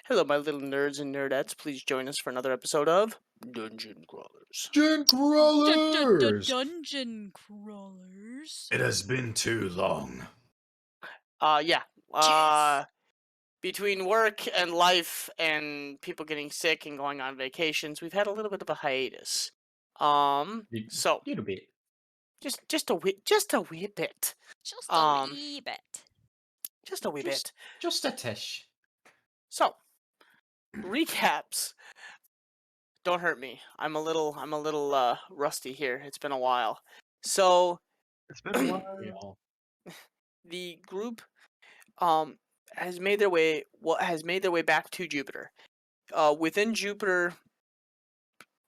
Hello, my little nerds and nerdettes. Please join us for another episode of Dungeon Crawlers. Dungeon Crawlers! Dungeon Crawlers. It has been too long. Yeah. Yes. Between work and life and people getting sick and going on vacations, we've had a little bit of a hiatus. So Little bit. just a wee bit. Just a wee bit. Just a wee bit. Just a tish. So recaps. Don't hurt me. I'm a little rusty here. It's been a while. So It's been a while. the group has made their way back to Jupiter. Within Jupiter,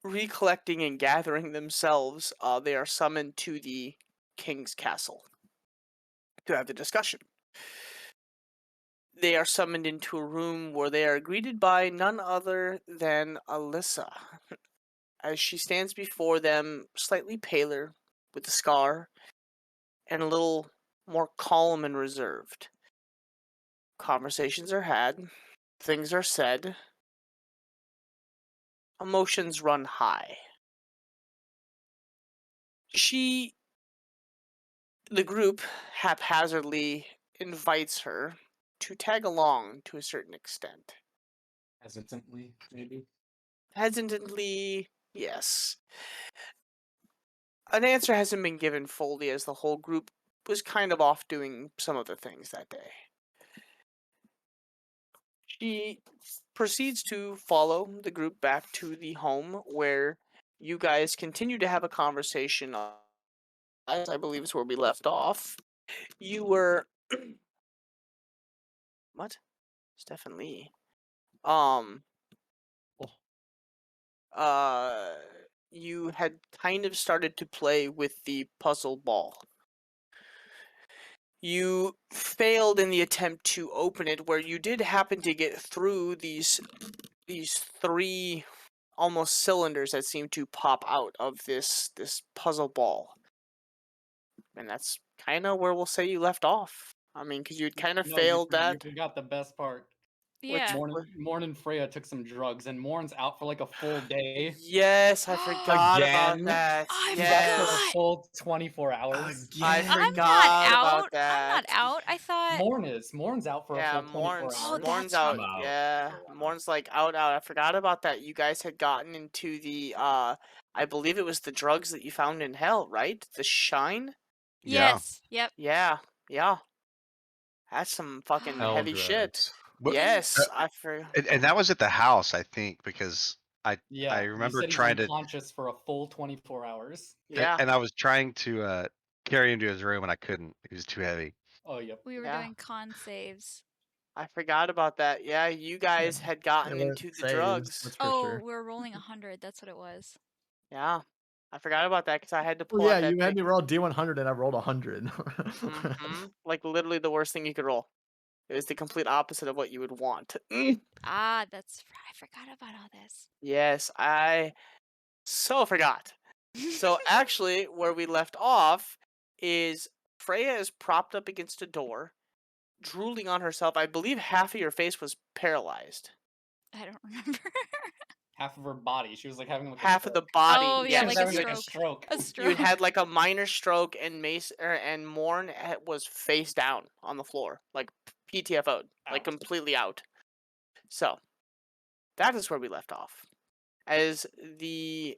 recollecting and gathering themselves, they are summoned to the king's castle to have the discussion. They are summoned into a room where they are greeted by none other than Alyssa, as she stands before them, slightly paler, with a scar, and a little more calm and reserved. Conversations are had, things are said, emotions run high. The group haphazardly invites her to tag along to a certain extent. Hesitantly, maybe. Hesitantly, yes. An answer hasn't been given fully, as the whole group was kind of off doing some other things that day. She proceeds to follow the group back to the home where you guys continue to have a conversation, as I believe is where we left off. You were... What? Stephen Lee. You had kind of started to play with the puzzle ball. You failed in the attempt to open it, where you did happen to get through these three almost cylinders that seem to pop out of this puzzle ball. And that's kind of where we'll say you left off. I mean, because you'd kind of failed that. You forgot the best part. Yeah. Morn and Freya took some drugs, and Morn's out for like a full day. Yes, I forgot about Again? that. I He's out for Yes. a full 24 hours. I I'm forgot not about out. that. I'm not out. I thought. Morn's out for a full 24 hours. Oh, Morn's that's out. right. Yeah, Morn's like out. I forgot about that. You guys had gotten into the I believe it was the drugs that you found in hell, right? The shine. Yes. Yep. Yeah. That's some fucking Hell heavy drugs. shit. What- Yes, I forgot. And that was at the house, I think, because Yeah, I remember you said trying he's to. unconscious for a full 24 hours. Yeah. And I was trying to carry him to his room, and I couldn't. He was too heavy. Oh, yep. We were Yeah. doing con saves. I forgot about that. Yeah, you guys had gotten into the drugs. That's for Oh, sure. we were rolling 100. That's what it was. Yeah, I forgot about that because I had to pull Well, yeah, out that you had big... me roll D100 and I rolled 100. Like literally the worst thing you could roll. It was the complete opposite of what you would want. Ah, I forgot about all this. Yes, I so forgot. So actually, where we left off is Freya is propped up against a door, drooling on herself. I believe half of your face was paralyzed. I don't remember. Half of her body. She was like having like Half of the body. Oh, yeah, yes, like a you having had- stroke. A You stroke. had like a minor stroke, and and Morn was face down on the floor, like PTFO'd, like Ouch. completely out. So that is where we left off. As the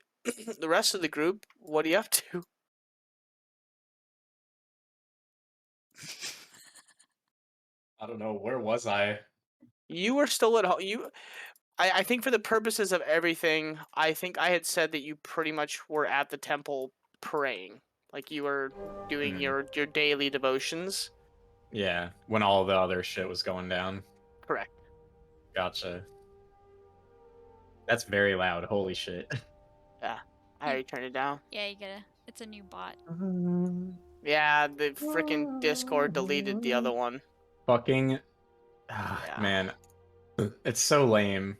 the rest of the group, what are you up to? I don't know. Where was I? You were still at home. I think for the purposes of everything, I think I had said that you pretty much were at the temple praying, like you were doing your daily devotions. Yeah, when all the other shit was going down. Correct. Gotcha. That's very loud. Holy shit. I already turned it down. Yeah, you gotta. It's a new bot. Yeah, the freaking Discord deleted the other one. Fucking. Yeah. Man. It's so lame.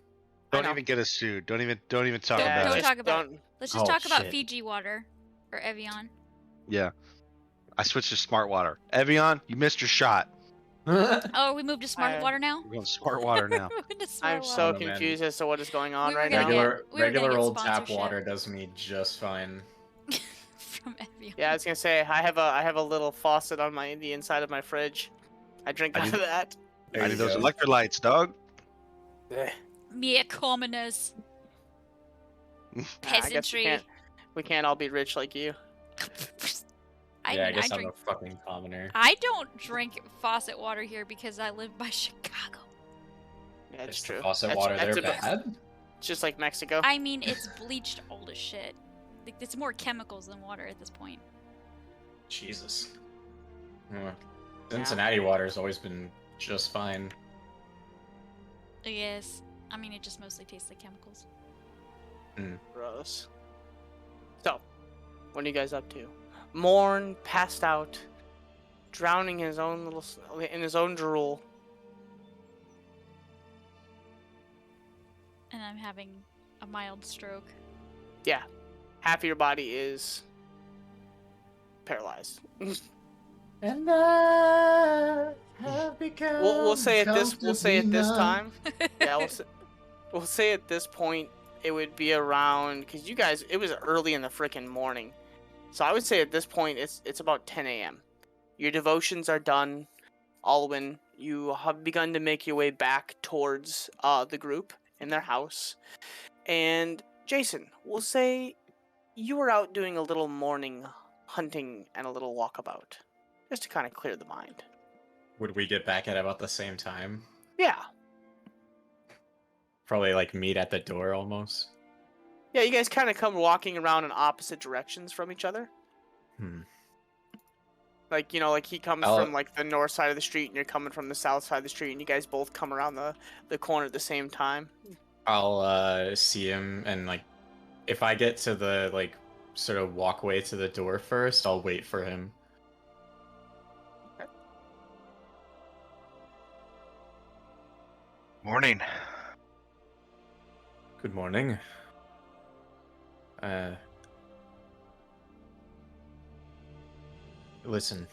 I Don't know. even get us sued. Don't even talk Don't- about don't it. talk about don't- Let's just Oh, talk about shit. Fiji water or Evian. Yeah. I switched to smart water. Evian, you missed your shot. Oh, we moved to smart I- water now. We're going smart water now. We're going to smart I'm water. so know, man. confused as to what is going on We were right gonna now. get- we were gonna regular get old tap sponsorship. water does me just fine. From Evian. Yeah, I was gonna say I have a little faucet on the inside of my fridge. I drink I out do- of that. There I you need those go. electrolytes, dog. Mere commoners. I guess Peasantry. we can't all be rich like you. Yeah, I mean, guess I'm drink. a fucking commoner. I don't drink faucet water here because I live by Chicago. Yeah, it's It's true. the faucet That's- water that's there about- bad? It's just like Mexico. I mean, it's bleached old as shit. Like, it's more chemicals than water at this point. Jesus. Cincinnati water's always been just fine. Yes. I mean, it just mostly tastes like chemicals. Gross. So, what are you guys up to? Morn passed out, drowning in his own drool. And I'm having a mild stroke. Yeah, half of your body is paralyzed. And I have become We'll say at this numb. time. Yeah, we'll say at this point it would be around because you guys it was early in the frickin' morning, so I would say at this point it's about 10 a.m. Your devotions are done. Alwyn, you have begun to make your way back towards the group in their house, and Jason, we'll say you were out doing a little morning hunting and a little walkabout, just to kind of clear the mind. Would we get back at about the same time? Yeah. Probably like meet at the door almost. Yeah, you guys kind of come walking around in opposite directions from each other. Like, like he comes from like the north side of the street and you're coming from the south side of the street and you guys both come around the corner at the same time. I'll see him and like if I get to the like sort of walkway to the door first, I'll wait for him. Morning. Good morning. Listen,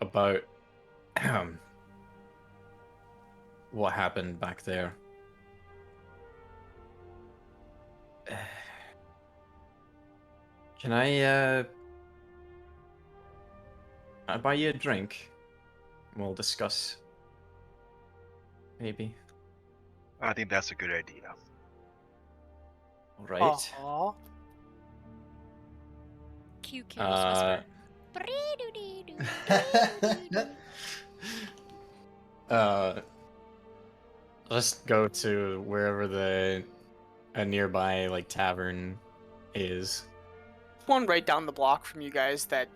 about what happened back there. Can I buy you a drink? We'll discuss. Maybe. I think that's a good idea. All right. Aw. Cute careless whisper. Let's go to wherever a nearby like tavern is. One right down the block from you guys that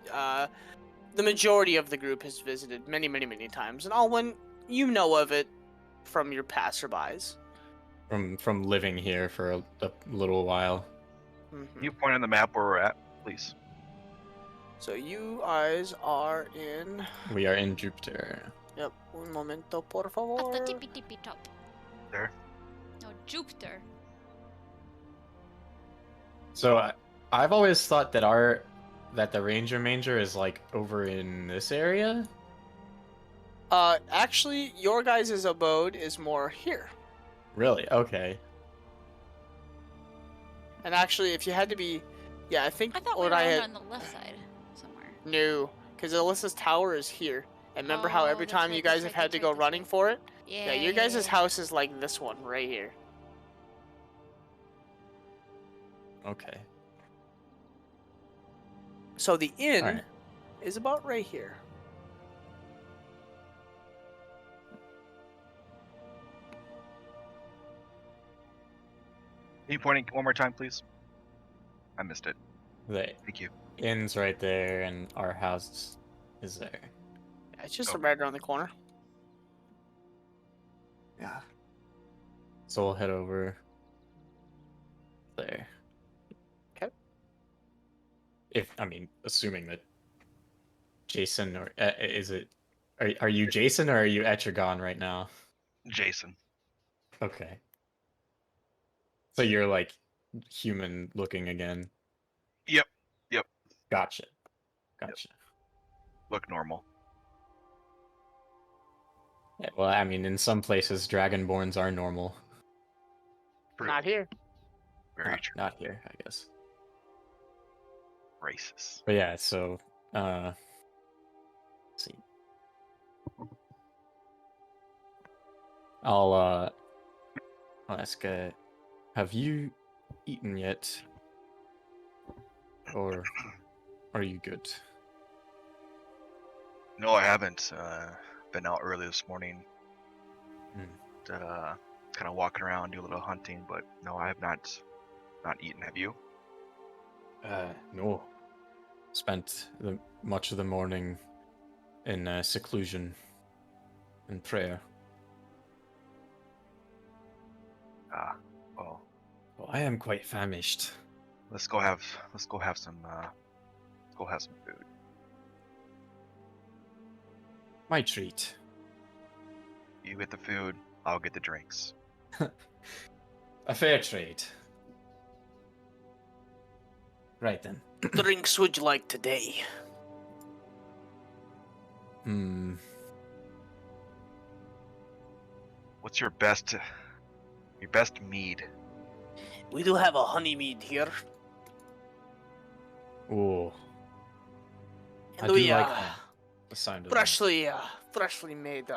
the majority of the group has visited many, many, many times. And Alwyn, you know of it from your passerbys. From living here for a little while. Mhm. Can you point on the map where we're at, please? So you guys are in... We are in Jupiter. Yep, un momento, por At the favor. tippy tippy top. There. No, Jupiter. So I've always thought that the Ranger Manger is like over in this area. Actually, your guys' abode is more here. Really? Okay. And actually, if you had to be... Yeah, I think I thought we what were I had... on the left side somewhere. No, because Alyssa's tower is here. And remember how Oh, every that's time right, you that's guys have right, had that's to right, go that's running right. for it? Yeah. Yeah, your guys' house is like this one right here. Okay. So the inn Alright. is about right here. Can you pointing one more time, please? I missed it. The Thank you. inn's right there, and our house is there. Yeah, it's just Okay. right around the corner. Yeah. So we'll head over there. Okay. Assuming that Jason or is it? Are you Jason or are you Etrigon right now? Jason. Okay. So you're like human looking again. Yep. Yep. Gotcha. Look normal. Yeah, well, I mean, in some places, dragonborns are normal. True. Not here. Very true. Not here, I guess. Racist. But yeah, so let's see. I'll ask. Have you eaten yet, or are you good? No, I haven't. Been out early this morning. Hmm. Kind of walking around, do a little hunting, but no, I have not eaten. Have you? No. Spent much of the morning in seclusion and prayer. Ah, well, Well, I am quite famished. let's go have some food. My treat. You get the food, I'll get the drinks. A fair trade. Right then. Drinks would you like today? Hmm. What's your best mead? We do have a honey mead here. Oh, I And do we like the sound of that. freshly made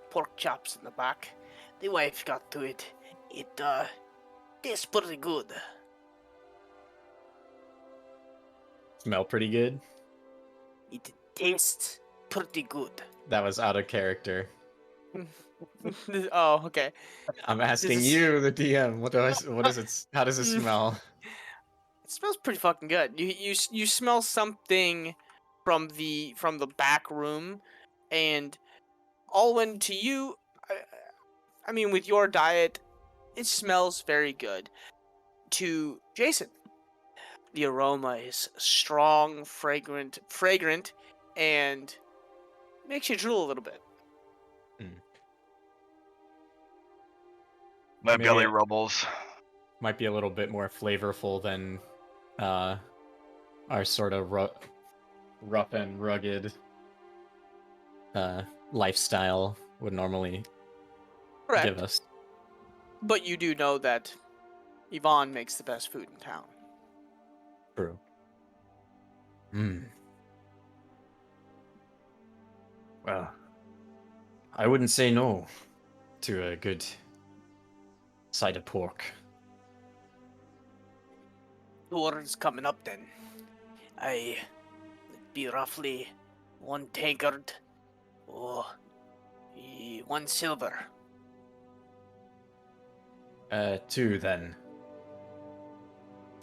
pork chops in the back. The wife got to it. It tastes pretty good. Smell pretty good. It tastes pretty good. That was out of character. Oh, okay. I'm asking is- you, the DM. What is it? How does it smell? It smells pretty fucking good. You smell something from the back room, and all when to you, I mean, with your diet, it smells very good. To Jason, the aroma is strong, fragrant, and makes you drool a little bit. My Maybe belly it- rumbles. Might be a little bit more flavorful than our sort of rough and rugged lifestyle would normally Correct. give us. But you do know that Yvonne makes the best food in town. True. Hmm. Well, I wouldn't say no to a good side of pork. Tour's coming up then. It'd be roughly 1 tankard or 1 silver. 2 then.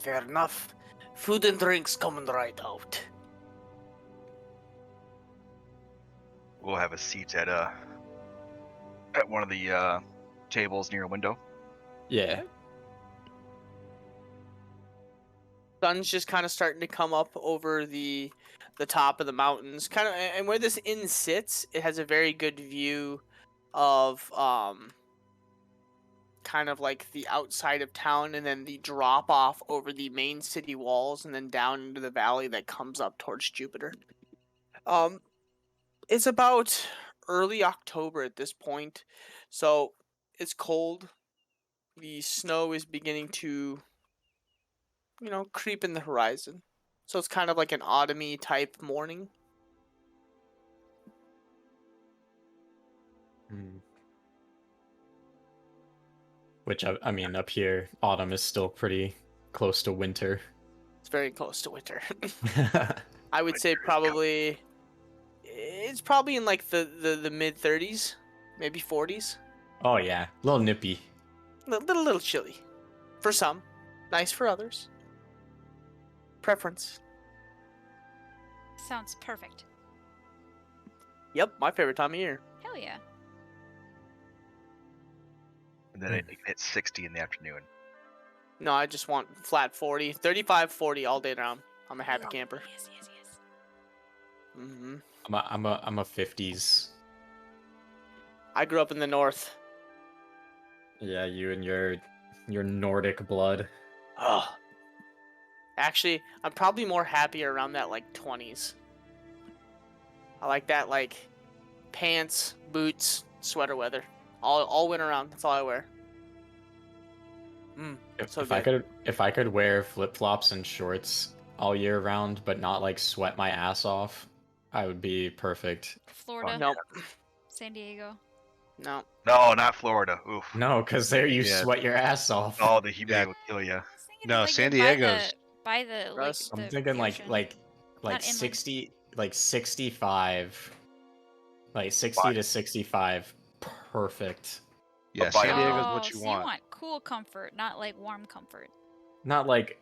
Fair enough. Food and drinks coming right out. We'll have a seat at one of the tables near a window. Yeah. Sun's just kind of starting to come up over the top of the mountains. Kind of, and where this inn sits, it has a very good view of kind of like the outside of town, and then the drop off over the main city walls, and then down into the valley that comes up towards Jupiter. It's about early October at this point, so it's cold. The snow is beginning to, creep in the horizon. So it's kind of like an autumny type morning. Hmm. Which, I mean, up here, autumn is still pretty close to winter. It's very close to winter. I would say probably it's probably in like the mid 30s, maybe 40s. Oh yeah, a little nippy. Little chilly for some, nice for others. Preference. Sounds perfect. Yep, my favorite time of year. Hell yeah. And then it hits 60 in the afternoon. No, I just want flat 40, 35, 40 all day round. I'm a happy camper. Yes, yes, yes. Hmm I'm a 50s. I grew up in the north. Yeah, you and your Nordic blood. Oh. Actually, I'm probably more happier around that like 20s. I like that like pants, boots, sweater weather. All winter round. That's all I wear. So good. If I could wear flip flops and shorts all year round, but not like sweat my ass off, I would be perfect. Florida, Nope. San Diego. No. No, not Florida. Oof. No, because there you Yeah. sweat your ass off. Oh, the humidity Yeah. will kill you. I was thinking, No, like, San you're Diego's- by the like Gross. the I'm thinking ocean. like Not inland. 60, like 65, like 60 Why? to 65, perfect. Yeah, But by San Diego's Oh, what you so want. you want cool comfort, not like warm comfort. Not like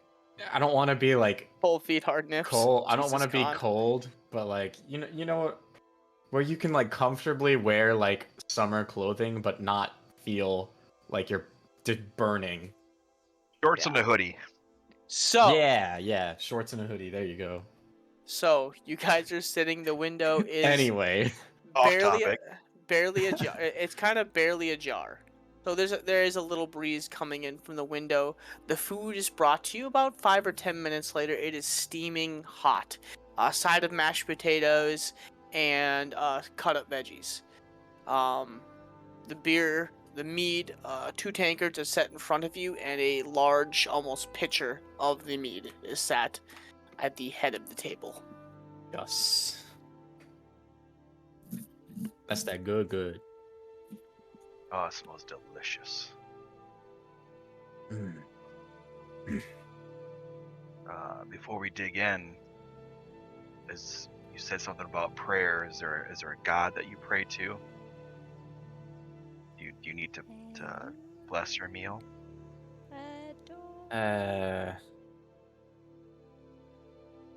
I don't want to be like Cold feet, hard nips. cold. I don't Jesus want to be God. cold, but like you know what, where you can like comfortably wear like summer clothing, but not feel like you're burning. Shorts and a hoodie. So, Yeah, shorts and a hoodie. There you go. so you guys are sitting. The window is Anyway, Off barely, topic. barely ajar. It's kind of barely ajar. So there is a little breeze coming in from the window. The food is brought to you about 5 or 10 minutes later. It is steaming hot. A side of mashed potatoes and cut up veggies. The beer, the mead, 2 tankards are set in front of you, and a large, almost pitcher of the mead is sat at the head of the table. yes, that's that good. Oh, it smells delicious. Mm. Before we dig in, as you said something about prayer, is there a God that you pray to? Do you need to bless your meal?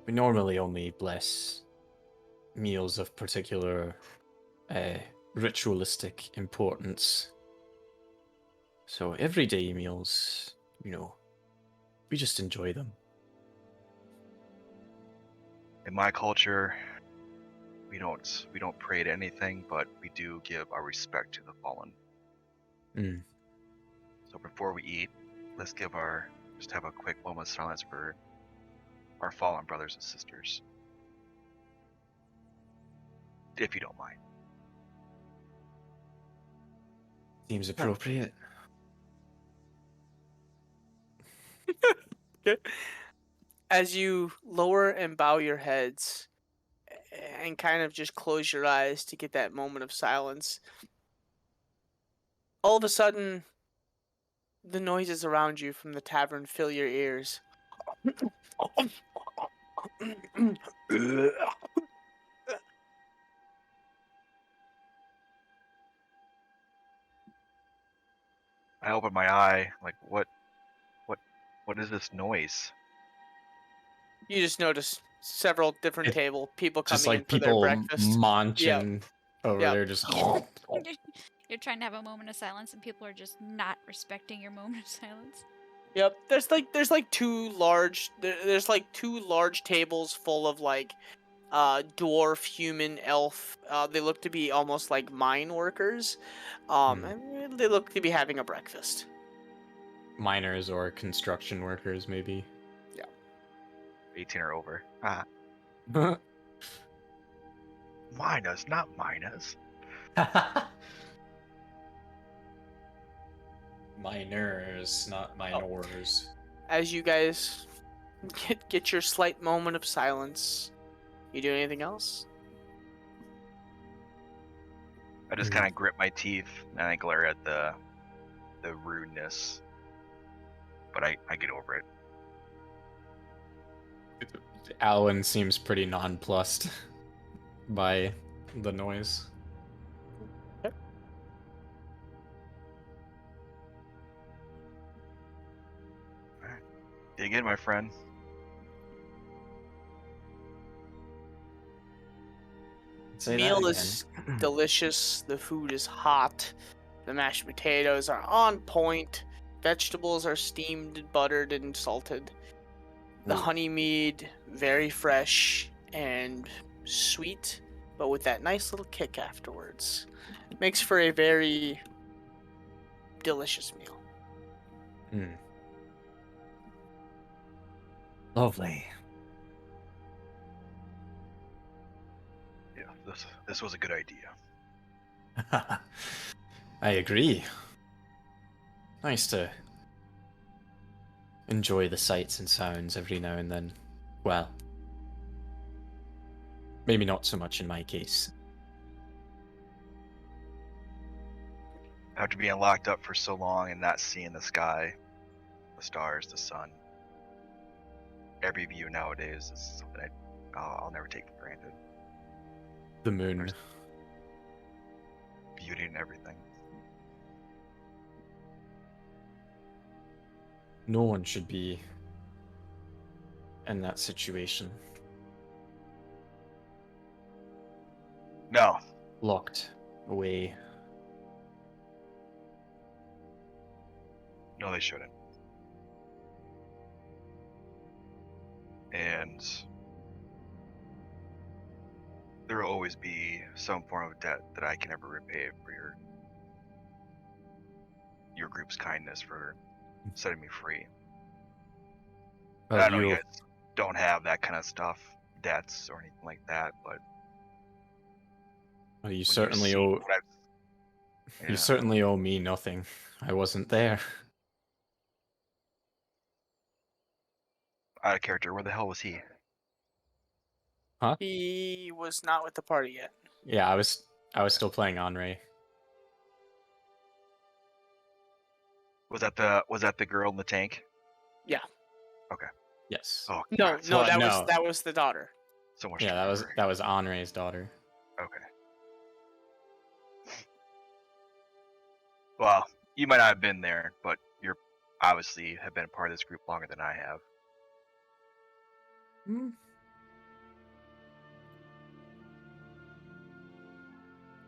We normally only bless meals of particular ritualistic importance. So everyday meals, we just enjoy them. In my culture, we don't pray to anything, but we do give our respect to the fallen. Mm. So before we eat, let's just have a quick moment of silence for our fallen brothers and sisters, if you don't mind. Seems appropriate. As you lower and bow your heads and kind of just close your eyes to get that moment of silence, all of a sudden, the noises around you from the tavern fill your ears. I open my eye, like what is this noise? You just notice several different people Just coming in like for their people breakfast. munching over Yep. there, just. You're trying to have a moment of silence, and people are just not respecting your moment of silence. Yep. There's like two large tables full of like dwarf, human, elf. They look to be almost like mine workers. And they look to be having a breakfast. Miners or construction workers, maybe. 18 or over. Minus, not minus. Miners, not minors. As you guys get your slight moment of silence, you do anything else? I just kind of grit my teeth and I glare at the rudeness, but I get over it. Alan seems pretty nonplussed by the noise. Dig in, my friend. Say Meal that is delicious. The food is hot. The mashed potatoes are on point. Vegetables are steamed, buttered, and salted. The Ooh. honey mead, very fresh and sweet, but with that nice little kick afterwards. Makes for a very delicious meal. Mm. Lovely. Yeah, this was a good idea. I agree. Nice to enjoy the sights and sounds every now and then. Well, maybe not so much in my case. After being locked up for so long and not seeing the sky, the stars, the sun, every view nowadays is something I'll never take for granted. The moon. There's beauty in everything. No one should be in that situation. No, Locked away. no, they shouldn't. And there will always be some form of debt that I can never repay for your group's kindness for setting me free. And I Well, know you guys don't have that kind of stuff, debts or anything like that, but well, you when certainly see owe. what I've, You certainly owe me nothing. I wasn't there. out of character. Where the hell was he? He was not with the party yet. Yeah, I was still playing Henri. Was that the girl in the tank? Yes. Oh No, God, no, Well, that no. was the daughter. so much. Yeah, to remember. that was Henri's daughter. Okay. Well, you might not have been there, but you're obviously have been a part of this group longer than I have. Hmm.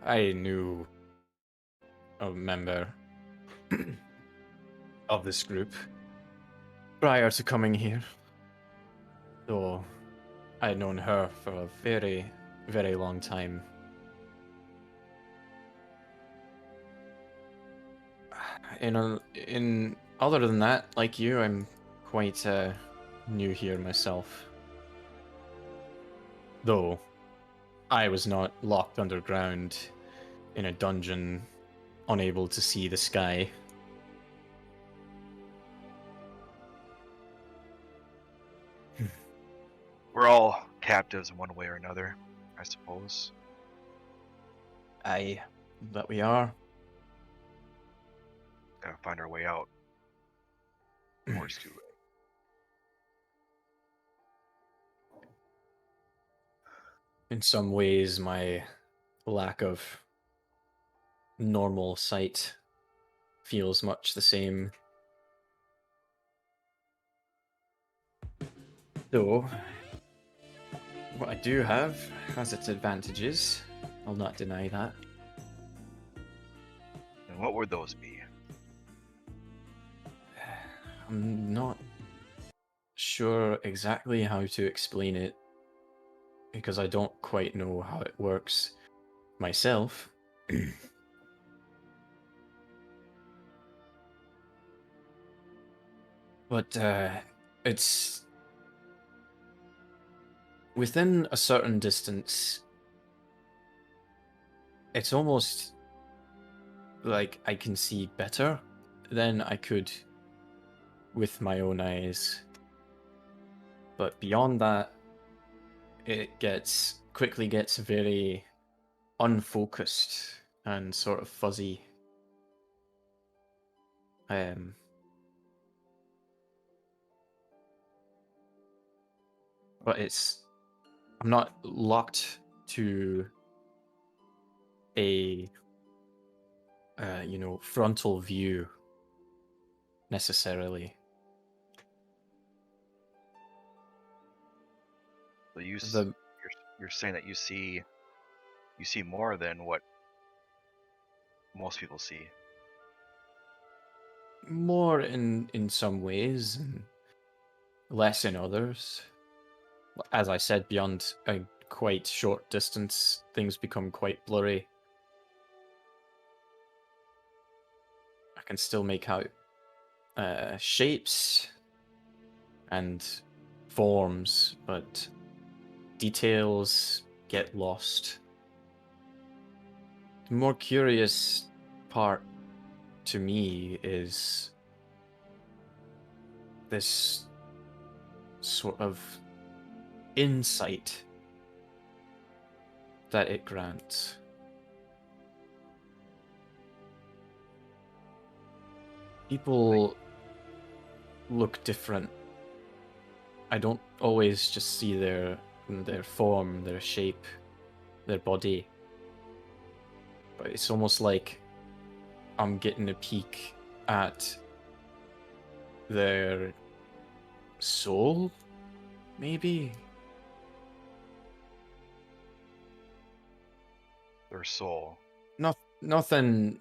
I knew a member of this group prior to coming here, though I had known her for a very, very long time. In other than that, like you, I'm quite new here myself. Though I was not locked underground in a dungeon, unable to see the sky. We're all captives in one way or another, I suppose. Aye, that we are. Gotta find our way out. Or it's too late. In some ways, my lack of normal sight feels much the same. Though, what I do have has its advantages. I'll not deny that. And what would those be? I'm not sure exactly how to explain it because I don't quite know how it works myself. But it's within a certain distance. It's almost like I can see better than I could with my own eyes. But beyond that, it quickly gets very unfocused and sort of fuzzy. But I'm not locked to a frontal view necessarily. So you're saying that you see more than what most people see. More in some ways and less in others. As I said, beyond a quite short distance, things become quite blurry. I can still make out shapes and forms, but details get lost. The more curious part to me is this sort of insight that it grants. People look different. I don't always just see their form, their shape, their body. But it's almost like I'm getting a peek at their soul, maybe? Their soul. Nothing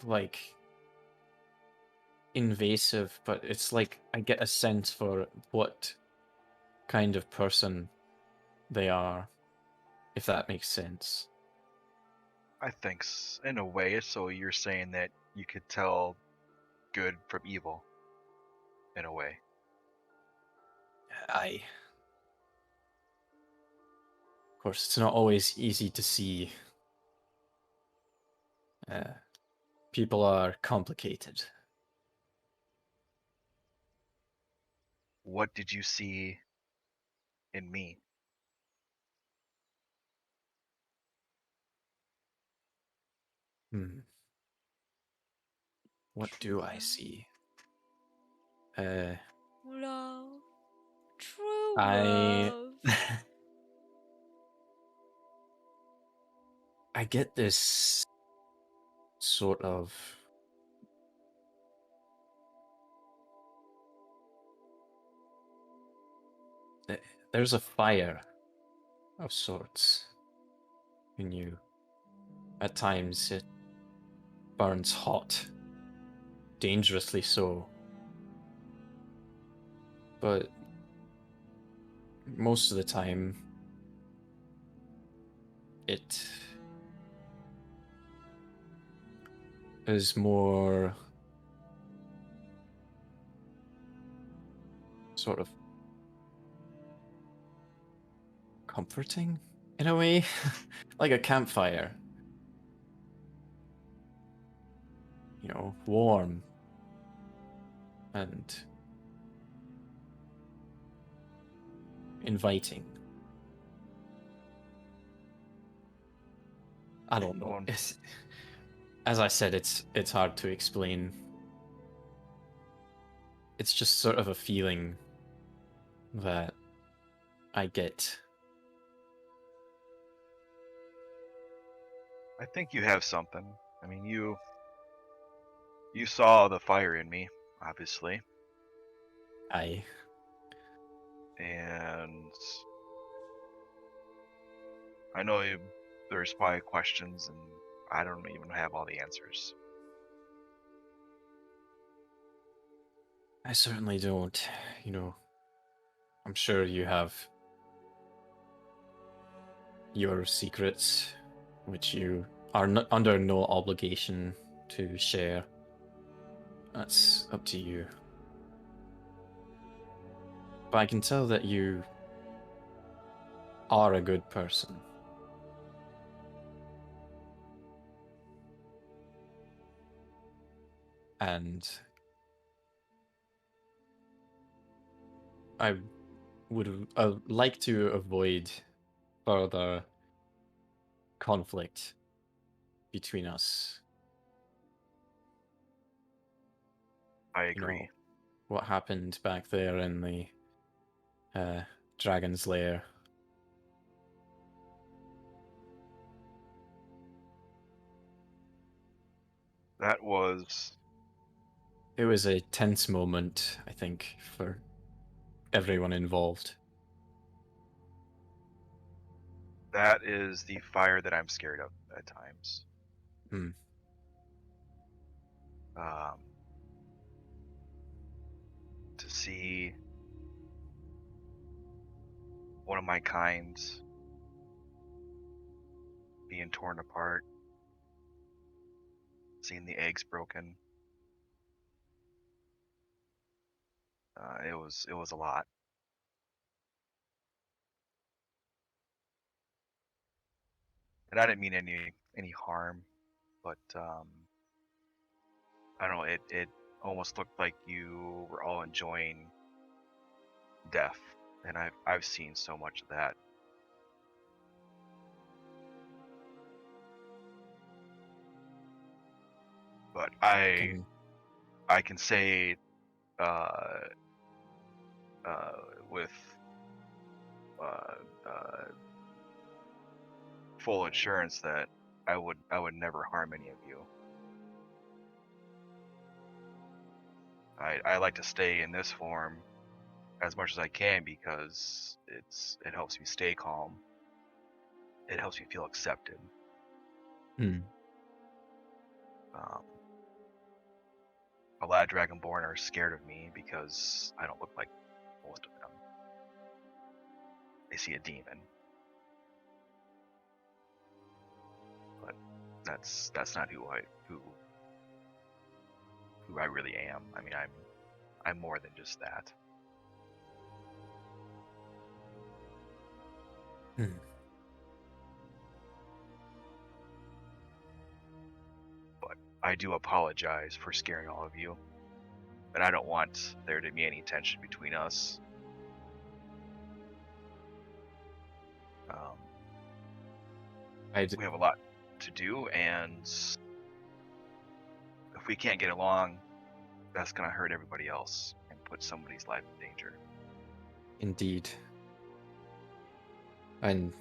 like invasive, but it's like I get a sense for what kind of person they are, if that makes sense. I think in a way, so you're saying that you could tell good from evil, in a way. Aye. Of course, it's not always easy to see. People are complicated. What did you see in me? What do I see? Love. True I love. I get this sort of there's a fire of sorts in you. At times it burns hot, dangerously so. But most of the time it is more sort of comforting in a way, like a campfire. You know, warm and inviting. I don't know. One- It's, as I said, it's hard to explain. It's just sort of a feeling that I get. I think you have something. I mean, you saw the fire in me, obviously, I and I know there's probably questions, and I don't even have all the answers. certainly don't. You know, I'm sure you have your secrets, which you are under no obligation to share. That's up to you. But I can tell that you are a good person. And I would like to avoid further conflict between us. I You know, agree. what happened back there in the Dragon's Lair. That was It was a tense moment, I think, for everyone involved. that is the fire that I'm scared of at times. Hmm. Um, to see one of my kind being torn apart, seeing the eggs broken, it was a lot. and I didn't mean any harm, but I don't know. It almost looked like you were all enjoying death, and I've seen so much of that. But I can say with full assurance that I would never harm any of you. I like to stay in this form as much as I can because it helps me stay calm. It helps me feel accepted. A lot of Dragonborn are scared of me because I don't look like most of them. They see a demon. But that's not who I really am. I mean, I'm more than just that. But I do apologize for scaring all of you. And I don't want there to be any tension between us. We have a lot to do, and if we can't get along, that's going to hurt everybody else and put somebody's life in danger. Indeed. And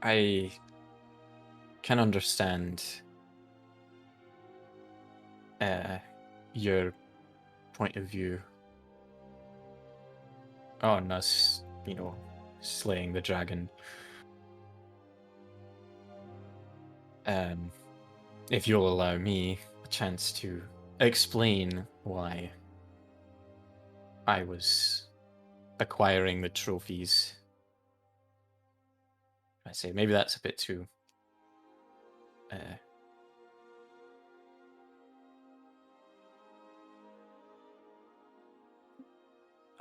I can understand your point of view on us, slaying the dragon. If you'll allow me a chance to explain why I was acquiring the trophies. I say maybe that's a bit too I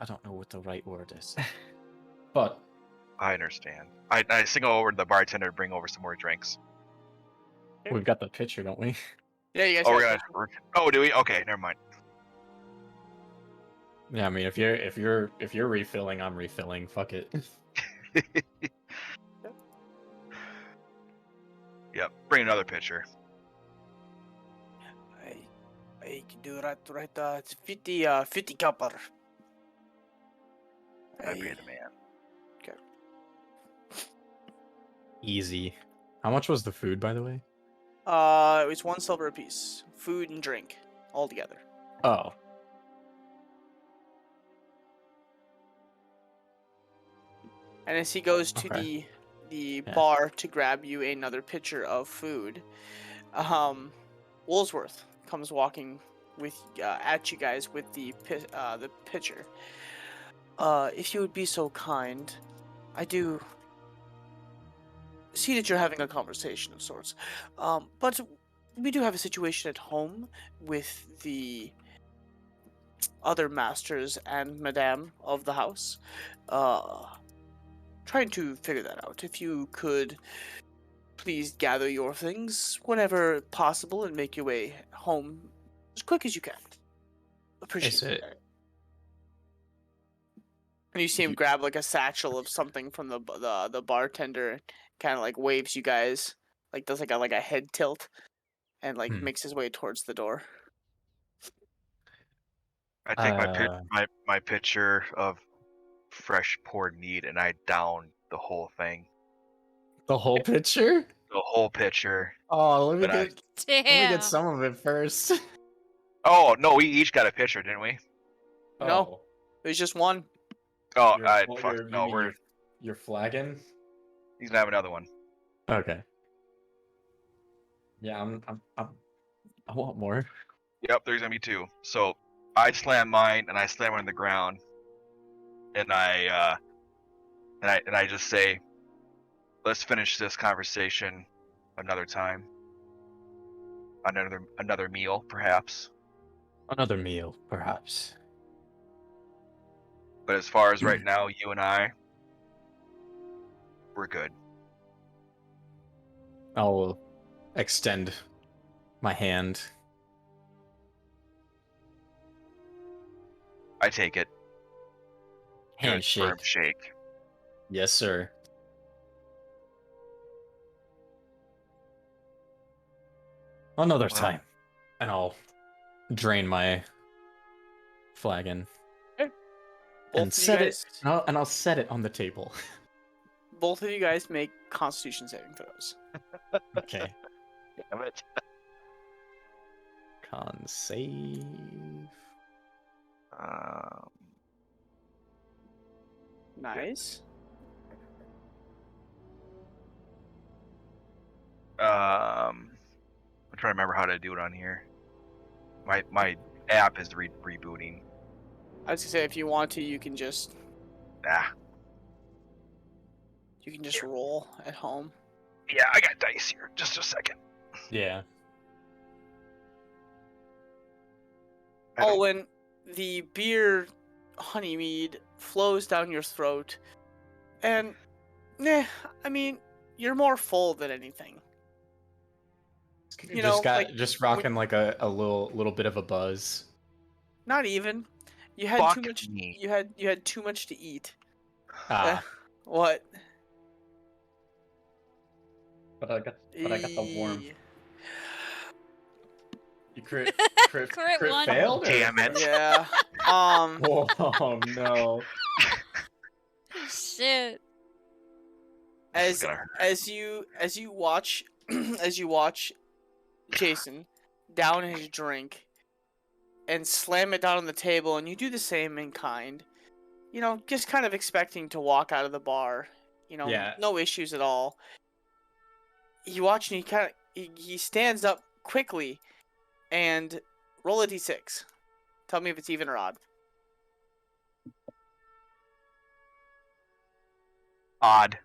don't know what the right word is. But I understand. I signal over to the bartender to bring over some more drinks. we've got the pitcher, don't we? Yeah, you guys. Oh, got oh, do we? Okay, never mind. Yeah, I mean, if you're refilling, I'm refilling. Fuck it. Yep, bring another pitcher. I can do right. It's 50 copper. I pay the man. Easy. How much was the food, by the way? It was 1 silver apiece. Food and drink, all together. Oh. And as he goes to Okay. the Yeah. bar to grab you another pitcher of food, Woolsworth comes walking with at you guys with the pitcher. If you would be so kind, I do see that you're having a conversation of sorts, but we do have a situation at home with the other masters and madame of the house. Trying to figure that out. If you could please gather your things whenever possible and make your way home as quick as you can. Appreciate Is it? And you see him grab like a satchel of something from the bartender, kind of like waves you guys, like does like a head tilt, and like makes his way towards the door. I take my pitcher of fresh poured mead and I down the whole thing. The whole pitcher? The whole pitcher. Oh, let me Damn. get some of it first. Oh no, we each got a pitcher, didn't we? No. It was just one. Oh, You're flagging? He's gonna have another one. Okay. Yeah, I want more. Yep, there's gonna be 2. So I slam mine and I slam it on the ground, and I just say, "Let's finish this conversation another time. Another meal, perhaps." Another meal, perhaps. But as far as right now, you and I, We're good. I'll extend my hand. I take it. Good, firm Handshake. shake. Yes, sir. Another Well. time. And I'll drain my flagon. Both And of you set it. guys, And I'll set it on the table. both of you guys make Constitution saving throws. Okay. Damn it. Con save. Nice. I'm trying to remember how to do it on here. My app is rebooting. I was gonna say if you want to, you can just roll at home. Yeah, I got dice here. Just a second. Yeah. Oh, when the beer honey mead flows down your throat, and I mean, you're more full than anything. You know, just rocking like a little bit of a buzz. Not even. You had Fuck too much. me. You had too much to eat. Ah, What? But I got the warmth. Eh, you crit Crit one. failed? Or- Damn it. Yeah. Oh no. Shit. This is As gonna hurt. as you watch as you watch Jason down his drink and slam it down on the table, and you do the same in kind. You know, just kind of expecting to walk out of the bar. You know, Yeah. no issues at all. You watch and he stands up quickly and roll a d6. Tell me if it's even or odd. Odd.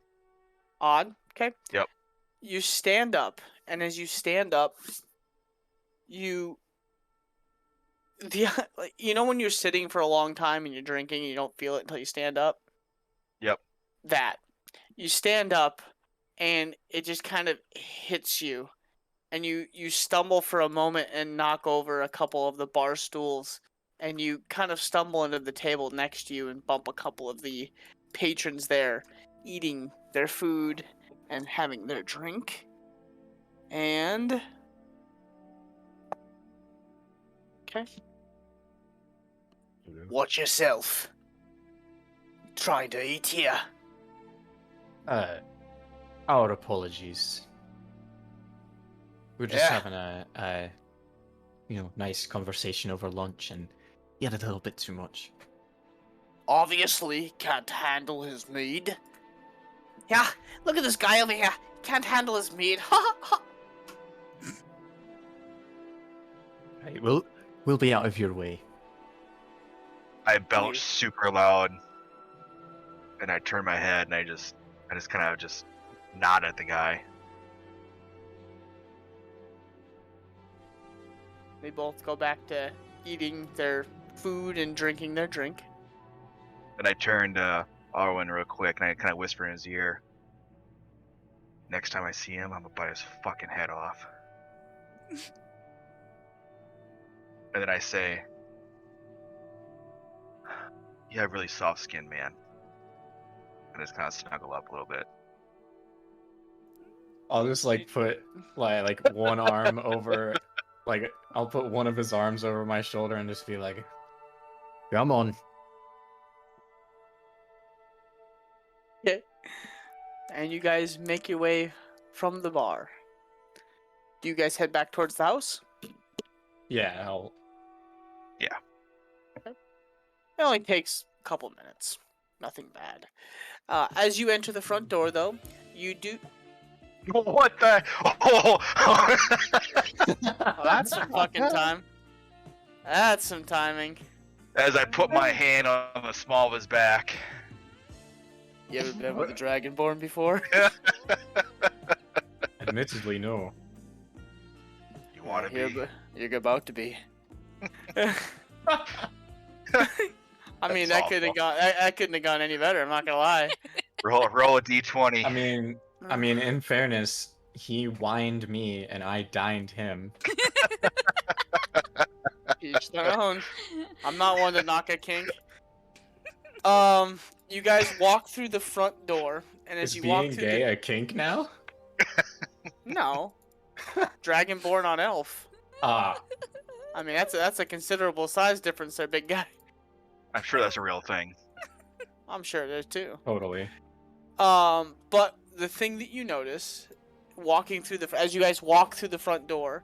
Odd. Okay. Yep. You stand up, and as you stand up, you when you're sitting for a long time and you're drinking and you don't feel it until you stand up. Yep. That you stand up, and it just kind of hits you, and you stumble for a moment and knock over a couple of the bar stools, and you kind of stumble into the table next to you and bump a couple of the patrons there, eating their food and having their drink. And okay. Watch yourself. Trying to eat here. Our apologies. We're just Yeah. having a nice conversation over lunch, and he had a little bit too much. Obviously can't handle his mead. Yeah, look at this guy over here. Can't handle his mead. Ha ha. Right, we'll be out of your way. I belch super loud, and I turn my head, and I just kind of just nod at the guy. They both go back to eating their food and drinking their drink. And I turn to Arwen real quick, and I kind of whisper in his ear, "Next time I see him, I'm gonna bite his fucking head off." And then I say, "You have really soft skin, man." And just kind of snuggle up a little bit. I'll just put like one arm over, I'll put one of his arms over my shoulder and just be like, "Come on." And you guys make your way from the bar. Do you guys head back towards the house? Yeah, I'll. It only takes a couple minutes. Nothing bad. As you enter the front door, though, you do... What the? Oh! Oh, that's some fucking time. That's some timing. As I put my hand on the small of his back. You ever been with a Dragonborn before? Admittedly, no. You want to be? You're about to be. I mean, That's that couldn't have gone any better. I'm not gonna lie. Roll a d20. I mean, in fairness, he wined me and I dined him. Each their own. I'm not one to knock a kink. You guys walk through the front door, and as Is you walk being through gay a kink now? no, dragonborn on elf. Ah, I mean, that's a considerable size difference there, big guy. I'm sure that's a real thing. I'm sure there's too. totally. But the thing that you notice, walking through as you guys walk through the front door,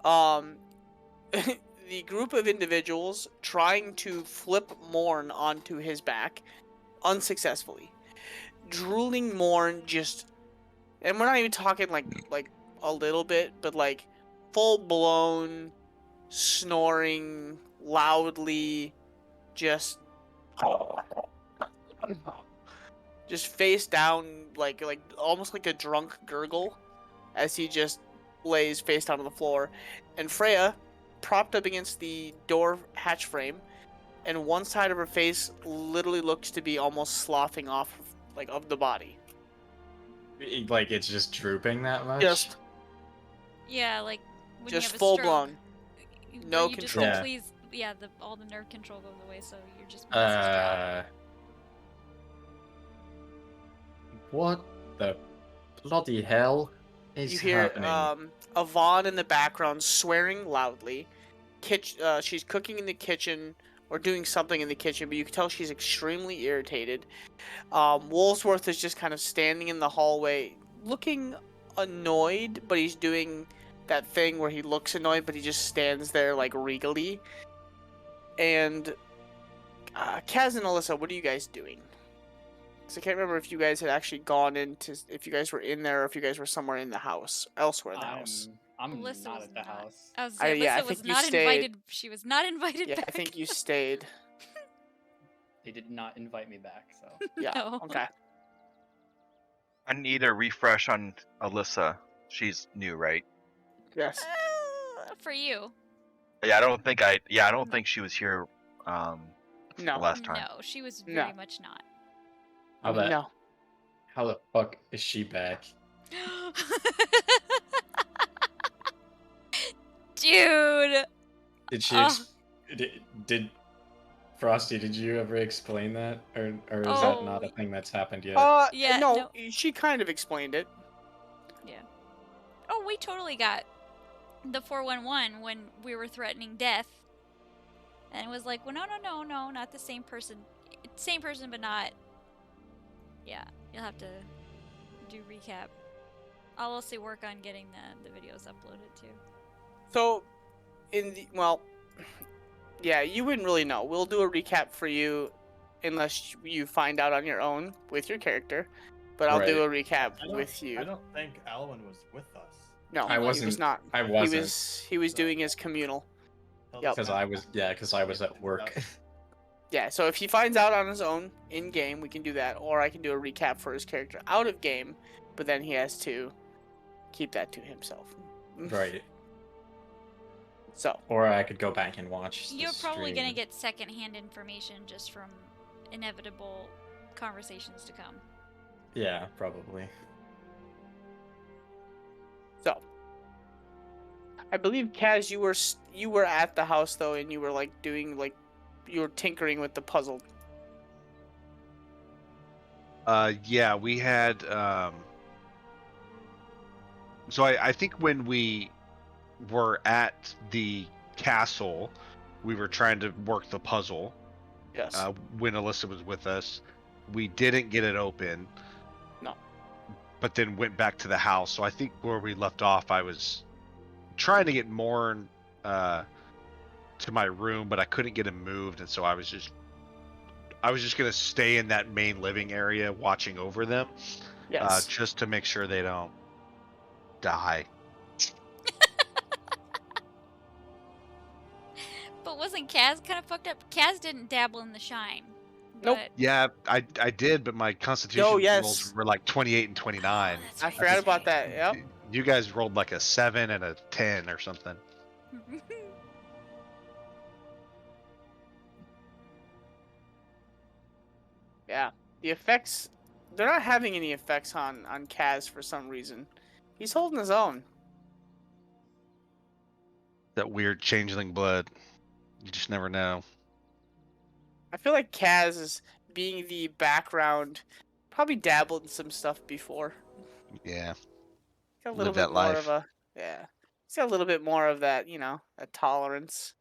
the group of individuals trying to flip Morn onto his back, unsuccessfully. Drooling Morn just, and we're not even talking like a little bit, but like full blown snoring loudly, just face down, like almost like a drunk gurgle, as he just lays face down on the floor, and Freya, propped up against the door hatch frame, and one side of her face literally looks to be almost sloughing off of the body. Like it's just drooping that much? Just Yeah, like when just you have a full stroke, blown. where No you just control. like, Yeah. please, yeah, all the nerve control goes away, so you're just muscles drop. What the bloody hell is You hear happening? Yvonne in the background swearing loudly. She's cooking in the kitchen or doing something in the kitchen, but you can tell she's extremely irritated. Woolsworth is just kind of standing in the hallway, looking annoyed, but he's doing that thing where he looks annoyed, but he just stands there like regally. And Kaz and Alyssa, what are you guys doing? Because I can't remember if you guys had actually gone if you guys were in there or if you guys were somewhere in the house, elsewhere in the house. I'm Alyssa not was at the not. house. I was I Alyssa think was you not stayed. invited. She was not invited Yeah, back. I think you stayed. They did not invite me back, so. Yeah. No. Okay. I need a refresh on Alyssa. She's new, right? Yes. For you. Yeah, I don't think she was here the No. last time. No, she was No. very much not. No. How the fuck is she back? Dude. Did she? Oh. Did Frosty? Did you ever explain that, or is that not a thing that's happened yet? Yeah, No, she kind of explained it. Oh, we totally got the 411 when we were threatening death. And it was like, well, no, not the same person. Same person, but not. Yeah, you'll have to do recap. I'll also work on getting the videos uploaded too. So, yeah, you wouldn't really know. We'll do a recap for you, unless you find out on your own with your character. But I'll do a recap with you. I don't think Alwyn was with us. No, I he was wasn't. not. I wasn't. He was doing his communal. Yep. Because I was at work. Yeah, so if he finds out on his own in game, we can do that, or I can do a recap for his character out of game, but then he has to keep that to himself. Right. So. Or I could go back and watch. You're probably stream. gonna get secondhand information just from inevitable conversations to come. Yeah, probably. So, I believe Kaz, you were at the house though, and you were you were tinkering with the puzzle. Yeah, we had. So I think when we were at the castle, we were trying to work the puzzle. Yes. When Alyssa was with us, we didn't get it open. No. But then went back to the house. So I think where we left off, I was trying to get Morn to my room, but I couldn't get him moved, and so I was just gonna stay in that main living area, watching over them, Yes. just to make sure they don't die. But wasn't Kaz kind of fucked up? Kaz didn't dabble in the shine. Nope. but- Yeah, I did, but my constitution Oh, yes. rolls were like 28 and 29. Oh, that's I right, forgot that's about right. that. Yep. You guys rolled like a 7 and a 10 or something. Yeah. The effects they're not having any effects on Kaz for some reason. He's holding his own. That weird changeling blood. You just never know. I feel like Kaz is being the background, probably dabbled in some stuff before. Yeah. Got a little Live bit that more life. of a yeah. He's got a little bit more of that, that tolerance.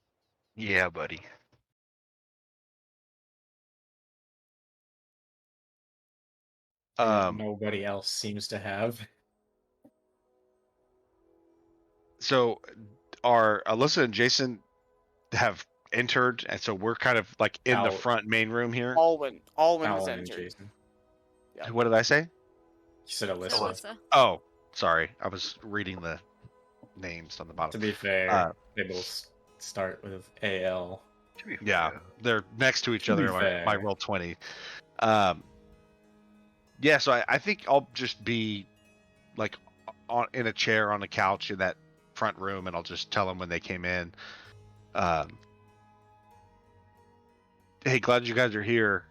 Yeah, buddy. That nobody else seems to have. So our Alyssa and Jason have entered, and so we're kind of like in the Al- front main room here. Alwyn has Alan and entered. Jason. Yep. What did I say? You said It's Alyssa. Alyssa. Oh, sorry. I was reading the names on the To bottom. be fair, they both start with AL. To be Yeah, fair. they're next to each To be other on my fair. roll 20. Yeah, so I think I'll just be like in a chair on a couch in that front room, and I'll just tell them when they came in. Hey, glad you guys are here.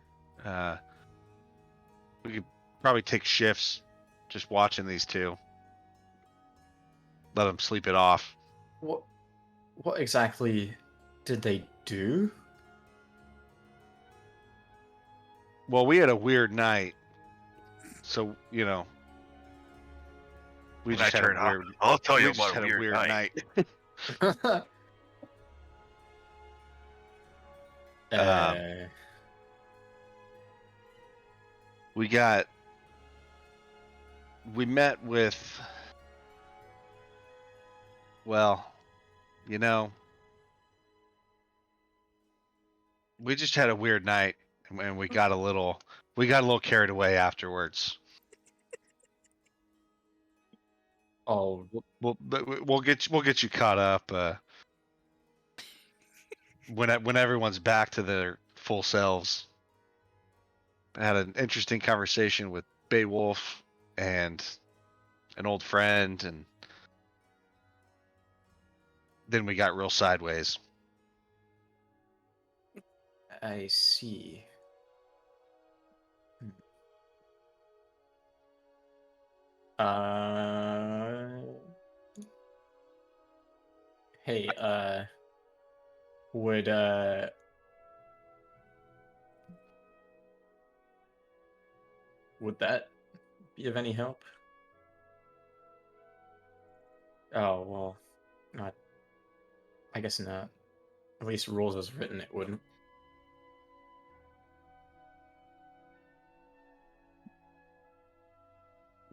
We could probably take shifts just watching these two. Let them sleep it off. What exactly did they do? Well, we had a weird night, so we When I just had a turn up, weird. I'll tell We you just about had a a weird weird night. night. We met with. Well, we just had a weird night, and we got a little carried away afterwards. Oh, We'll get you caught up when everyone's back to their full selves. I had an interesting conversation with Beowulf and an old friend, and then we got real sideways. I see. Hey, would that be of any help? Oh, well, not. I guess not. At least rules as written, it wouldn't.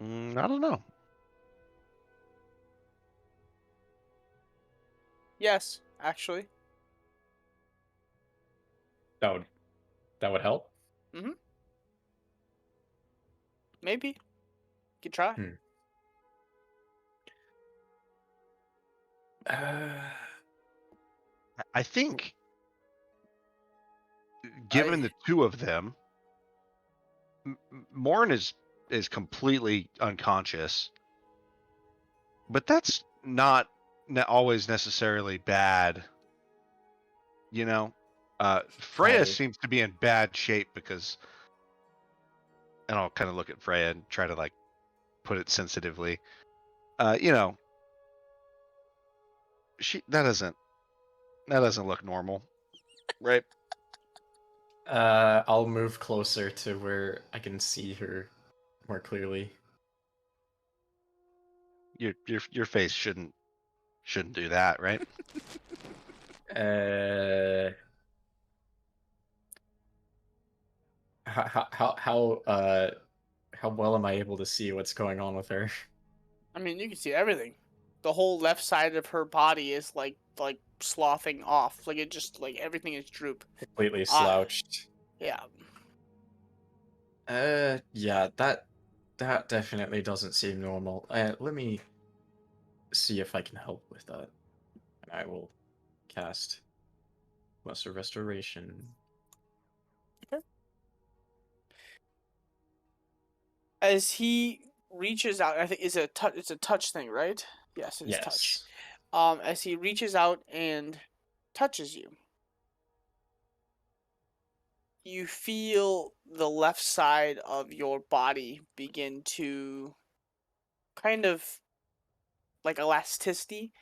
I don't know. Yes, actually. That would help. Maybe. You could try. I think, given the two of them, Morn is completely unconscious, but that's not always necessarily bad. Freya I- seems to be in bad shape because, and I'll kind of look at Freya and try to like put it sensitively. That doesn't look normal, right? I'll move closer to where I can see her more clearly. Your face shouldn't do that, right? How well am I able to see what's going on with her? I mean, you can see everything. The whole left side of her body is like sloughing off. Like it just like everything is droop. Completely slouched. Yeah. Yeah, that definitely doesn't seem normal. Let me see if I can help with that. And I will cast Lesser Restoration. As he reaches out, I think it's a touch thing, right? Yes, it's touch. As he reaches out and touches you, you feel the left side of your body begin to kind of like elasticity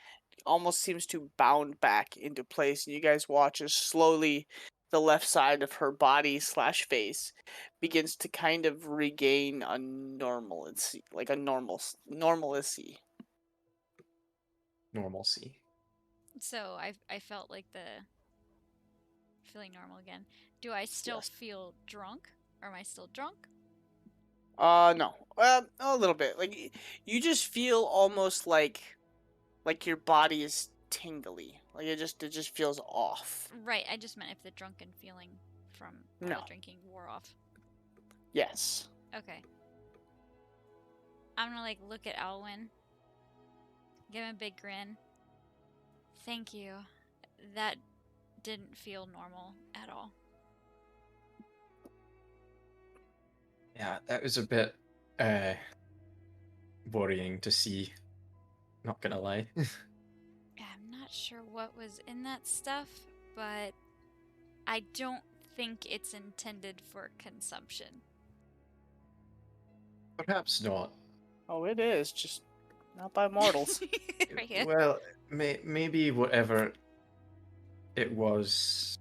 almost seems to bound back into place, and you guys watch as slowly the left side of her body slash face begins to kind of regain a normalcy, like a normalcy. Normalcy. So I felt like the feeling normal again. Do I still Yes. feel drunk? Or am I still drunk? No, a little bit. Like you just feel almost like your body is tingly. Like it just feels off. Right, I just meant if the drunken feeling from all No. the drinking wore off. Yes. Okay. I'm gonna like look at Alwyn. Give him a big grin. Thank you. That didn't feel normal at all. Yeah, that was a bit worrying to see. Not gonna lie. I'm not sure what was in that stuff, but I don't think it's intended for consumption. Perhaps not. Oh, it is just not by mortals. Right here. Well, maybe whatever it was,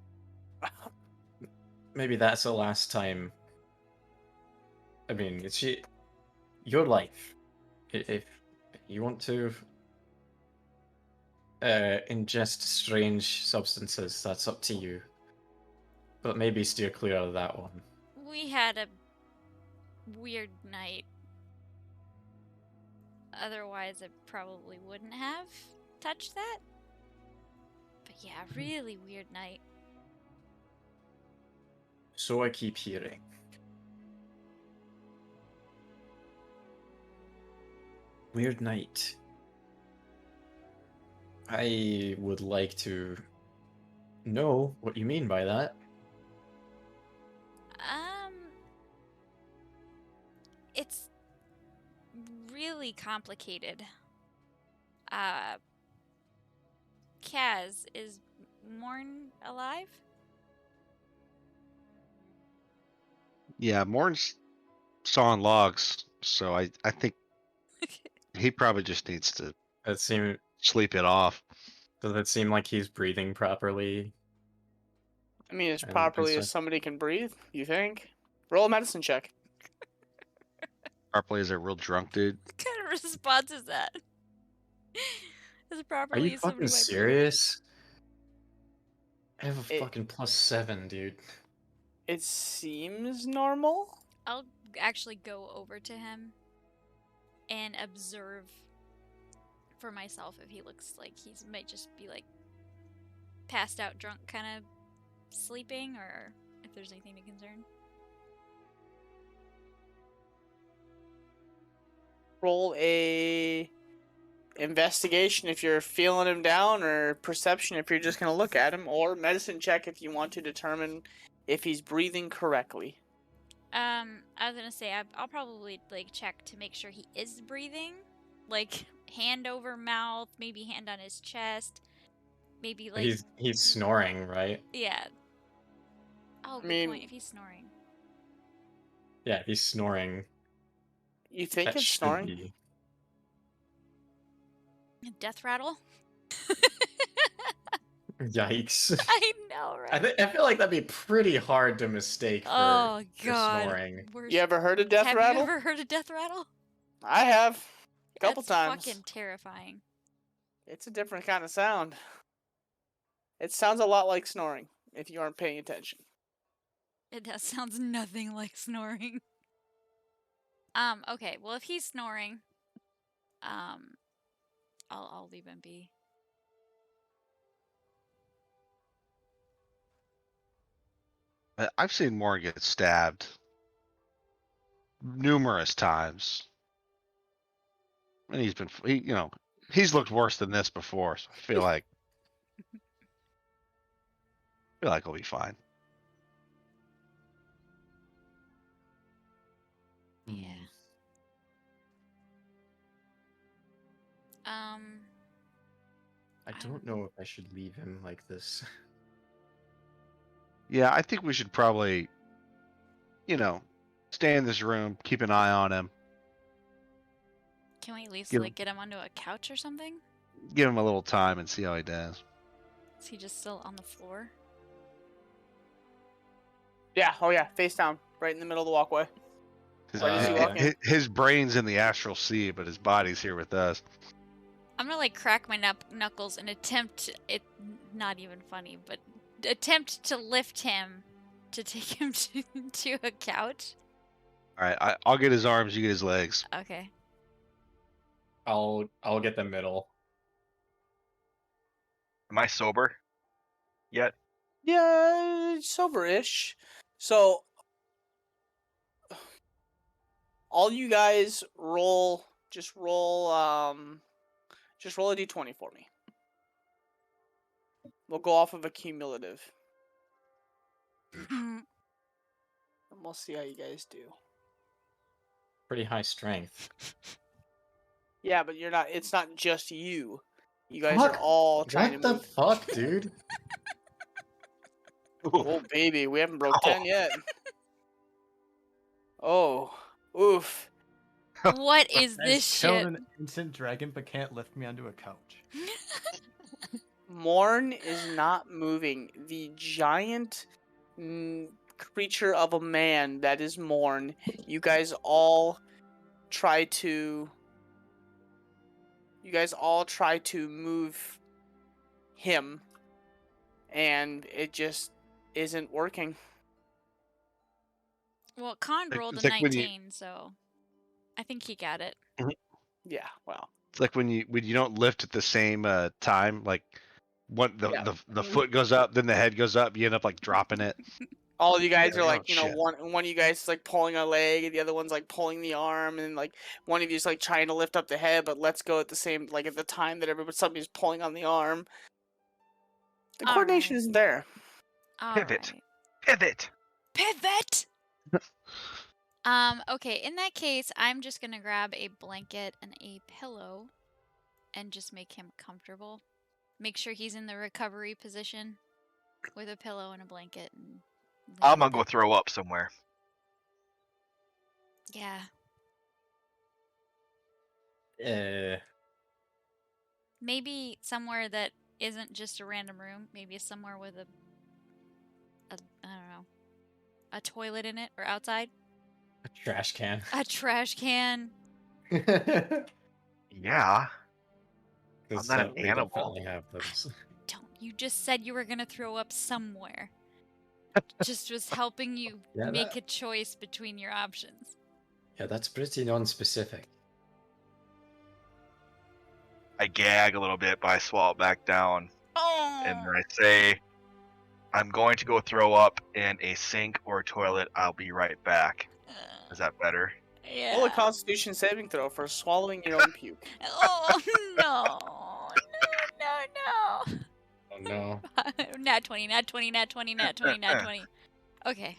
maybe that's the last time. I mean, it's your life. If you want to ingest strange substances, that's up to you. But maybe steer clear of that one. We had a weird night. Otherwise, I probably wouldn't have touched that. But yeah, really weird night. So I keep hearing. Weird night. I would like to know what you mean by that. It's really complicated. Kaz, is Morn alive? Yeah, Morn's sawing logs, so I think he probably just needs to It seem sleep it off. Does it seem like he's breathing properly? I mean, as And properly as such? somebody can breathe. You think? Roll a medicine check. Properly as a real drunk dude. What kind of response is that? As Are properly you as somebody fucking might breathe. serious? I have a It- fucking +7, dude. It seems normal. I'll actually go over to him and observe for myself if he looks like he might just be like passed out drunk kind of sleeping, or if there's anything to concern. Roll a investigation if you're feeling him down, or perception if you're just gonna look at him, or medicine check if you want to determine if he's breathing correctly. I was gonna say I'll probably like check to make sure he is breathing, like hand over mouth, maybe hand on his chest, maybe like He's snoring, right? yeah. Oh, I good mean- point. If he's snoring, Yeah, he's snoring. You think That it's should snoring? be. death rattle. Yikes. I know, right? I feel like that'd be pretty hard to mistake Oh for God. snoring. Worst- You ever heard of death Have rattle? you ever heard of death rattle? I have. A couple That's times. fucking terrifying. It's a different kind of sound. It sounds a lot like snoring if you aren't paying attention. That sounds nothing like snoring. Okay, well if he's snoring, I'll leave him be. I've seen Morn get stabbed numerous times. And he's looked worse than this before, so I feel like he'll be fine. Yeah. I don't know if I should leave him like this. Yeah, I think we should probably stay in this room, keep an eye on him, Can we at least Give- like get him onto a couch or something? give him a little time, and see how he does. Is he just still on the floor? Yeah. Oh yeah. Face down, right in the middle of the walkway. His, Why does he walk in? his brain's in the astral sea, but his body's here with us. I'm gonna like crack my knuckles and attempt it. Not even funny, but attempt to lift him to take him to a couch. All right, I'll get his arms. You get his legs. Okay. I'll get the middle. Am I sober yet? Yeah, sober-ish. So, all you guys roll. Just roll a d20 for me. We'll go off of a cumulative, and we'll see how you guys do. Pretty high strength. Yeah, but you're not. It's not just you. You guys Fuck, are all trying What to the move. fuck, dude? Oh baby, we haven't broke 10 yet. Oh, oof. What is I've this killed shit? an instant dragon, but can't lift me onto a couch. Morn is not moving. The giant creature of a man that is Morn. You guys all try to. You guys all try to move him, and it just isn't working. Well, Con Like- rolled a it's like when you- 19, so I think he got it. Yeah, well. It's like when you don't lift at the same time. Like, Yeah. the foot goes up, then the head goes up. You end up like dropping it. All you guys are Oh, like, shit. one of you guys is like pulling a leg, and the other one's like pulling the arm, and like one of you's like trying to lift up the head, but let's go at the same at the time that somebody's pulling on the arm. The All coordination right. isn't there. Pivot. Alright. Pivot. Pivot! Okay, in that case, I'm just gonna grab a blanket and a pillow and just make him comfortable. Make sure he's in the recovery position with a pillow and a blanket. And I'm gonna go throw up somewhere. Yeah. Maybe somewhere that isn't just a random room. Maybe somewhere with a I don't know, a toilet in it or outside. A trash can. A trash can. Yeah. 'Cause, not an we animal. definitely have those. Don't. You just said you were gonna throw up somewhere. Just was helping you Yeah, make a choice between your options. Yeah, that's pretty non-specific. I gag a little bit, but I swallow it back down, and Oh. then I say, "I'm going to go throw up in a sink or a toilet. I'll be right back." Is that better? Yeah. Roll a Constitution saving throw for swallowing your own puke. Oh no. No. Oh no. Nat 20, nat 20, nat 20, nat 20, nat 20. Okay.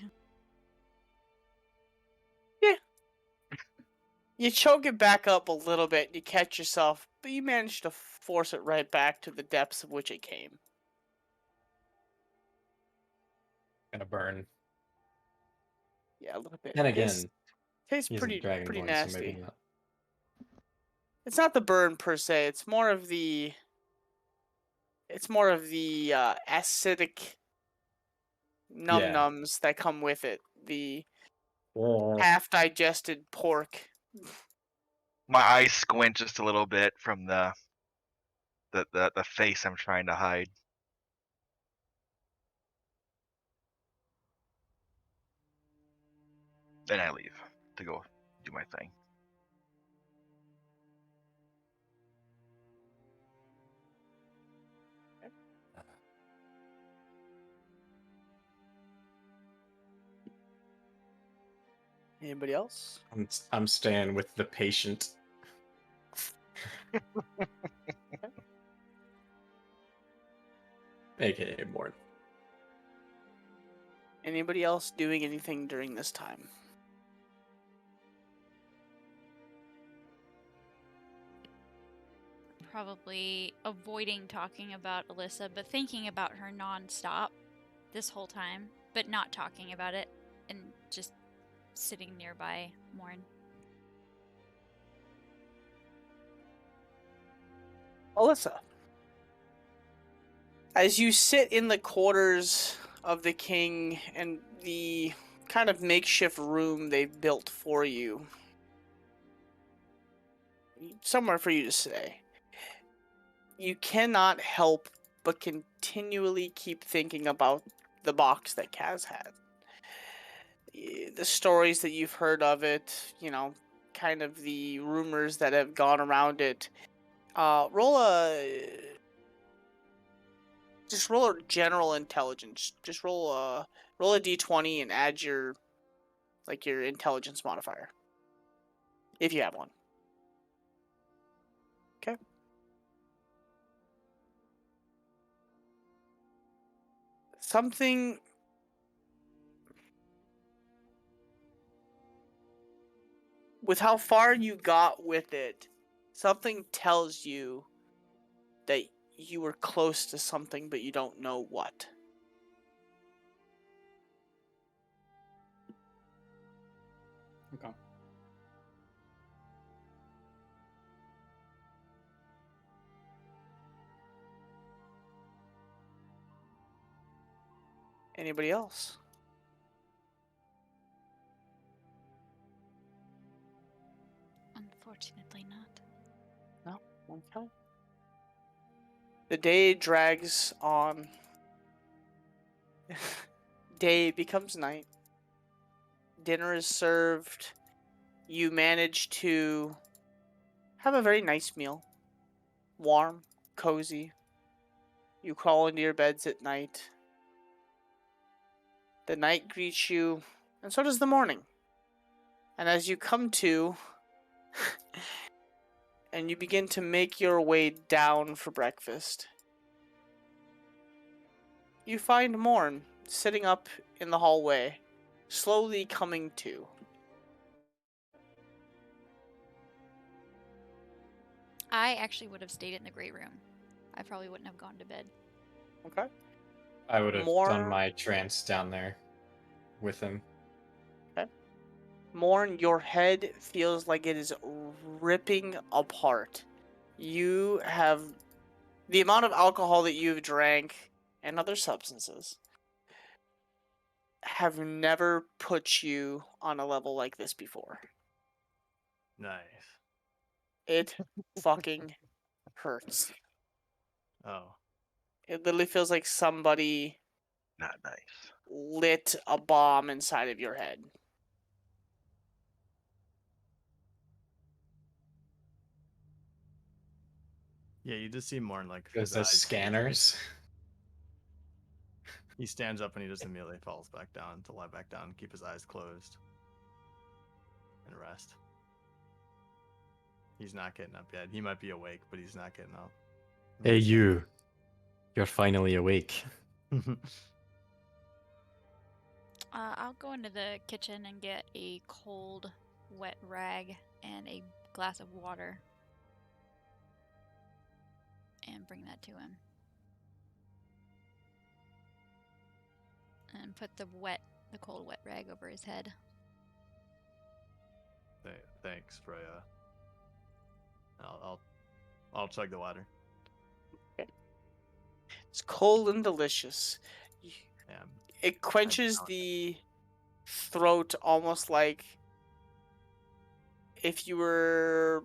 You choke it back up a little bit, you catch yourself, but you manage to force it right back to the depths of which it came. Gonna burn. Yeah, a little bit. And again, Tastes he's pretty a dragonborn, pretty so nasty. maybe not. It's not the burn per se. It's more of the. It's more of the acidic nums that come with it. The half-digested pork. My eyes squint just a little bit from the face I'm trying to hide. Then I leave to go do my thing. Anybody else? I'm staying with the patient. AKA Morn. Anybody else doing anything during this time? Probably avoiding talking about Alyssa, but thinking about her non-stop this whole time, but not talking about it and just sitting nearby Morn. Alyssa, as you sit in the quarters of the king and the kind of makeshift room they've built for you, somewhere for you to stay, you cannot help but continually keep thinking about the box that Kaz had. The stories that you've heard of it, kind of the rumors that have gone around it. Just roll a general intelligence. Just roll a d20 and add your intelligence modifier, if you have one. Okay. Something with how far you got with it, something tells you that you were close to something, but you don't know what. Okay. Anybody else? Unfortunately not. No? Okay. The day drags on. Day becomes night. Dinner is served. You manage to have a very nice meal. Warm, cozy. You crawl into your beds at night. The night greets you, and so does the morning. And as you come to, and you begin to make your way down for breakfast, you find Morn sitting up in the hallway, slowly coming to. I actually would have stayed in the great room. I probably wouldn't have gone to bed. Okay. I would have More- done my trance down there with him. Morn, your head feels like it is ripping apart. You have the amount of alcohol that you've drank and other substances have never put you on a level like this before. Nice. It fucking hurts. Oh. It literally feels like somebody Not nice. lit a bomb inside of your head. Yeah, you just see Morn like There's his the eyes. scanners. He stands up and he just immediately falls back down to lie back down, keep his eyes closed, and rest. He's not getting up yet. He might be awake, but he's not getting up. Hey, you. You're finally awake. I'll go into the kitchen and get a cold, wet rag and a glass of water and bring that to him. And put the cold, wet rag over his head. Thanks, Freya. I'll chug the water. It's cold and delicious. Yeah. It quenches the throat almost like if you were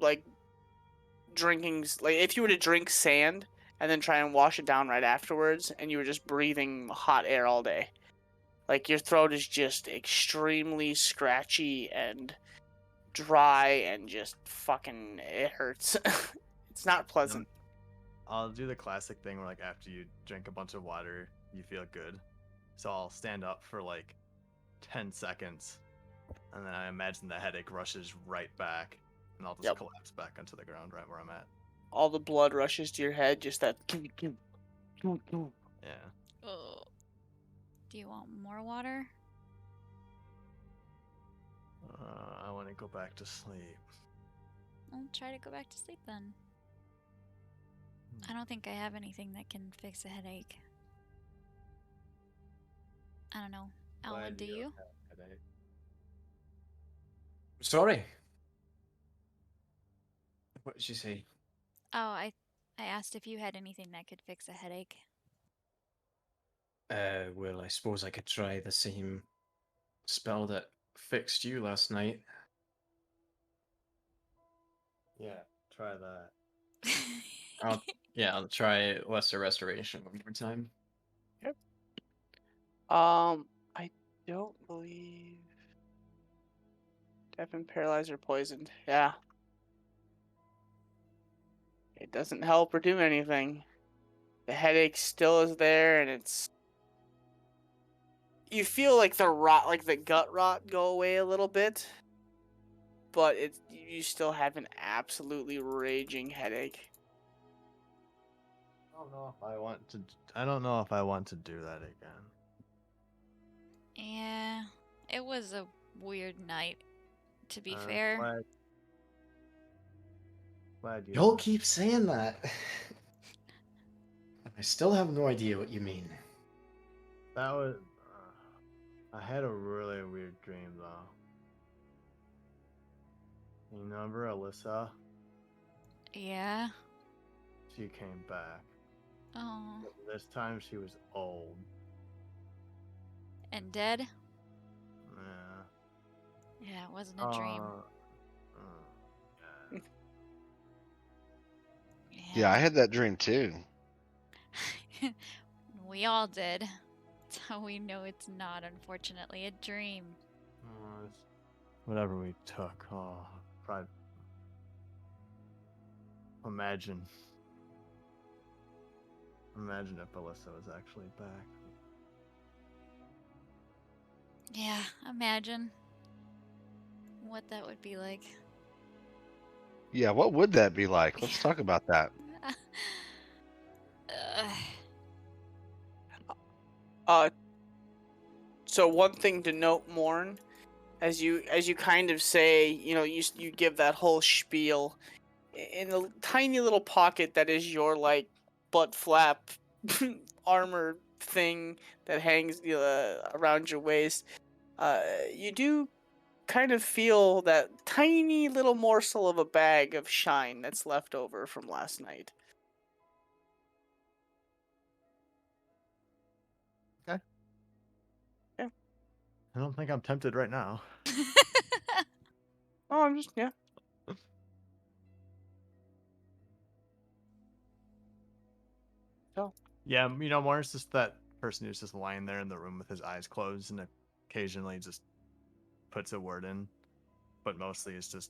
if you were to drink sand and then try and wash it down right afterwards and you were just breathing hot air all day. Like your throat is just extremely scratchy and dry and just fucking it hurts. It's not pleasant. I'll do the classic thing where like after you drink a bunch of water, you feel good. So I'll stand up for like 10 seconds, and then I imagine the headache rushes right back, and I'll just collapse back onto the ground right where I'm at. All the blood rushes to your head, just that. Yeah. Oh. Do you want more water? I want to go back to sleep. I'll try to go back to sleep then. I don't think I have anything that can fix a headache. I don't know. Alan, do you? Sorry. What did she say? Oh, I asked if you had anything that could fix a headache. Well, I suppose I could try the same spell that fixed you last night. Yeah, try that. I'll try Lesser Restoration one more time. Yep. I don't believe deafened, paralyzed, or poisoned. Yeah. It doesn't help or do anything. The headache still is there, and you feel like the gut rot go away a little bit, but you still have an absolutely raging headache. I don't know if I want to. I don't know if I want to do that again. Yeah, it was a weird night, to be I'm fair. glad you Y'all don't. keep saying that. I still have no idea what you mean. That was. I had a really weird dream though. You remember Alyssa? Yeah. She came back. Oh, But this time she was old. and dead? Yeah. Yeah, it wasn't a dream. Yeah. Yeah, I had that dream too. We all did. So we know it's not, unfortunately, a dream. It's whatever we took. Oh, probably. Imagine if Alyssa was actually back. Yeah, imagine what that would be like. Yeah, what would that be like? Let's talk about that. Ugh. So one thing to note, Morn, as you kind of say, you give that whole spiel in the tiny little pocket that is your like butt flap armor thing that hangs around your waist. You do kind of feel that tiny little morsel of a bag of shine that's left over from last night. Okay. Yeah. I don't think I'm tempted right now. Oh, I'm just yeah. So Yeah, Morris is that person who's just lying there in the room with his eyes closed and occasionally just puts a word in, but mostly is just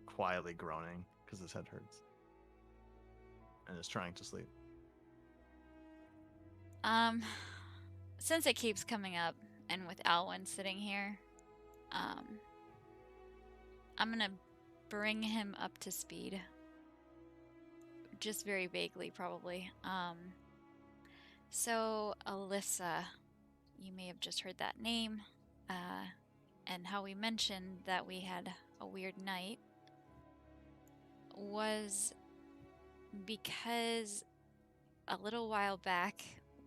quietly groaning because his head hurts and is trying to sleep. Since it keeps coming up, and with Alwyn sitting here, I'm gonna bring him up to speed. Just very vaguely, probably. So, Alyssa, you may have just heard that name, and how we mentioned that we had a weird night was because a little while back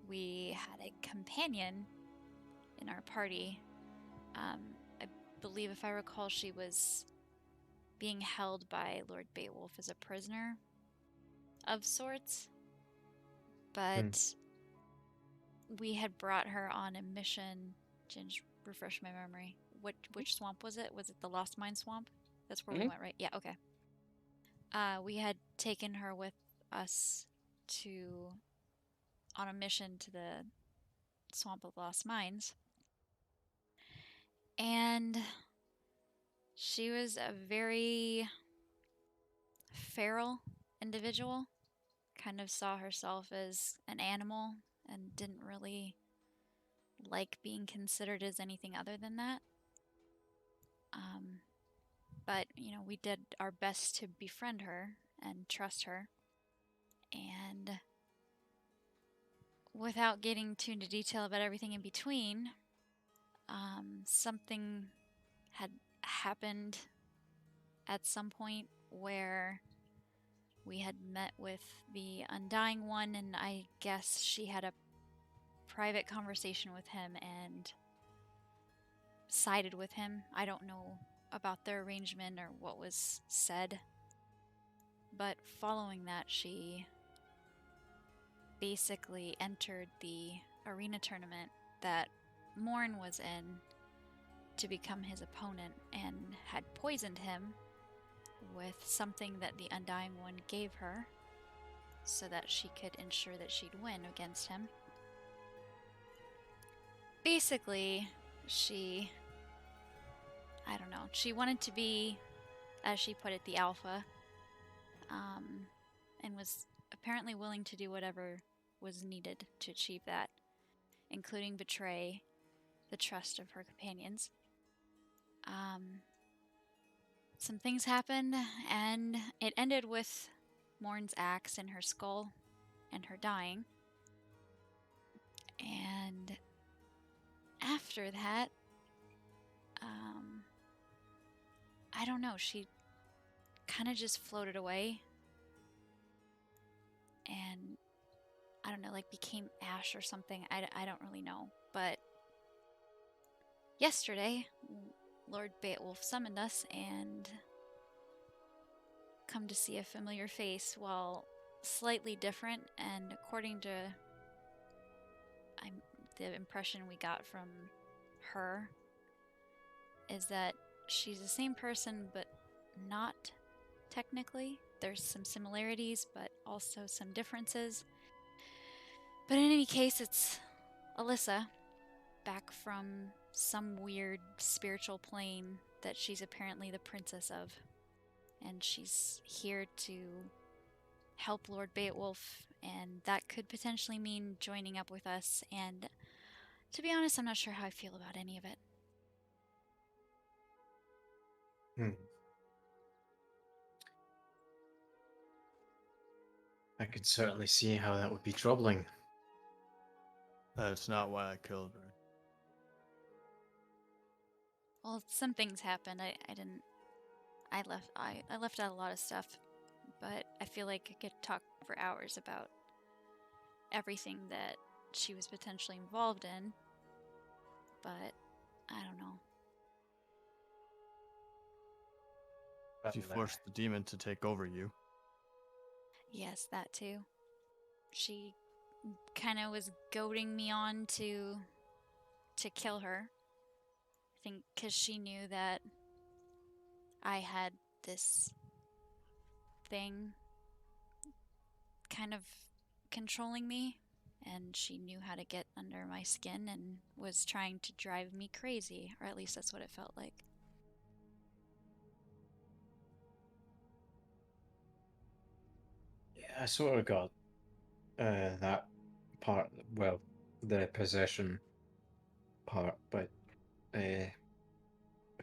we had a companion in our party. I believe, if I recall, she was being held by Lord Beowulf as a prisoner of sorts, but we had brought her on a mission. Ginge, refresh my memory. Which swamp was it? Was it the Lost Mine Swamp? That's where we went, right? Yeah, okay. We had taken her with us on a mission to the Swamp of Lost Mines. And she was a very feral individual. Kind of saw herself as an animal and didn't really like being considered as anything other than that. But, we did our best to befriend her and trust her. And without getting too into detail about everything in between, something had happened at some point where we had met with the Undying One, and I guess she had a private conversation with him and sided with him. I don't know about their arrangement or what was said. But following that, she basically entered the arena tournament that Morn was in to become his opponent and had poisoned him with something that the Undying One gave her so that she could ensure that she'd win against him. Basically, she wanted to be, as she put it, the alpha, and was apparently willing to do whatever was needed to achieve that, including betray the trust of her companions. Some things happened, and it ended with Morn's axe in her skull and her dying. And after that, I don't know, she kind of just floated away and, I don't know, like became ash or something. I don't really know. But yesterday, Lord Beowulf summoned us and come to see a familiar face, while slightly different, and according to the impression we got from her is that she's the same person, but not technically. There's some similarities, but also some differences. But in any case, it's Alyssa, back from some weird spiritual plane that she's apparently the princess of. And she's here to help Lord Beowulf, and that could potentially mean joining up with us, and to be honest, I'm not sure how I feel about any of it. I could certainly see how that would be troubling. That's not why I killed her. Well, some things happened. I left out a lot of stuff, but I feel like I could talk for hours about everything that she was potentially involved in, but I don't know. She forced the demon to take over you. Yes, that too. She kind of was goading me on to kill her. I think because she knew that I had this thing kind of controlling me, and she knew how to get under my skin and was trying to drive me crazy, or at least that's what it felt like. Yeah, I sort of got that part, well, the possession part, but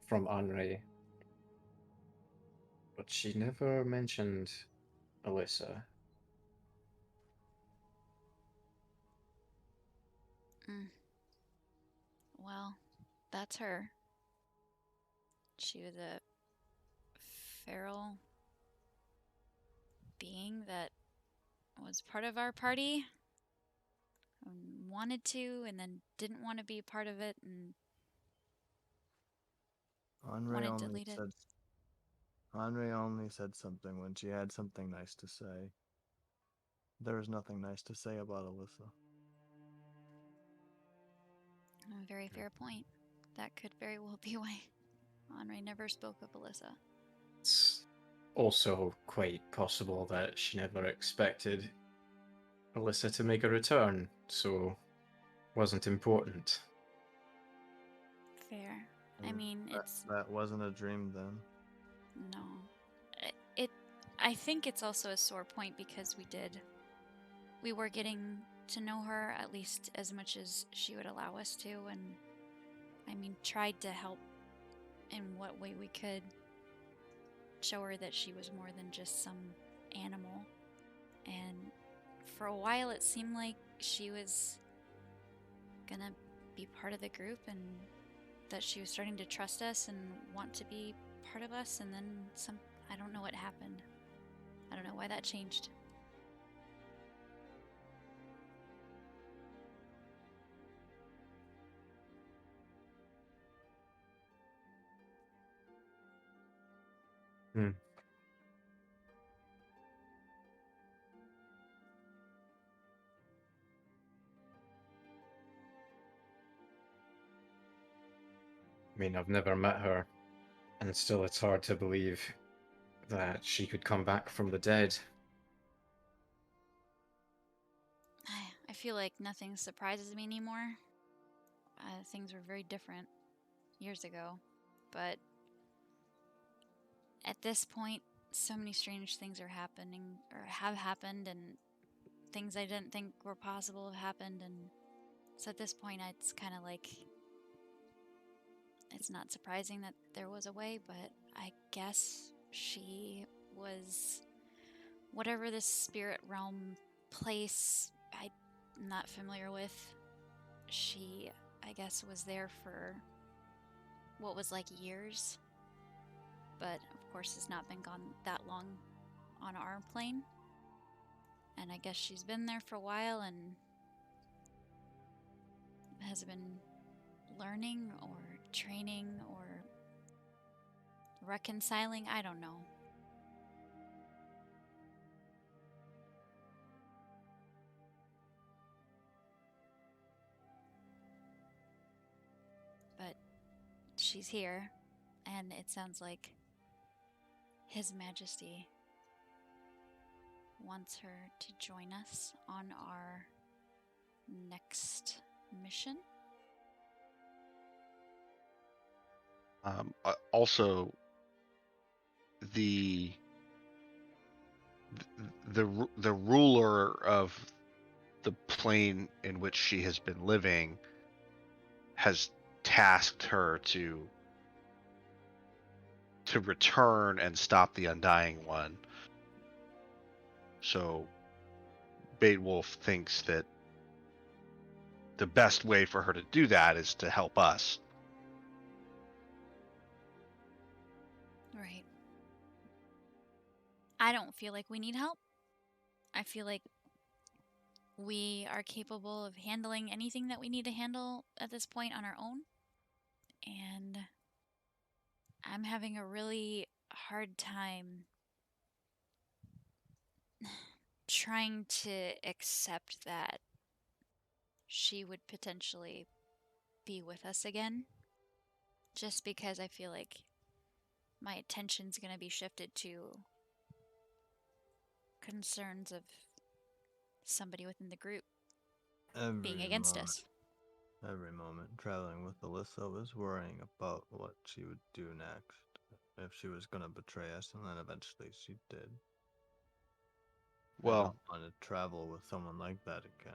from Henri. But she never mentioned Alyssa. Well, that's her. She was a feral being that was part of our party, and wanted to, and then didn't want to be a part of it, and wanted to lead it. Henri only said something when she had something nice to say. There was nothing nice to say about Alyssa. A very fair point. That could very well be why Henri never spoke of Alyssa. It's also quite possible that she never expected Alyssa to make a return, so wasn't important. Fair. I mean, That wasn't a dream then. No. I think it's also a sore point because we were getting to know her at least as much as she would allow us to, and I mean, tried to help in what way we could, show her that she was more than just some animal. And for a while it seemed like she was gonna be part of the group, and that she was starting to trust us and want to be part of us, and then I don't know what happened. I don't know why that changed. Hmm. I mean, I've never met her, and still it's hard to believe that she could come back from the dead. I feel like nothing surprises me anymore. Things were very different years ago, but at this point, so many strange things are happening or have happened, and things I didn't think were possible have happened. And so at this point, it's kind of like it's not surprising that there was a way, but I guess she was whatever this spirit realm place I'm not familiar with. She, I guess, was there for what was like years, but of course has not been gone that long on our plane. And I guess she's been there for a while and has been learning or training or reconciling. I don't know. But she's here, and it sounds like His Majesty wants her to join us on our next mission. Also, the the ruler of the plane in which she has been living has tasked her to return and stop the Undying One. So Beowulf thinks that the best way for her to do that is to help us. Right. I don't feel like we need help. I feel like we are capable of handling anything that we need to handle at this point on our own. And I'm having a really hard time trying to accept that she would potentially be with us again. Just because I feel like my attention's going to be shifted to concerns of somebody within the group being against us. Every moment traveling with Alyssa was worrying about what she would do next. If she was going to betray us, and then eventually she did. I Well, don't want to travel with someone like that again.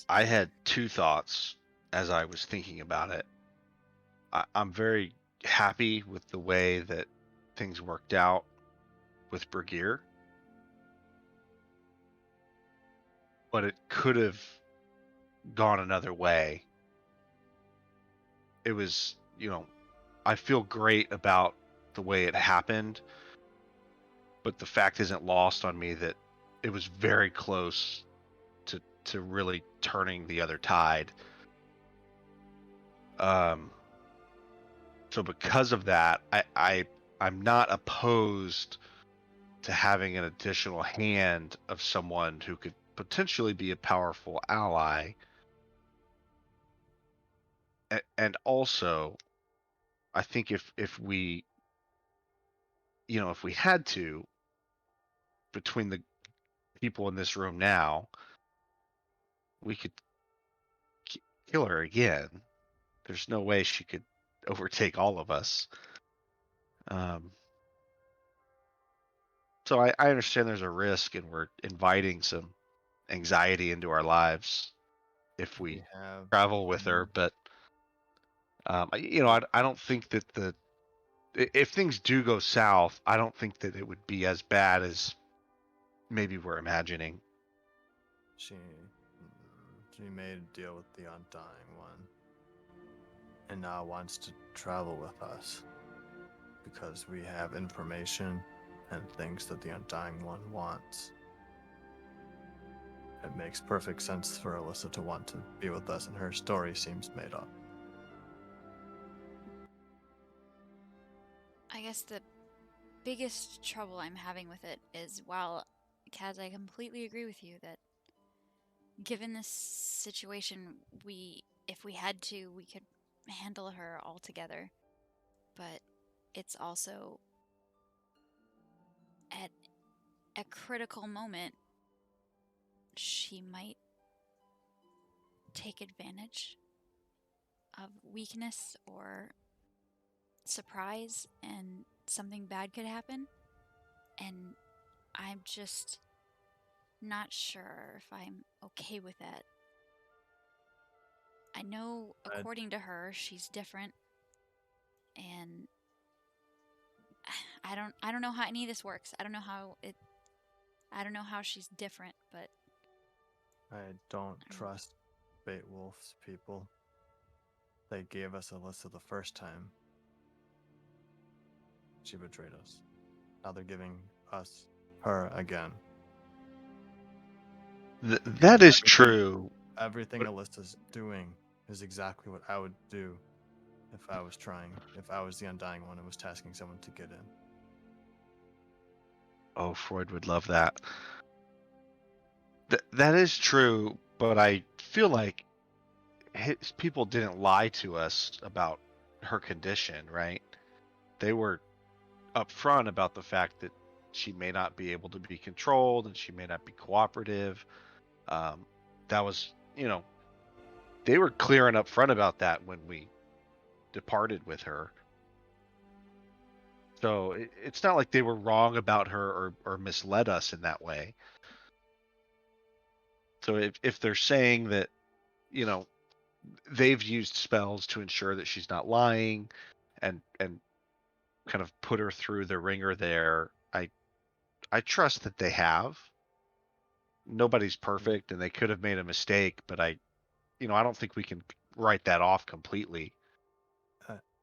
I had two thoughts as I was thinking about it. I'm very happy with the way that things worked out with Brigir, but it could have gone another way. It was, I feel great about the way it happened, but the fact isn't lost on me that it was very close to really turning the other tide. So because of that, I'm not opposed to having an additional hand of someone who could potentially be a powerful ally. And also, I think if we, if we had to, between the people in this room now, we could kill her again. There's no way she could overtake all of us. So I understand there's a risk, and we're inviting some anxiety into our lives if we have travel with her. But I don't think that if things do go south, I don't think that it would be as bad as maybe we're imagining. She made a deal with the Undying One, and now wants to travel with us because we have information and things that the Undying One wants. It makes perfect sense for Alyssa to want to be with us, and her story seems made up. I guess the biggest trouble I'm having with it is, while, Kaz, I completely agree with you that given this situation, if we had to, we could handle her all together. But it's also at a critical moment, she might take advantage of weakness or surprise, and something bad could happen. And I'm just not sure if I'm okay with that. I know, according to her, she's different, and I don't know how any of this works. I don't know how she's different, but I don't trust Beowulf's people. They gave us Alyssa the first time. She betrayed us. Now they're giving us her again. That is true. Everything But- Alyssa's doing is exactly what I would do if I was the Undying One and was tasking someone to get in. Oh, Freud would love that. That is true, but I feel like his people didn't lie to us about her condition, right? They were upfront about the fact that she may not be able to be controlled and she may not be cooperative. That was, they were clear and upfront about that when we departed with her. So it's not like they were wrong about her or misled us in that way. So if they're saying that, they've used spells to ensure that she's not lying and kind of put her through the ringer there, I trust that they have. Nobody's perfect and they could have made a mistake, but I don't think we can write that off completely.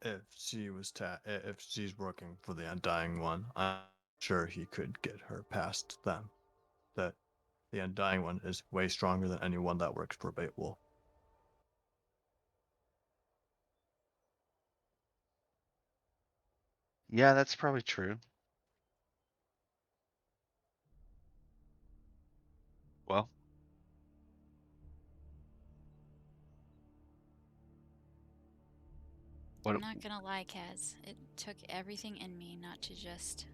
If she's working for the Undying One, I'm sure he could get her past them. That the Undying One is way stronger than anyone that works for Beowulf. Yeah, that's probably true. Well, what I'm not gonna lie, Kaz. It took everything in me not to just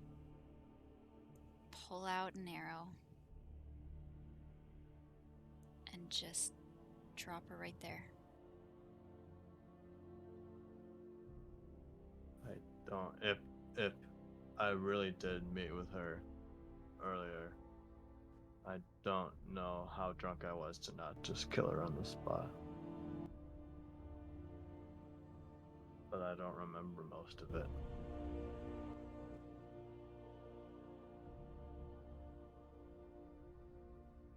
pull out an arrow and just drop her right there. I don't. If I really did meet with her earlier, I don't know how drunk I was to not just kill her on the spot. But I don't remember most of it.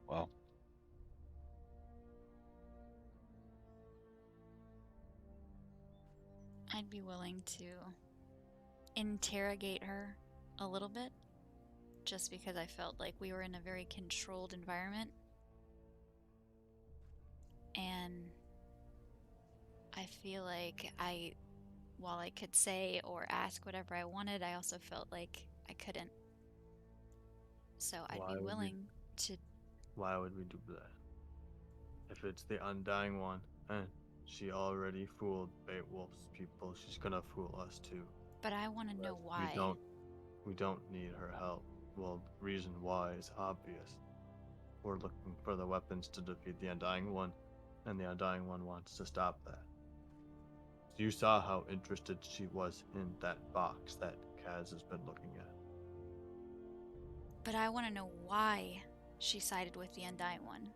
well, I'd be willing to interrogate her a little bit, just because I felt like we were in a very controlled environment. And I feel like while I could say or ask whatever I wanted, I also felt like I couldn't. So I'd be willing to. Why would we do that? If it's the Undying One, and she already fooled Beowulf's people, she's gonna fool us too. But I want to know why. We don't need her help. Well, the reason why is obvious. We're looking for the weapons to defeat the Undying One, and the Undying One wants to stop that. You saw how interested she was in that box that Kaz has been looking at. But I want to know why she sided with the Undying One.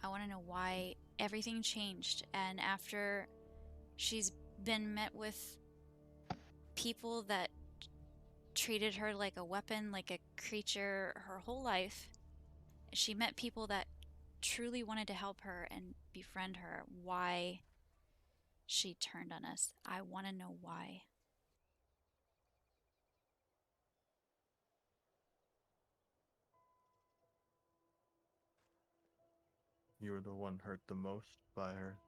I want to know why everything changed, and after she's been met with people that treated her like a weapon, like a creature her whole life, she met people that truly wanted to help her and befriend her. Why she turned on us. I want to know why. You were the one hurt the most by her.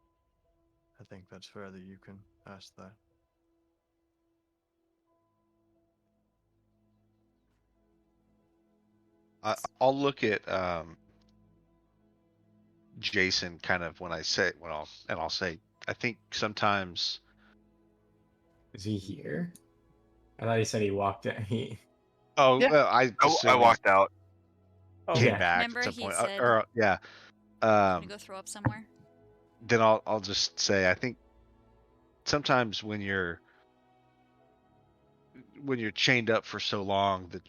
I think that's fair that you can ask that. I'll look at Jason kind of when I'll say I think sometimes. Is he here? I thought he said he walked in. He Oh, Yeah. well, I I assume he walked out. Oh, came yeah. back Remember at some he point. said Or yeah. he's gonna Um, go throw up somewhere. then I'll just say I think sometimes when you're chained up for so long that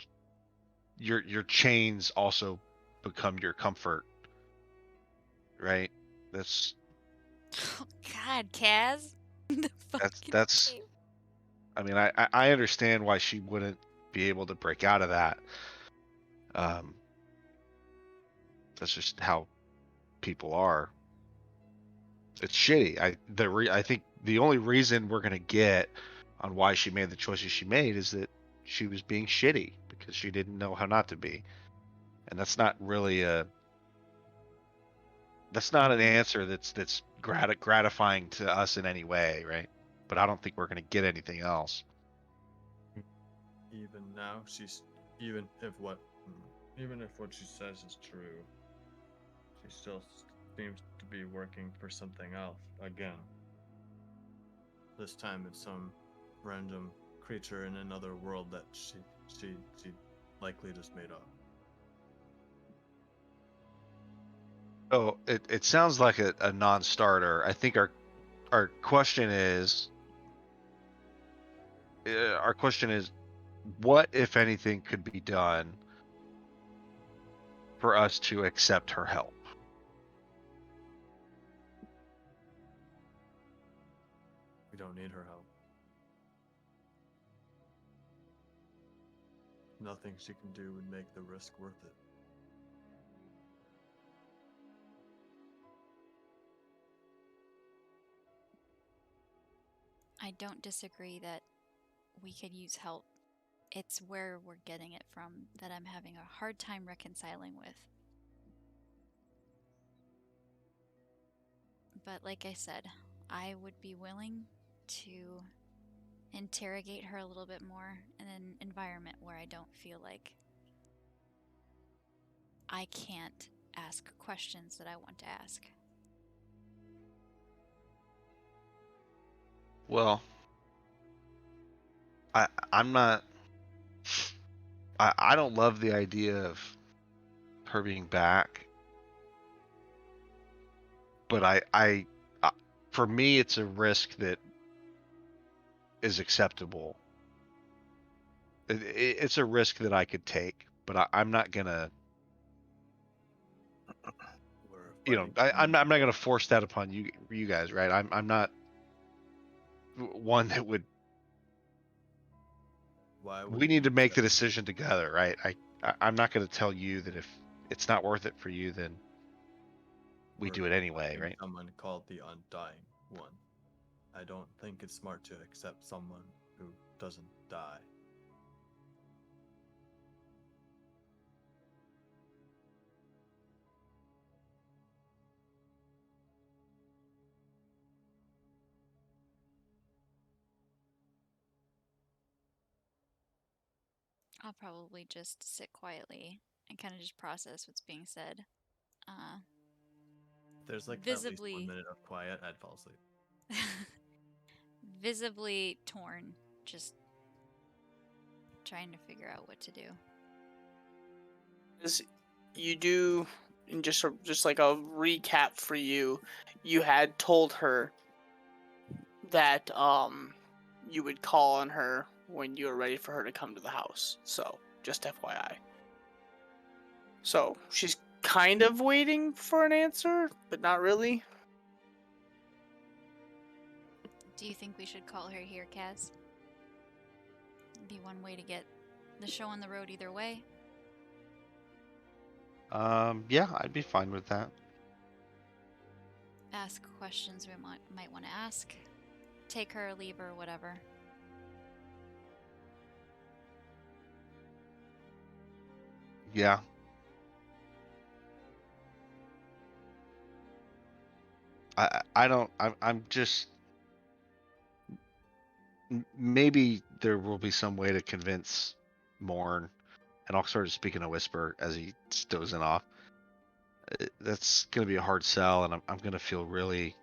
your chains also become your comfort, right? That's Oh God, Kaz. The fucking that's. game. I mean, I understand why she wouldn't be able to break out of that. Um, that's just how people are. It's shitty. I think the only reason we're gonna get on why she made the choices she made is that she was being shitty because she didn't know how not to be, and that's not really that's not an answer that's gratifying to us in any way, right? But I don't think we're gonna get anything else. Even now, even if what even if what she says is true, she still seems to be working for something else again. This time it's some random creature in another world that she likely just made up. Oh, it sounds like a non-starter. I think our question is our question is what if anything could be done for us to accept her help? We don't need her help. Nothing she can do would make the risk worth it. I don't disagree that we could use help. It's where we're getting it from that I'm having a hard time reconciling with. But like I said, I would be willing to interrogate her a little bit more in an environment where I don't feel like I can't ask questions that I want to ask. Well, I'm not. I don't love the idea of her being back, but for me, it's a risk that is acceptable. It's a risk that I could take, but I'm not gonna. We're fighting. I'm not gonna force that upon you guys, right? I'm not one that would. Why would We need to you make the accept decision together, right? I'm not gonna tell you that if it's not worth it for you, then we we're do it anyway, fighting right? someone called the Undying One? I don't think it's smart to accept someone who doesn't die. I'll probably just sit quietly and kind of just process what's being said. There's like at least 1 Visibly, minute of quiet, I'd fall asleep. visibly torn, just trying to figure out what to do. Is you do, and just like a recap for you, you had told her that you would call on her when you were ready for her to come to the house. So just FYI. So she's kind of waiting for an answer, but not really. Do you think we should call her here, Kaz? Be one way to get the show on the road either way. Yeah, I'd be fine with that. Ask questions we might want to ask. Take her, leave her, whatever. Yeah. I don't. I'm just. Maybe there will be some way to convince Morn, and I'll sort of speak in a whisper as he dozing off. That's gonna be a hard sell, and I'm gonna feel really.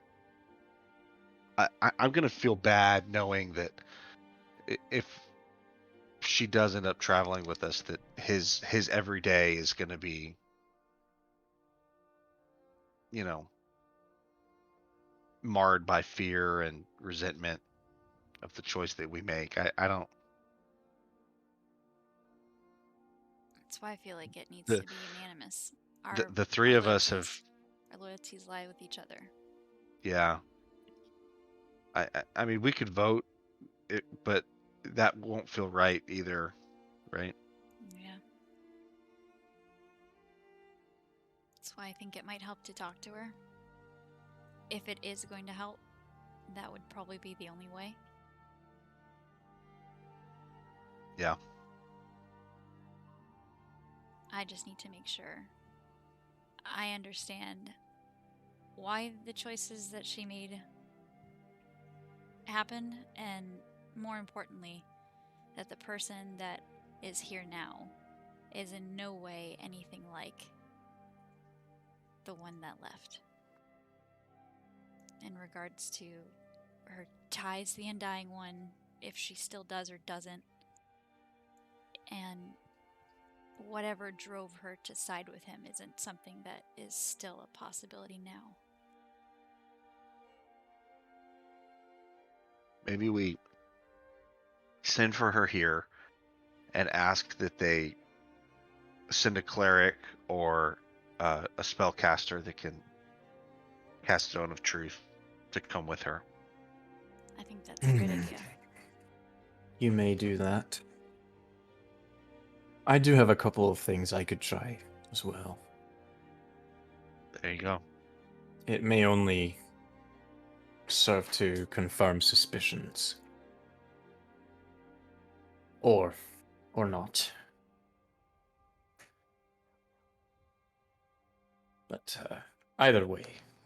I'm gonna feel bad knowing that if she does end up traveling with us, that his every day is gonna be, you know, marred by fear and resentment of the choice that we make. I don't. That's why I feel like it needs The to be unanimous. the three of us have. Our loyalties lie with each other. Yeah. I mean, we could vote, but that won't feel right either, right? Yeah. That's why I think it might help to talk to her. If it is going to help, that would probably be the only way. Yeah. I just need to make sure I understand why the choices that she made happened, and more importantly, that the person that is here now is in no way anything like the one that left. In regards to her ties to the Undying One, if she still does or doesn't, and whatever drove her to side with him isn't something that is still a possibility now. Maybe we send for her here and ask that they send a cleric or a spellcaster that can cast Zone of Truth to come with her. I think that's a great idea. You may do that. I do have a couple of things I could try as well. There you go. It may only serve to confirm suspicions. Or not. But either way,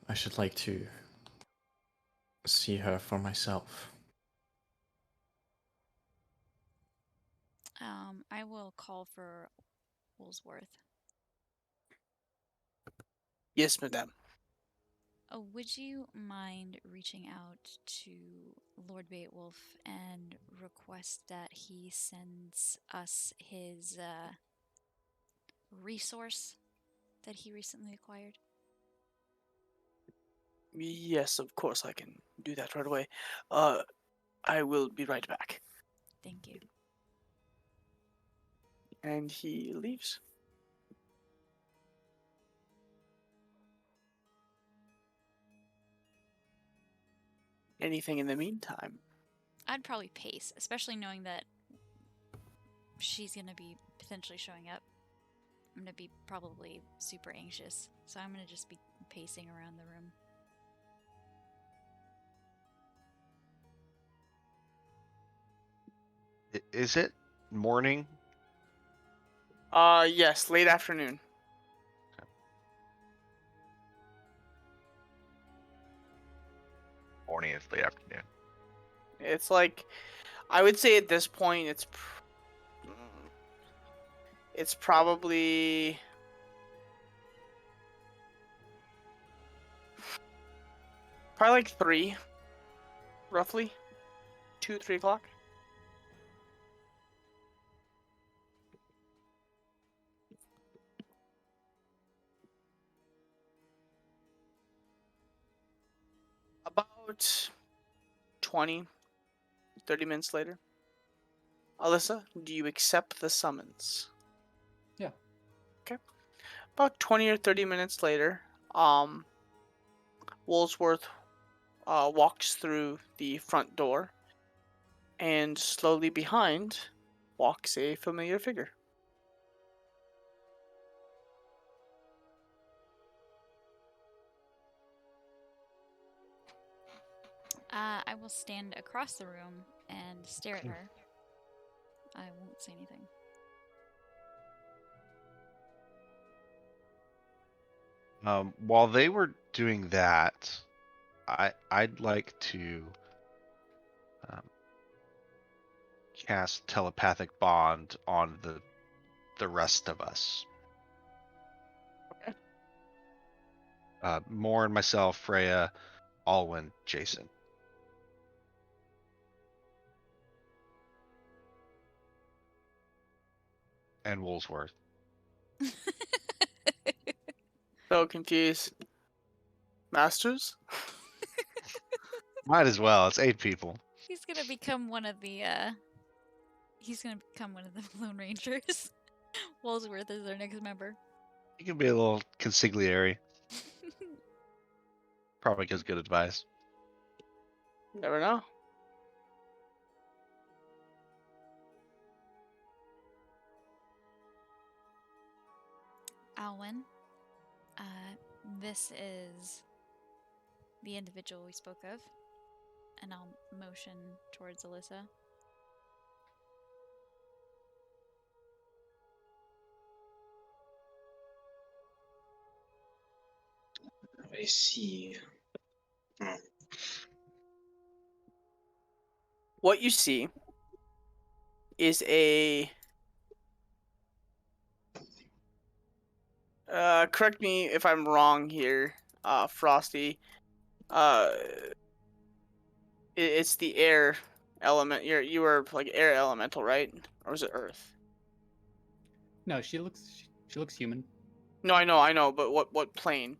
I should like to see her for myself. I will call for Woolsworth. Yes, madame. Oh, would you mind reaching out to Lord Beowulf and request that he sends us his resource that he recently acquired? Yes, of course I can do that right away. I will be right back. Thank you. And he leaves. Anything in the meantime? I'd probably pace, especially knowing that she's going to be potentially showing up. I'm going to be probably super anxious, so I'm going to just be pacing around the room. Is it morning? Yes, late afternoon. Morning is late afternoon. It's like, I would say at this point, it's probably like 3, roughly 2, 3 o'clock. About 20, 30 minutes later. Alyssa, do you accept the summons? Yeah. Okay. About 20 or 30 minutes later, Woolsworth walks through the front door, and slowly behind walks a familiar figure. I will stand across the room and stare at her. I won't say anything. While they were doing that, I'd like to cast telepathic bond on the rest of us. Okay. Morn, myself, Freya, Alwyn, Jason. And Woolsworth. So confused. Masters? Might as well. It's 8 people. He's gonna become one of the Lone Rangers. Woolsworth is their next member. You can be a little consigliere. Probably gives good advice. Never know. Alwyn, this is the individual we spoke of, and I'll motion towards Alyssa. I see. What you see is a correct me if I'm wrong here, Frosty. It's the air element. You were like air elemental, right? Or was it earth? No, she looks human. No, I know, but what plane?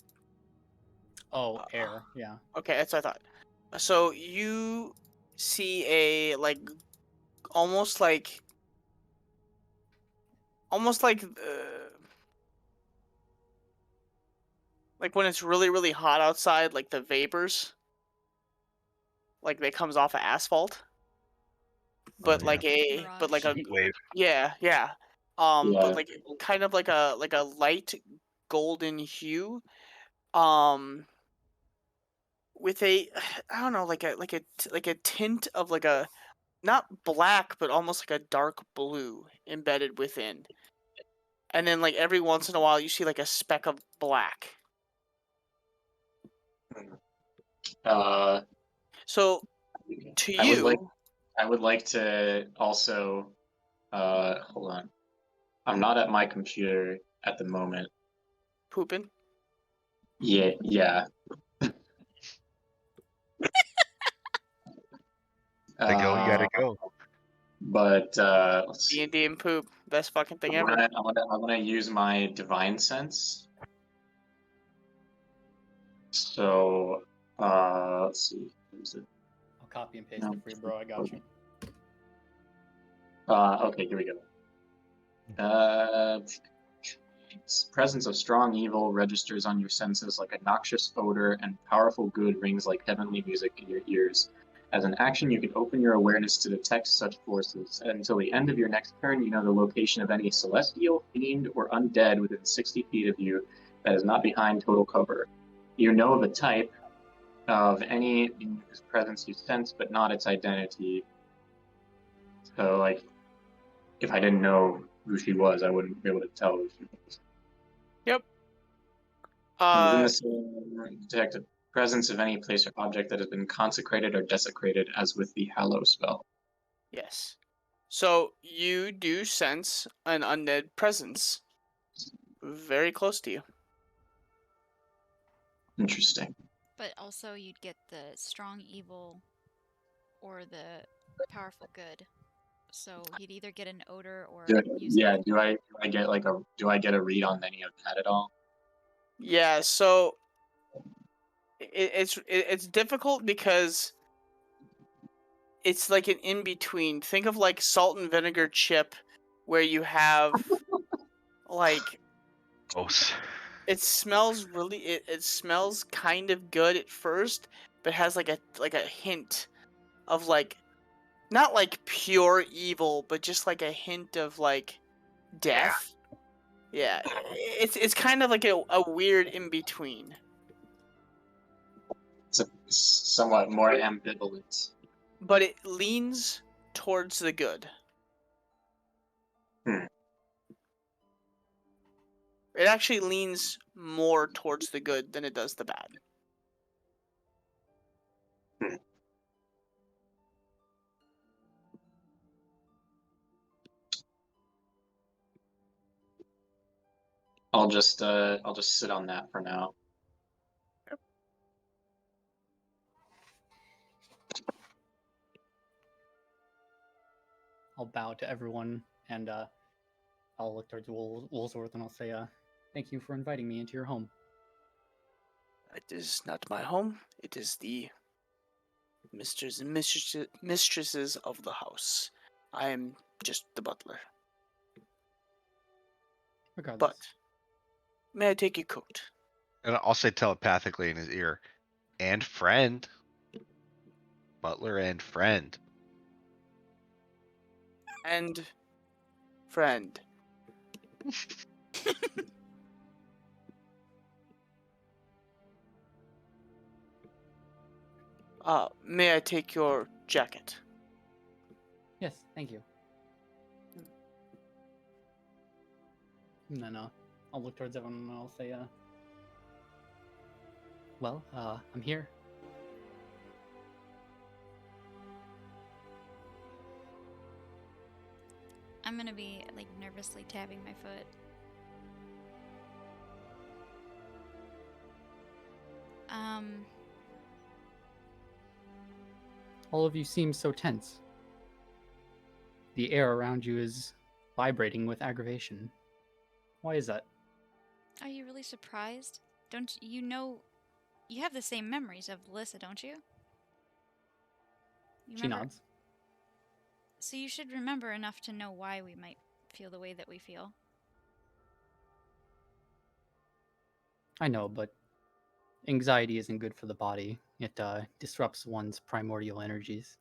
Oh, air. Yeah. Okay, that's what I thought. So you see a almost like like when it's really hot outside, like the vapors, like that comes off of asphalt. But yeah. like a Heat wave. yeah. Yeah. But like kind of like a light golden hue. With a I don't know, like a tint of like a not black but almost like a dark blue embedded within. And then like every once in a while you see like a speck of black. Uh, So to I would you, like to also. Hold on. I'm not at my computer at the moment. pooping. Yeah. Gotta go. You gotta Uh, go. But let's see. D&D and poop, best fucking thing I'm ever. gonna use my divine sense. So let's see. What is it? I'll copy and paste No. it for you, bro. I got you. Okay, here we go. Presence of strong evil registers on your senses like a noxious odor, and powerful good rings like heavenly music in your ears. As an action, you can open your awareness to detect such forces. And until the end of your next turn, you know the location of any celestial, fiend, or undead within 60 feet of you that is not behind total cover. You know the type of any whose presence you sense, but not its identity. So, like, if I didn't know who she was, I wouldn't be able to tell who she was. Yep. Within the same detect the presence of any place or object that has been consecrated or desecrated, as with the Hallow spell. Yes. So you do sense an undead presence very close to you. Interesting. But also, you'd get the strong evil or the powerful good. So he'd either get an odor or music. Do I get a read on any of that at all? Yeah, so it's difficult because it's like an in between. Think of like salt and vinegar chip, where you have like Gross. it smells really it smells kind of good at first, but has like a hint of like not like pure evil, but just like a hint of like death. Yeah, it's kind of like a weird in between. It's somewhat more ambivalent. But it leans towards the good. Hmm. It actually leans more towards the good than it does the bad. I'll just sit on that for now. I'll bow to everyone and I'll look towards Woolsworth and I'll say, thank you for inviting me into your home. It is not my home. It is the misters and mistresses of the house. I am just the butler. Regardless. But may I take your coat? And I'll say telepathically in his ear, and friend. Butler and friend. And friend. May I take your jacket? Yes, thank you. And then I'll look towards everyone and I'll say, well, I'm here. I'm gonna be like nervously tapping my foot. All of you seem so tense. The air around you is vibrating with aggravation. Why is that? Are you really surprised? Don't you know? You have the same memories of Alyssa, don't you? You She remember- nods. So you should remember enough to know why we might feel the way that we feel. I know, but anxiety isn't good for the body. It disrupts one's primordial energies.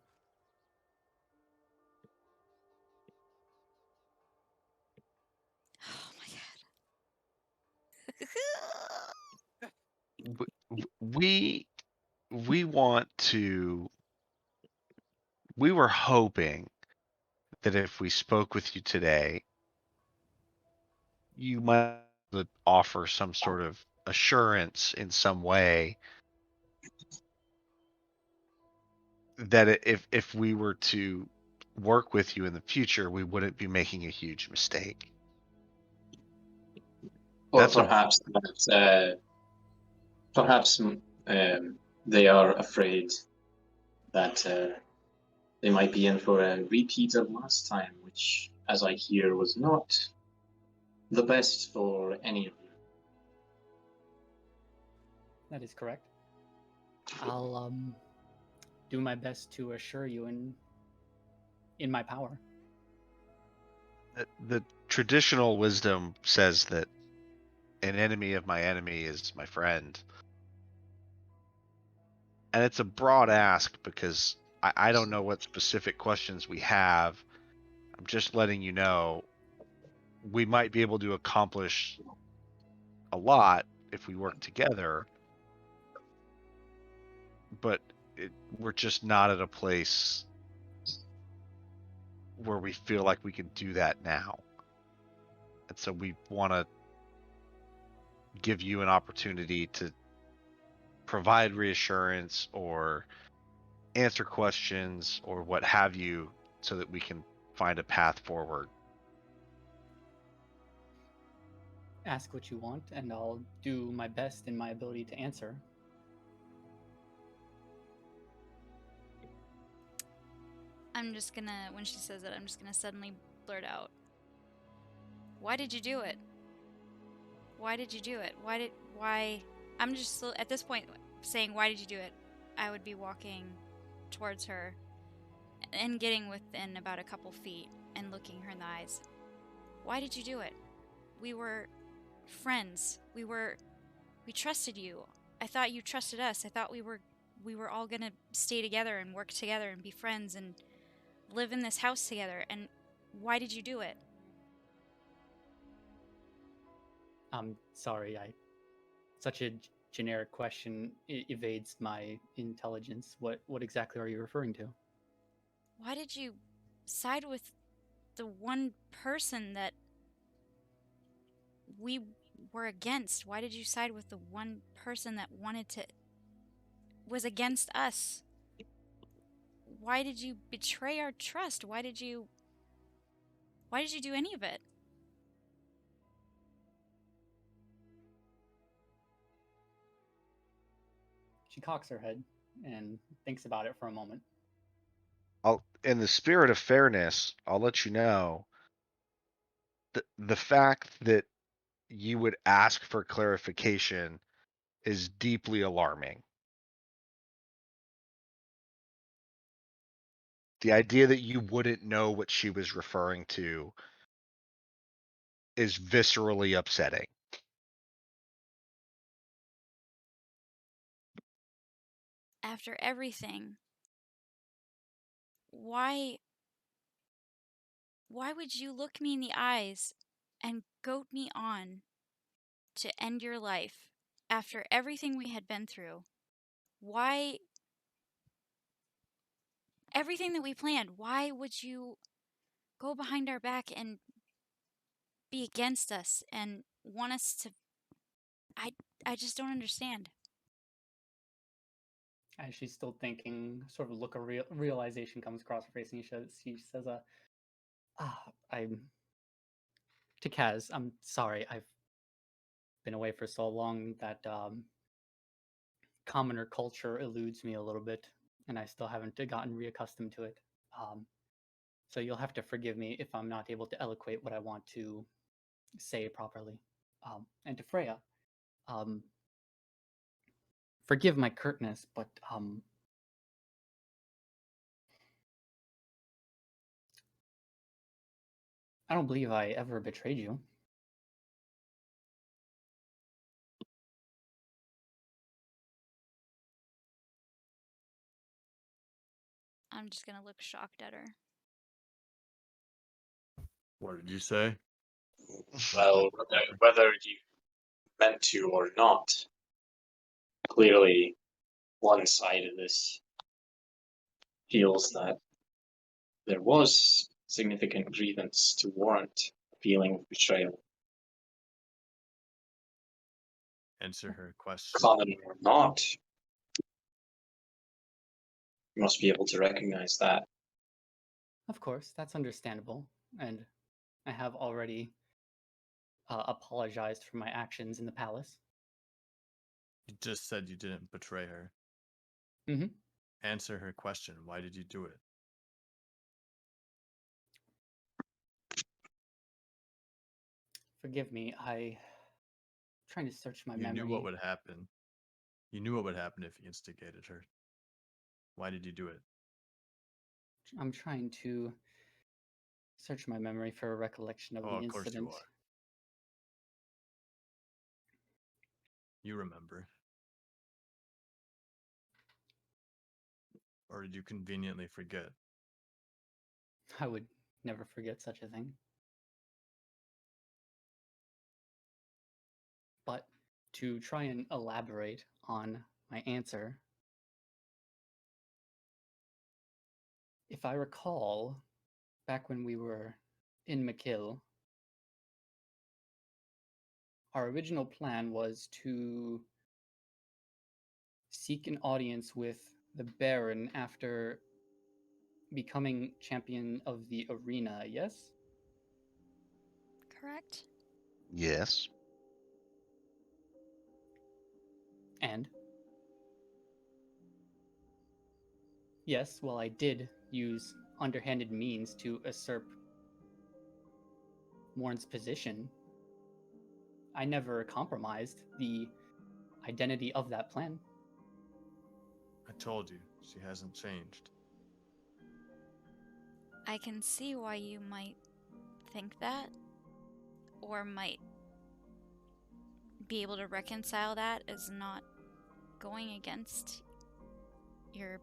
Oh my god. We want to. We were hoping that if we spoke with you today, you might offer some sort of assurance in some way that if we were to work with you in the future, we wouldn't be making a huge mistake. Or That's a- perhaps they are afraid that they might be in for a repeat of last time, which, as I hear, was not the best for any of you. That is correct. I'll do my best to assure you in my power. The traditional wisdom says that an enemy of my enemy is my friend. And it's a broad ask because I don't know what specific questions we have. I'm just letting you know we might be able to accomplish a lot if we work together, but we're just not at a place where we feel like we can do that now. And so we want to give you an opportunity to provide reassurance or answer questions or what have you so that we can find a path forward. Ask what you want, and I'll do my best in my ability to answer. I'm just gonna, when she says it, I'm just gonna suddenly blurt out, why did you do it? Why did you do it? Why? I'm just, at this point, saying, why did you do it? I would be walking towards her and getting within about a couple feet and looking her in the eyes. Why did you do it? We were friends. We trusted you. I thought you trusted us. I thought we were all gonna stay together and work together and be friends and live in this house together. And why did you do it? I'm sorry, such a generic question evades my intelligence. What exactly are you referring to? Why did you side with the one person that we were against? Why did you side with the one person that was against us? why did you betray our trust? Why did you do any of it? She cocks her head and thinks about it for a moment. In the spirit of fairness, I'll let you know the fact that you would ask for clarification is deeply alarming. The idea that you wouldn't know what she was referring to is viscerally upsetting. After everything, why would you look me in the eyes and goad me on to end your life after everything we had been through? Why, everything that we planned, why would you go behind our back and be against us and want us to... I just don't understand. As she's still thinking, sort of a look of realization comes across her face, and she says, I'm... To Kaz, I'm sorry, I've been away for so long that commoner culture eludes me a little bit, and I still haven't gotten reaccustomed to it. So you'll have to forgive me if I'm not able to eloquate what I want to say properly. And to Freya, forgive my curtness, but I don't believe I ever betrayed you. I'm just gonna look shocked at her. What did you say? Well, whether you meant to or not, clearly one side of this feels that there was significant grievance to warrant a feeling of betrayal. Answer her question. Common or not, you must be able to recognize that. Of course, that's understandable, and I have already apologized for my actions in the palace. You just said you didn't betray her. Mm-hmm. Answer her question. Why did you do it? Forgive me, I'm trying to search my You memory. knew what would happen. You knew what would happen if you instigated her. Why did you do it? I'm trying to search my memory for a recollection of Oh, the of course incident. you are. You remember. Or did you conveniently forget? I would never forget such a thing. But to try and elaborate on my answer, if I recall, back when we were in McKill, our original plan was to seek an audience with the Baron after becoming champion of the arena, yes? Correct? Yes. And yes, while I did use underhanded means to usurp Morn's position, I never compromised the identity of that plan. I told you, she hasn't changed. I can see why you might think that, or might be able to reconcile that as not going against your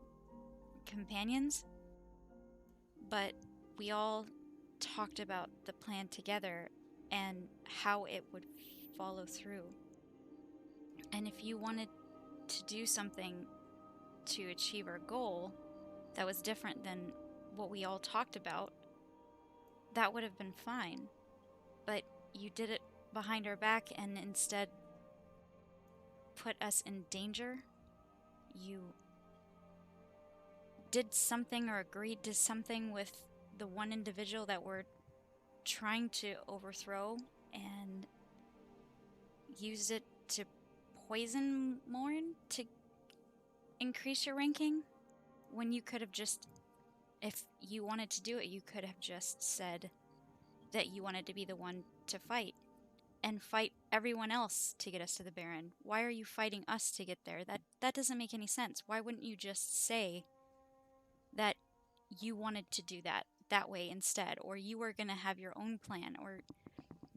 companions. But we all talked about the plan together and how it would follow through. And if you wanted to do something to achieve our goal that was different than what we all talked about, that would have been fine. But you did it behind our back and instead put us in danger. did something or agreed to something with the one individual that we're trying to overthrow and use it to poison Morn to increase your ranking? When you could have just, if you wanted to do it, you could have just said that you wanted to be the one to fight and fight everyone else to get us to the Baron. Why are you fighting us to get there? That doesn't make any sense. Why wouldn't you just say that you wanted to do that way instead, or you were going to have your own plan or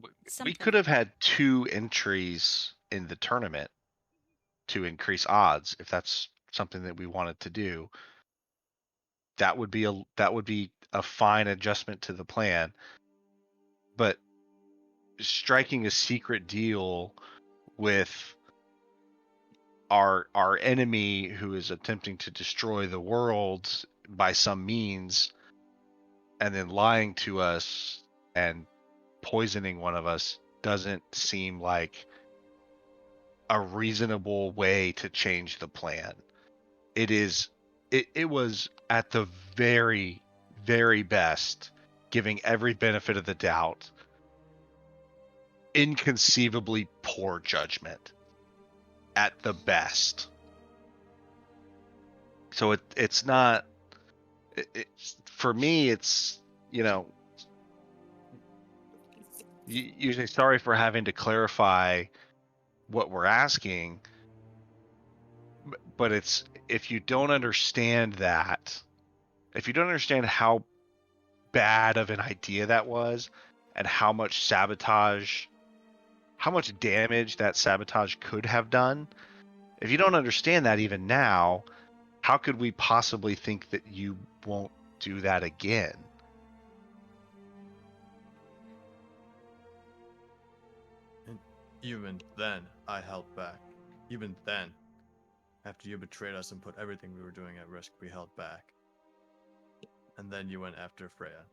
We something? could have had 2 entries in the tournament to increase odds if that's something that we wanted to do. That would be a fine adjustment to the plan. But striking a secret deal with our enemy who is attempting to destroy the world by some means and then lying to us and poisoning one of us doesn't seem like a reasonable way to change the plan. It was at the very, very best, giving every benefit of the doubt, inconceivably poor judgment at the best. So it's not, for me, it's, you say sorry for having to clarify what we're asking, but it's, if you don't understand how bad of an idea that was and how much damage that sabotage could have done, if you don't understand that even now, how could we possibly think that you won't do that again? And even then, I held back. Even then, after you betrayed us and put everything we were doing at risk, we held back. And then you went after Freya.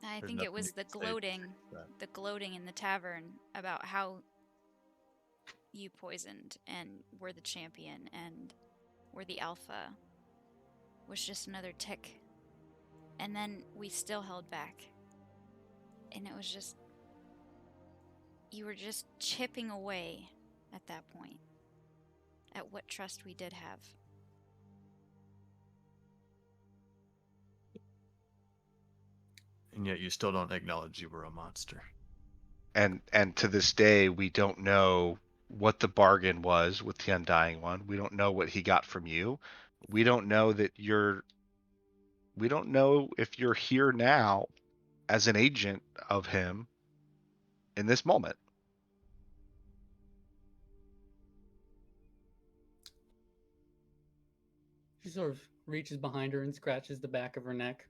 I There's think it nothing was you the can say to gloating, fix that. the gloating in the tavern about how you poisoned and were the champion and were the alpha was just another tick. And then we still held back. And it was just, you were just chipping away at that point at what trust we did have. And yet you still don't acknowledge you were a monster. And to this day, we don't know what the bargain was with the Undying One. We don't know what he got from you. We don't know if you're here now as an agent of him in this moment. She sort of reaches behind her and scratches the back of her neck.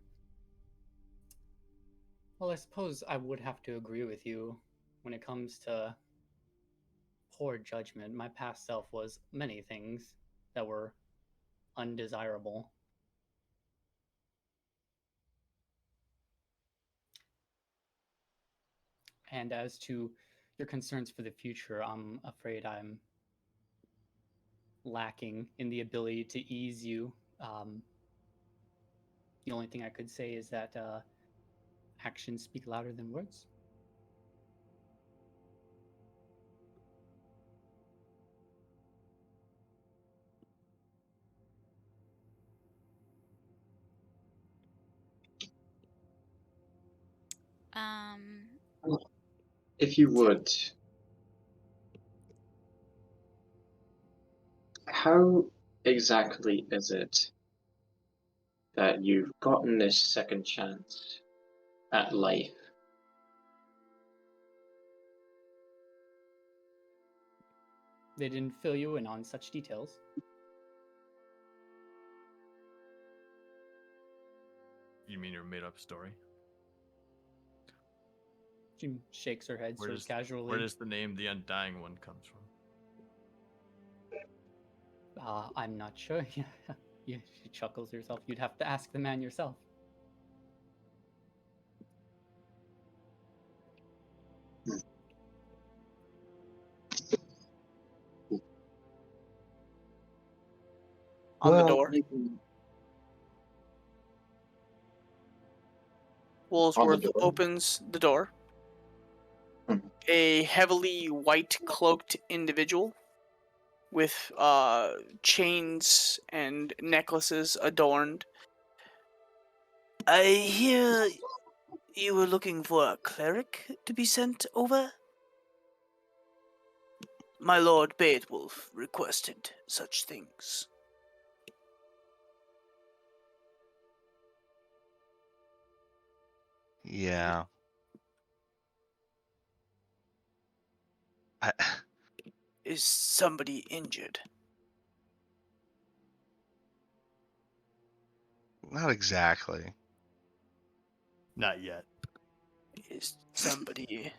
Well, I suppose I would have to agree with you when it comes to poor judgment. My past self was many things that were undesirable. And as to your concerns for the future, I'm afraid I'm lacking in the ability to ease you. The only thing I could say is that actions speak louder than words. If you would, how exactly is it that you've gotten this second chance at life? They didn't fill you in on such details. You mean your made-up story? She shakes her head sort of casually. Where does the name The Undying One comes from? I'm not sure. Yeah, she chuckles herself. You'd have to ask the man yourself. on the door. You can... Woolsworth door? opens the door. Mhm. A heavily white cloaked individual with chains and necklaces adorned. I hear you were looking for a cleric to be sent over? My lord Beowulf requested such things. Yeah. I, Is somebody injured? not exactly. Not yet. Is somebody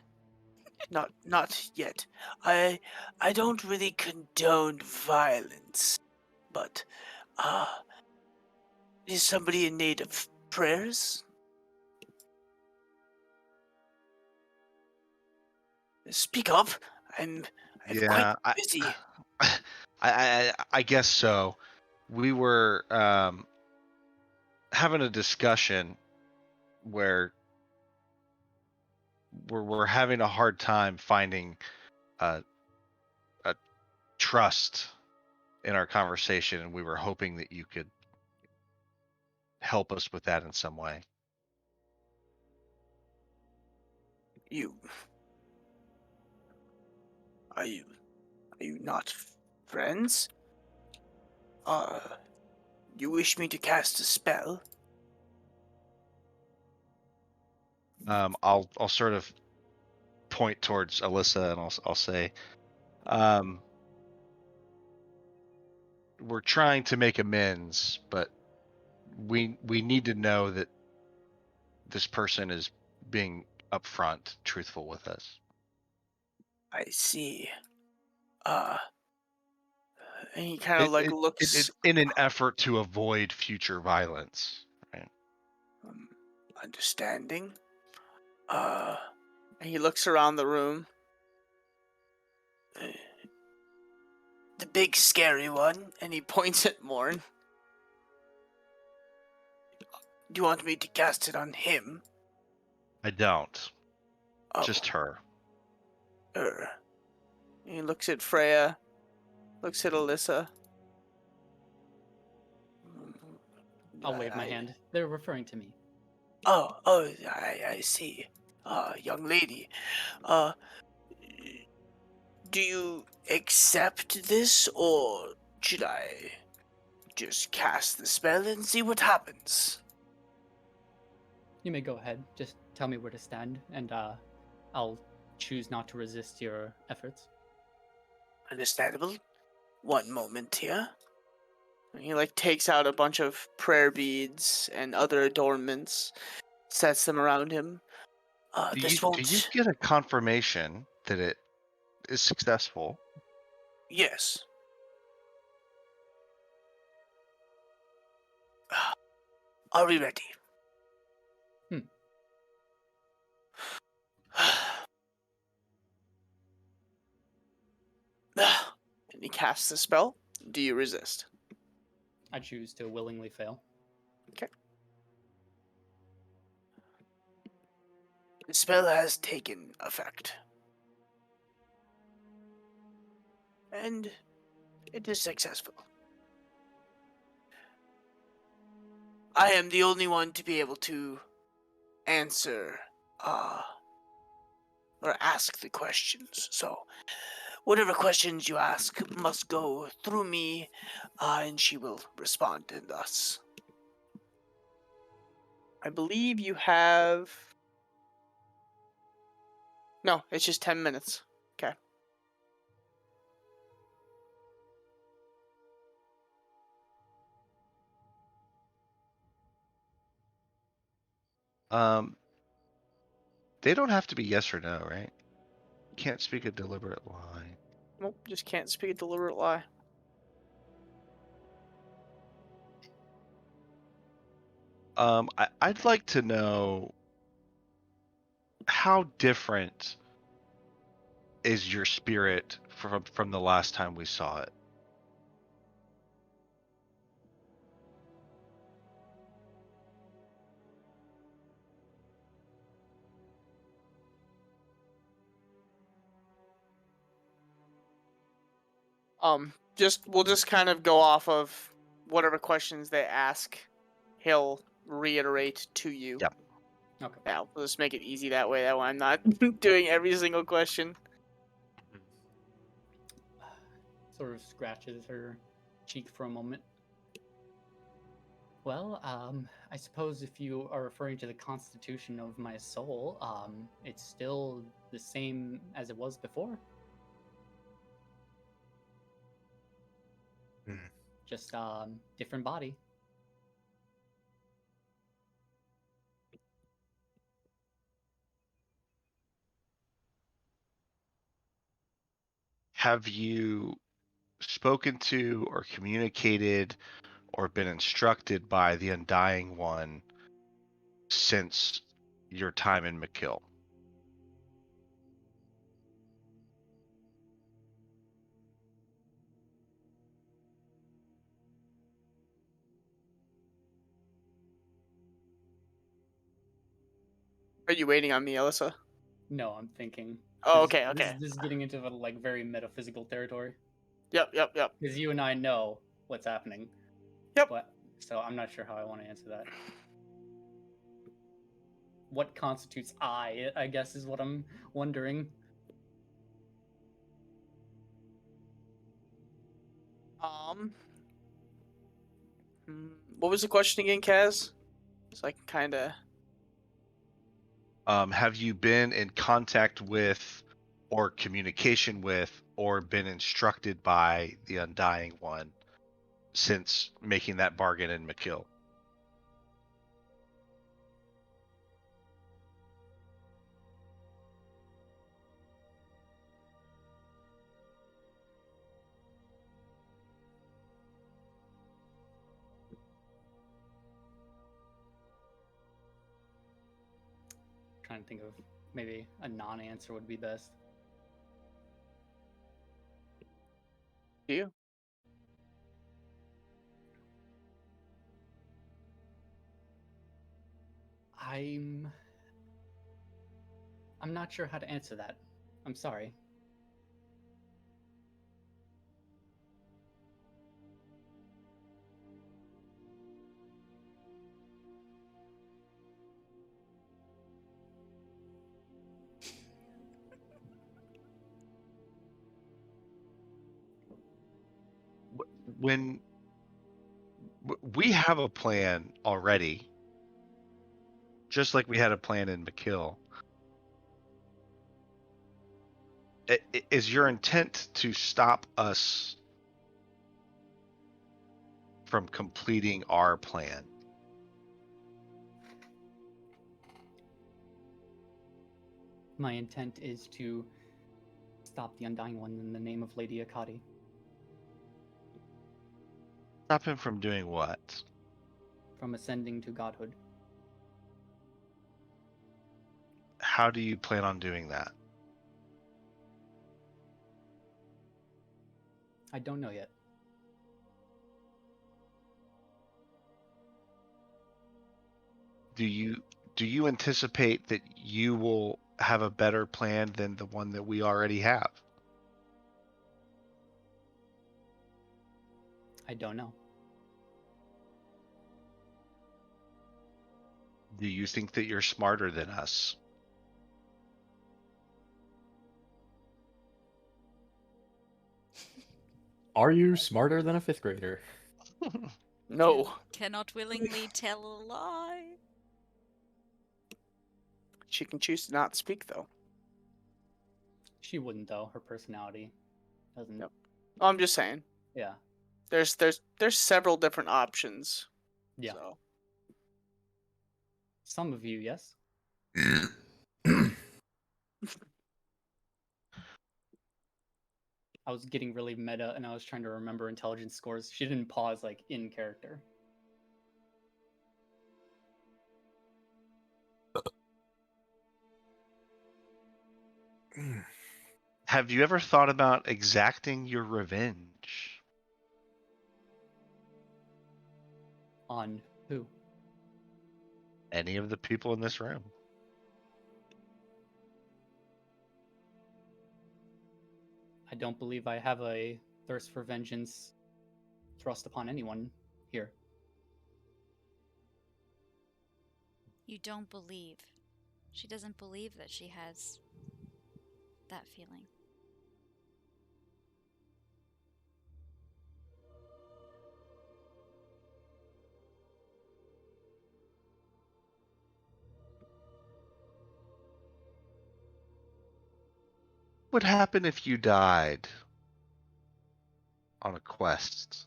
not yet. I don't really condone violence, but is somebody in need of prayers? Speak up. I'm quite Yeah, busy. I guess so. We were having a discussion where we're having a hard time finding a trust in our conversation, and we were hoping that you could help us with that in some way. You are you not friends? You wish me to cast a spell? I'll sort of point towards Alyssa, and I'll say, we're trying to make amends, but we need to know that this person is being upfront, truthful with us. I see. And he kind of like looks. In an effort to avoid future violence. Right? Understanding. And he looks around the room. The big scary one, and he points at Morn. Do you want me to cast it on him? I don't. Oh, Just her. He looks at Freya, looks at Alyssa. I'll wave my hand. They're referring to me. Oh, I see. Young lady, do you accept this, or should I just cast the spell and see what happens? You may go ahead. Just tell me where to stand, and I'll choose not to resist your efforts. Understandable. One moment here. And he like takes out a bunch of prayer beads and other adornments, sets them around him. Do This you won't. get a confirmation that it is successful? Yes. Are we ready? And he casts the spell. Do you resist? I choose to willingly fail. Okay. The spell has taken effect. And it is successful. I am the only one to be able to answer or ask the questions. So whatever questions you ask must go through me, and she will respond and thus. I believe you have. No, it's just 10 minutes. Okay. They don't have to be yes or no, right? You can't speak a deliberate lie. Nope, just can't speak a deliberate lie. I'd like to know how different is your spirit from the last time we saw it? We'll just kind of go off of whatever questions they ask. He'll reiterate to you. Yep. Okay. Yeah, we'll just make it easy that way. That way I'm not doing every single question. Sort of scratches her cheek for a moment. Well, I suppose if you are referring to the constitution of my soul, it's still the same as it was before. Hmm. Just different body. Have you spoken to or communicated or been instructed by the Undying One since your time in McKill? Are you waiting on me, Alyssa? No, I'm thinking. Oh, 'cause okay, this, okay. This is getting into the, like, very metaphysical territory. Yep. Because you and I know what's happening. Yep. But so I'm not sure how I want to answer that. What constitutes I guess is what I'm wondering. What was the question again, Kaz? So I can kind of. Have you been in contact with or communication with or been instructed by the Undying One since making that bargain in McKill? Trying to think of maybe a non-answer would be best. Do you? I'm not sure how to answer that. I'm sorry. When we have a plan already, just like we had a plan in McKill. Is your intent to stop us from completing our plan? My intent is to stop the Undying One in the name of Lady Akadi. Stop him from doing what? From ascending to godhood. How do you plan on doing that? I don't know yet. Do you anticipate that you will have a better plan than the one that we already have? I don't know. Do you think that you're smarter than us? Are you smarter than a 5th grader? No. Cannot willingly tell a lie. She can choose to not speak, though. She wouldn't, though. Her personality doesn't. Yep. I'm just saying. Yeah. There's several different options. Yeah. So. Some of you, yes. I was getting really meta and I was trying to remember intelligence scores. She didn't pause, like, in character. Have you ever thought about exacting your revenge? On who? Any of the people in this room? I don't believe I have a thirst for vengeance thrust upon anyone here. You don't believe. She doesn't believe that she has that feeling. What would happen if you died on a quest?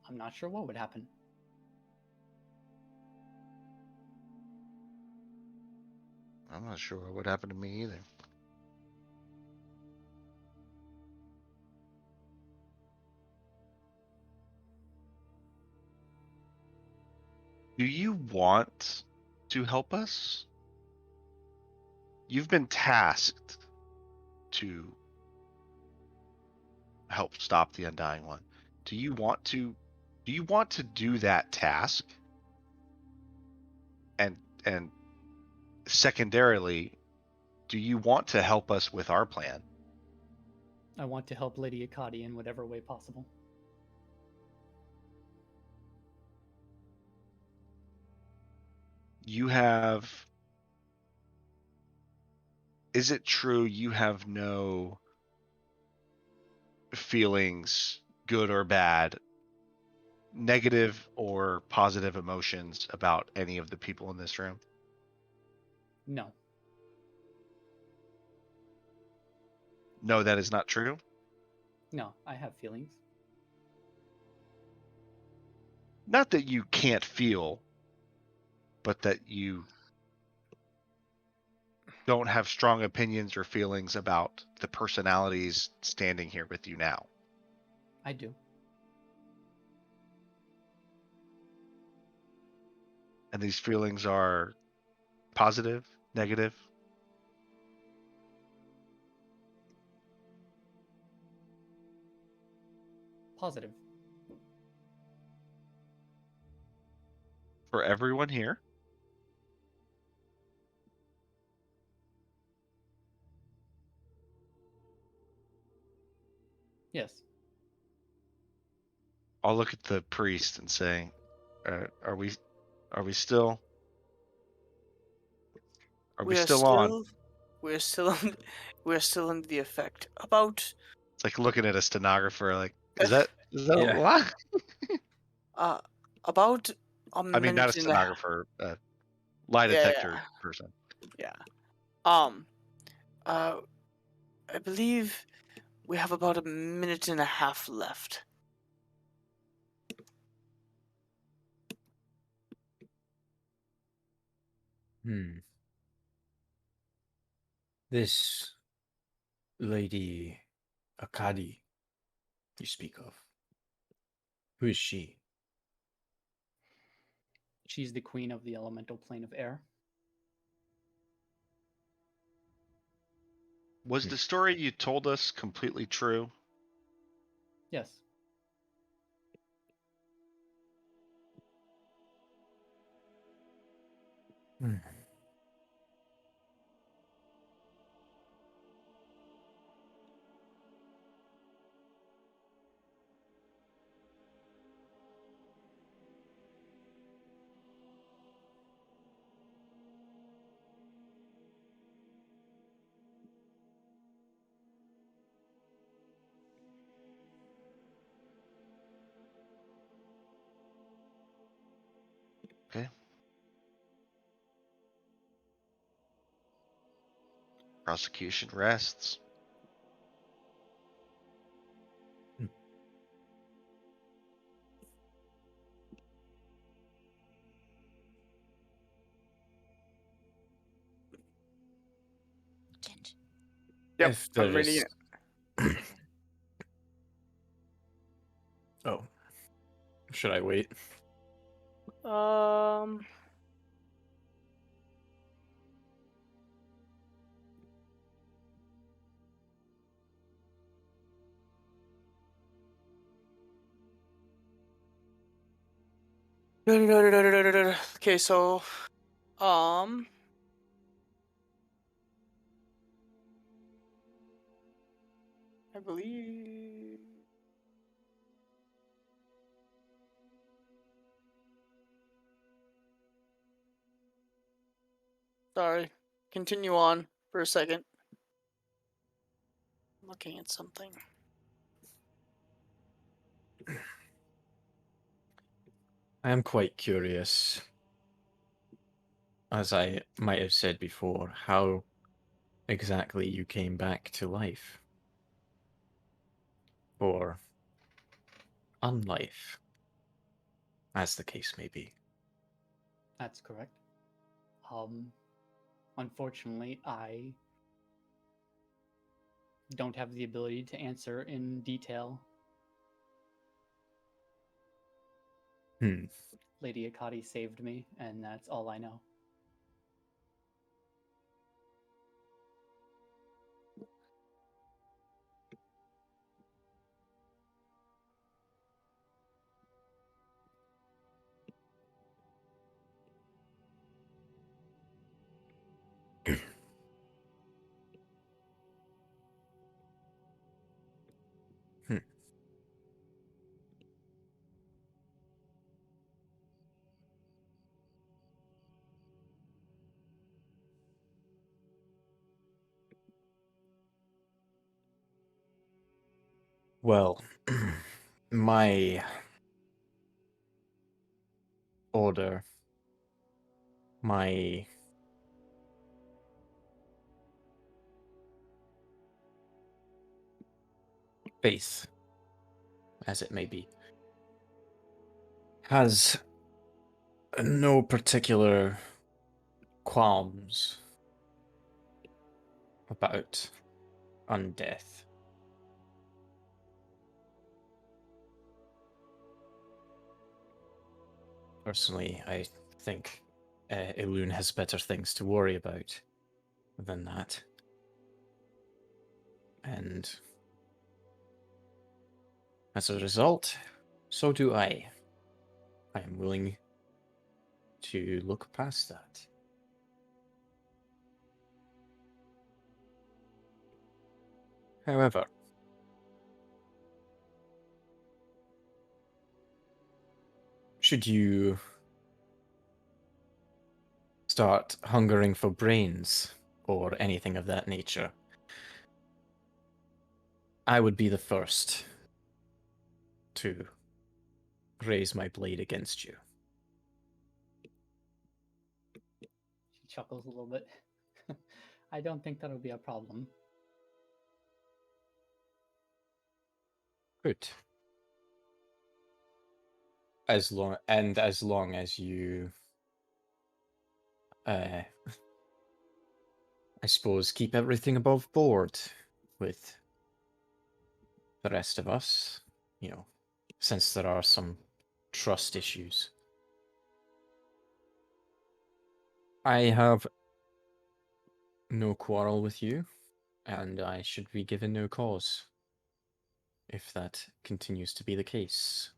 I'm not sure what would happen. I'm not sure what would happen to me either. Do you want to help us? You've been tasked to help stop the Undying One. Do you want to do that task? And secondarily, do you want to help us with our plan? I want to help Lady Akadi in whatever way possible. Is it true you have no feelings, good or bad, negative or positive emotions about any of the people in this room? No. No, that is not true. No, I have feelings. Not that you can't feel, but that you don't have strong opinions or feelings about the personalities standing here with you now. I do. And these feelings are positive, negative? Positive. For everyone here? Yes. I'll look at the priest and say, are we still We are on? We're still we're still under the effect. About It's like looking at a stenographer like, is that Yeah. a lot? about a I mean, not a minute and a stenographer, lie Yeah, detector person. yeah. I believe we have about a minute and a half left. This Lady Akadi you speak of, who is she? She's the queen of the elemental plane of air. Was the story you told us completely true? Yes. Okay. Prosecution rests. Ginge. Yep, If there I'm reading is- it. Oh. Should I wait? Okay, so, I believe. Sorry. Continue on for a second. I'm looking at something. I am quite curious, as I might have said before, how exactly you came back to life. Or unlife, as the case may be. That's correct. Unfortunately, I don't have the ability to answer in detail. Lady Akati saved me, and that's all I know. Well, my order, my faith, as it may be, has no particular qualms about undeath. Personally, I think Elune has better things to worry about than that. And as a result, so do I. I am willing to look past that. However, should you start hungering for brains or anything of that nature, I would be the first to raise my blade against you. She chuckles a little bit. I don't think that'll be a problem. Good. As long as you, I suppose, keep everything above board with the rest of us, since there are some trust issues. I have no quarrel with you, and I should be given no cause if that continues to be the case.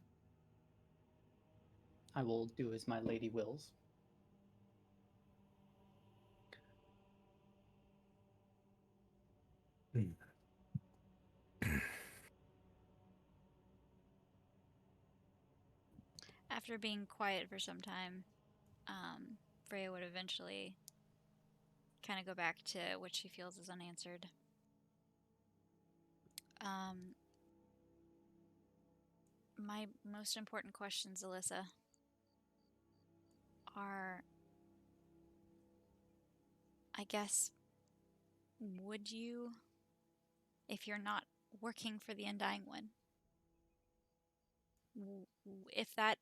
I will do as my lady wills. After being quiet for some time, Freya would eventually kind of go back to what she feels is unanswered. My most important questions, Alyssa, are, I guess, would you, if you're not working for the Undying One, if that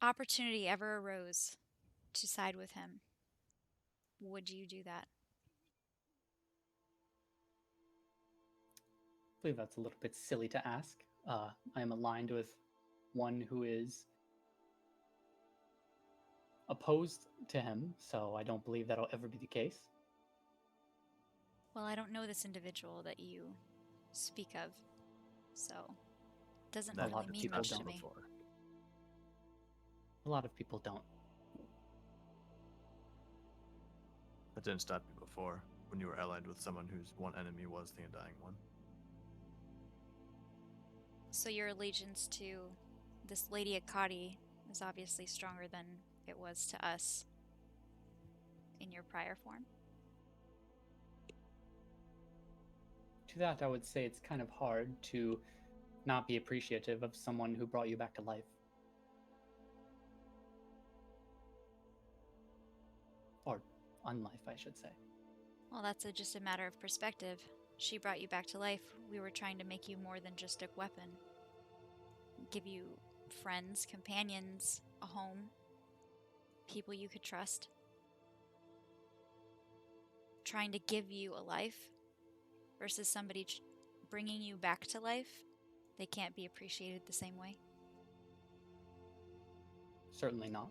opportunity ever arose to side with him, would you do that? I believe that's a little bit silly to ask. I am aligned with one who is opposed to him, so I don't believe that'll ever be the case. Well, I don't know this individual that you speak of, so it doesn't A really lot of mean people much to don't. me. A lot of people don't. That didn't stop you before. when you were allied with someone whose one enemy was the Undying One. So your allegiance to this Lady Akadi is obviously stronger than it was to us in your prior form. To that, I would say it's kind of hard to not be appreciative of someone who brought you back to life. Or unlife, I should say. Well, that's just a matter of perspective. She brought you back to life. We were trying to make you more than just a weapon. Give you friends, companions, a home, people you could trust. Trying to give you a life versus somebody bringing you back to life. They can't be appreciated the same way. Certainly not.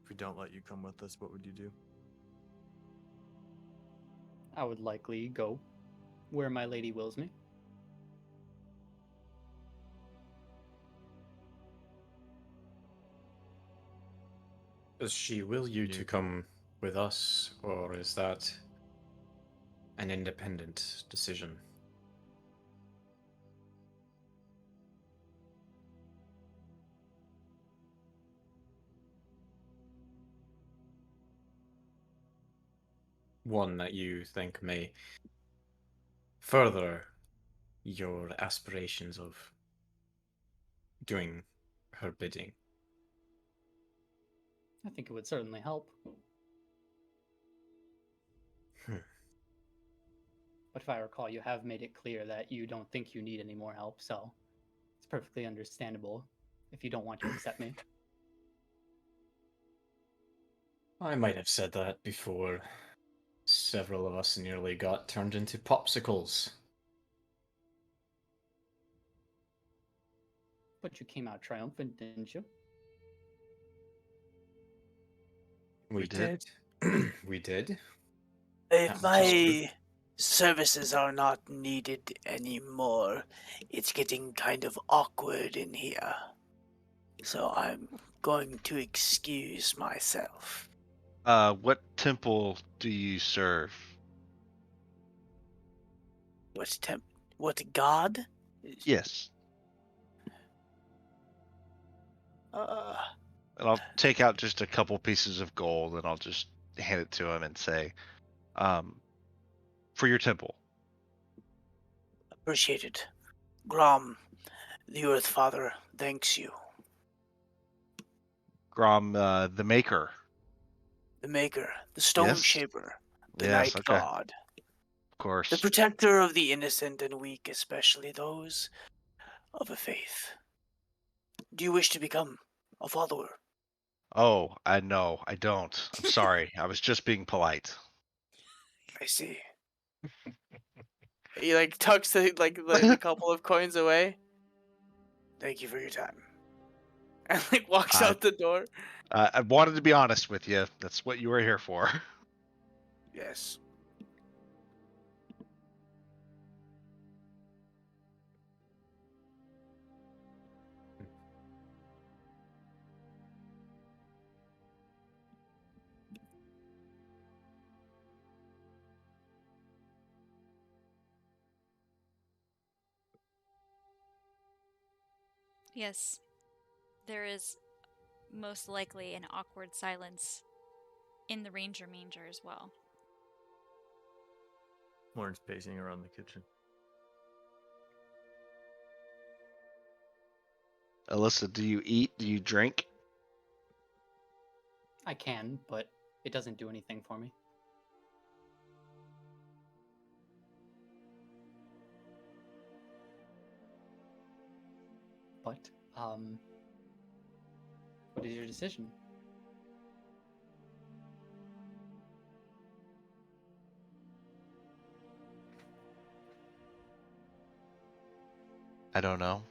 If we don't let you come with us, what would you do? I would likely go where my lady wills me. Does she will you to come with us, or is that an independent decision? One that you think may further your aspirations of doing her bidding. I think it would certainly help. But if I recall, you have made it clear that you don't think you need any more help, so it's perfectly understandable if you don't want to accept me. I might have said that before several of us nearly got turned into popsicles. But you came out triumphant, didn't you? We did. We did. If That much is true. my services are not needed anymore, it's getting kind of awkward in here. So I'm going to excuse myself. What temple do you serve? What god? Yes. Uh, And I'll take out just a couple pieces of gold and I'll just hand it to him and say, for your temple. appreciate it. Grom, the Earth Father, thanks you. Grom, the maker. The Maker, the Stone Yes. Shaper, the Yes, Night okay. God, Of course. the protector of the innocent and weak, especially those of a faith. Do you wish to become a follower? Oh, I know. I don't. I'm sorry. I was just being polite. I see. He tucks the couple of coins away. Thank you for your time. And walks I- out the door. I wanted to be honest with you. That's what you were here for. Yes. Yes, there is most likely an awkward silence in the Ranger Manger as well. Lauren's pacing around the kitchen. Alyssa, do you eat? Do you drink? I can, but it doesn't do anything for me. But, what is your decision? I don't know.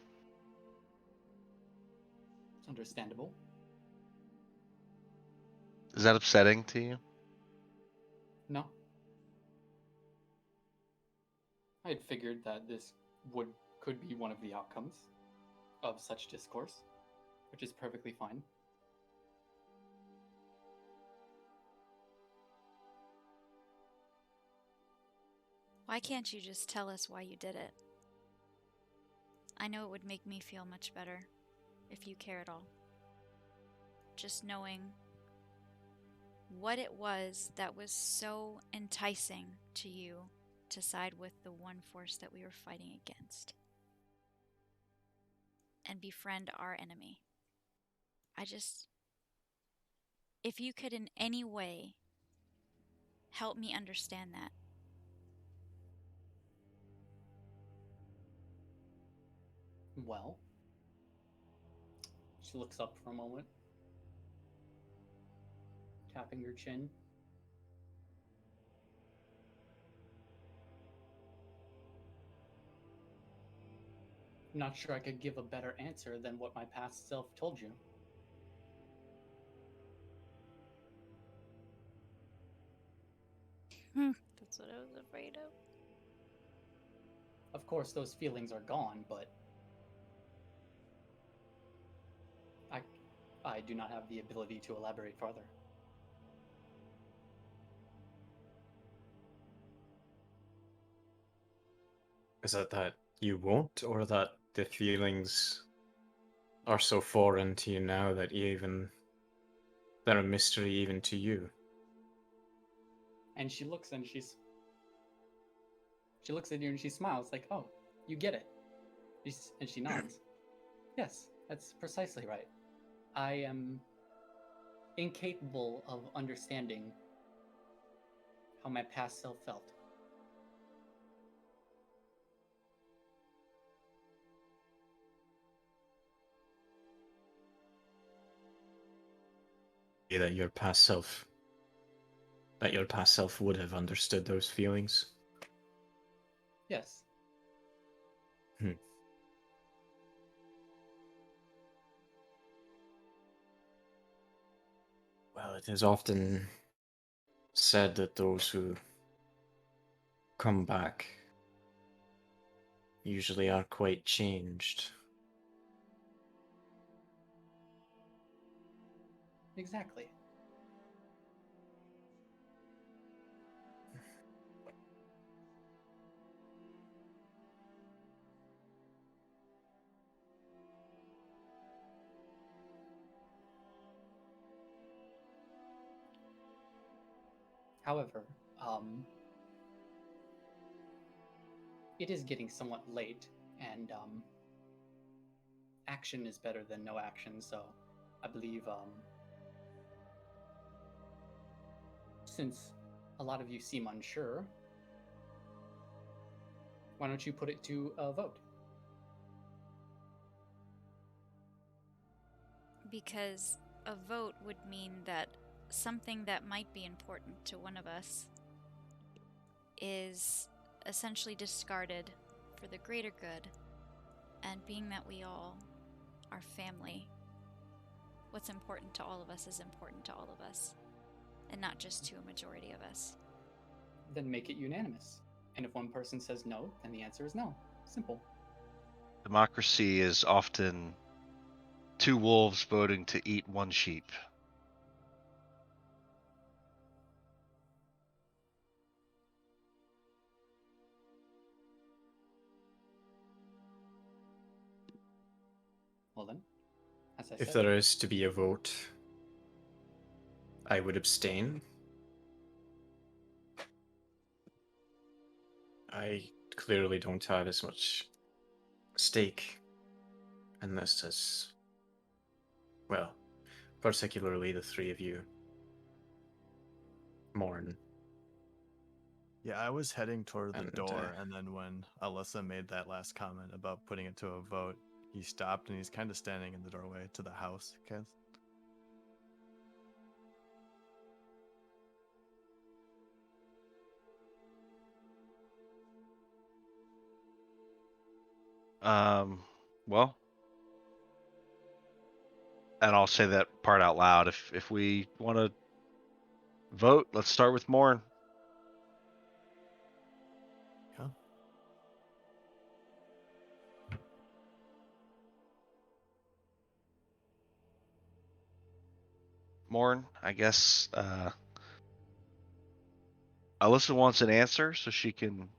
It's understandable. Is that upsetting to you? No. I had figured that this would could be one of the outcomes of such discourse, which is perfectly fine. Why can't you just tell us why you did it? I know it would make me feel much better if you care at all. Just knowing what it was that was so enticing to you to side with the one force that we were fighting against and befriend our enemy. If you could in any way help me understand that. Well, she looks up for a moment, tapping her chin. I'm not sure I could give a better answer than what my past self told you. That's what I was afraid of. Of course, those feelings are gone, but I do not have the ability to elaborate further. Is it that you won't, or that the feelings are so foreign to you now that they're a mystery even to you? And she looks and she looks at you and she smiles like, "Oh, you get it." And she nods. Yes, that's precisely right. I am incapable of understanding how my past self felt. That your past self would have understood those feelings. Yes. Well, it is often said that those who come back usually are quite changed. Exactly. However, it is getting somewhat late, and action is better than no action, so I believe since a lot of you seem unsure, why don't you put it to a vote? Because a vote would mean that something that might be important to one of us is essentially discarded for the greater good. And being that we all are family, what's important to all of us is important to all of us, and not just to a majority of us. Then make it unanimous. And if one person says no, then the answer is no. Simple. Democracy is often two wolves voting to eat one sheep. Well then, as I If said, there is to be a vote, I would abstain. I clearly don't have as much stake in this as, well, particularly the three of you. Morn. Yeah, I was heading toward the And, door, and then when Alyssa made that last comment about putting it to a vote, he stopped and he's kind of standing in the doorway to the house. Kaz. Well, and I'll say that part out loud. If we want to vote, let's start with Morn. Yeah. Morn, I guess Alyssa wants an answer so she can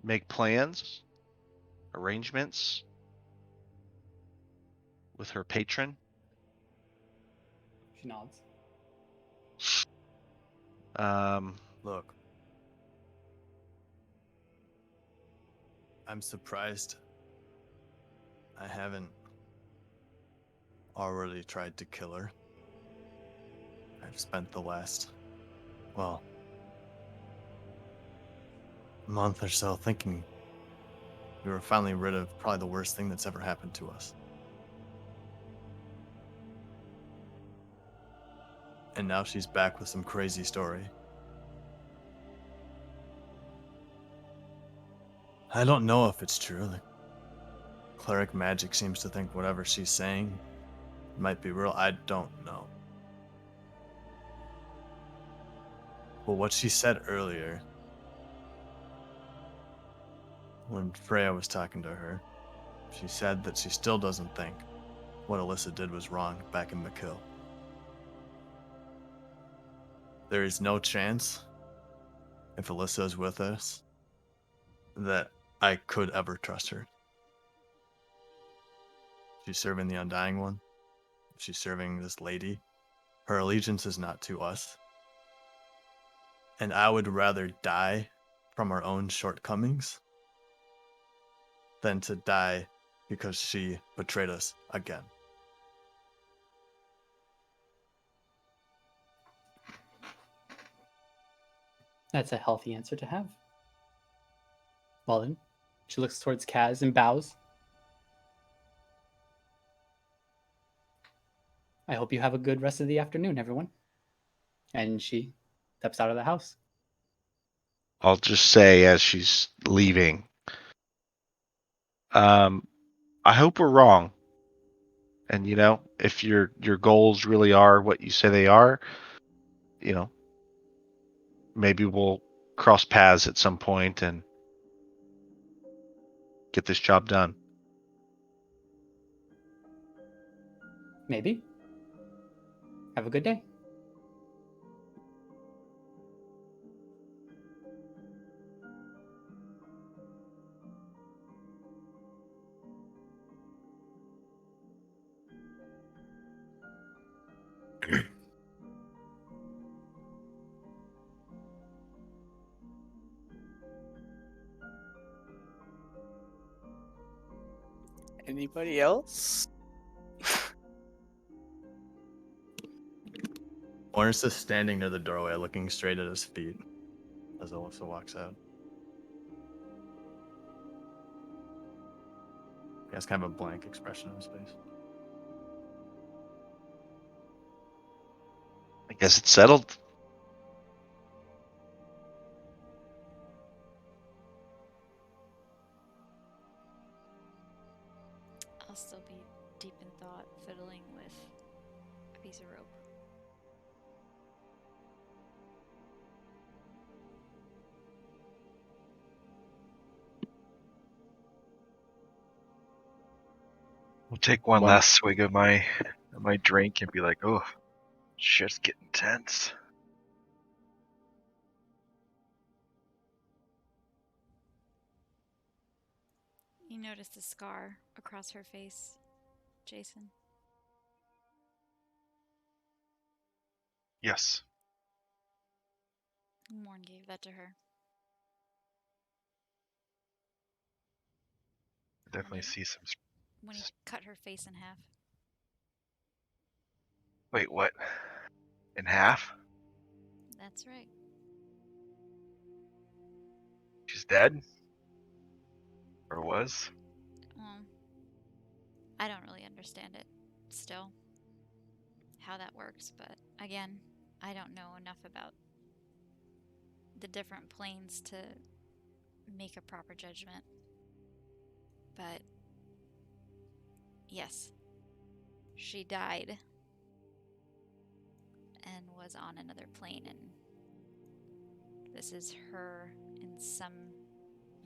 make plans, arrangements with her patron. She nods. Look, I'm surprised I haven't already tried to kill her. I've spent the last, well, month or so thinking we were finally rid of probably the worst thing that's ever happened to us. And now she's back with some crazy story. I don't know if it's true. The cleric magic seems to think whatever she's saying might be real. I don't know. But what she said earlier, when Freya was talking to her, she said that she still doesn't think what Alyssa did was wrong back in McKill. There is no chance, if Alyssa is with us, that I could ever trust her. She's serving the Undying One. She's serving this lady. Her allegiance is not to us. And I would rather die from our own shortcomings than to die because she betrayed us again. That's a healthy answer to have. Well then, she looks towards Kaz and bows. I hope you have a good rest of the afternoon, everyone. And she steps out of the house. I'll just say as she's leaving, I hope we're wrong. And if your goals really are what you say they are, maybe we'll cross paths at some point and get this job done. Maybe. Have a good day. Anybody else? Lawrence is standing near the doorway, looking straight at his feet as Alyssa walks out. He has kind of a blank expression on his face. I guess it's settled. I'll still be deep in thought, fiddling with a piece of rope. We'll take one last swig of my drink and be like, oh, shit's getting tense. You noticed a scar across her face, Jason? Yes. Morn gave that to her. I definitely see some. When he cut her face in half. Wait, what? In half? That's right. She's dead? Or was? I don't really understand it still, how that works, but again, I don't know enough about the different planes to make a proper judgment. But yes, she died and was on another plane, and this is her in some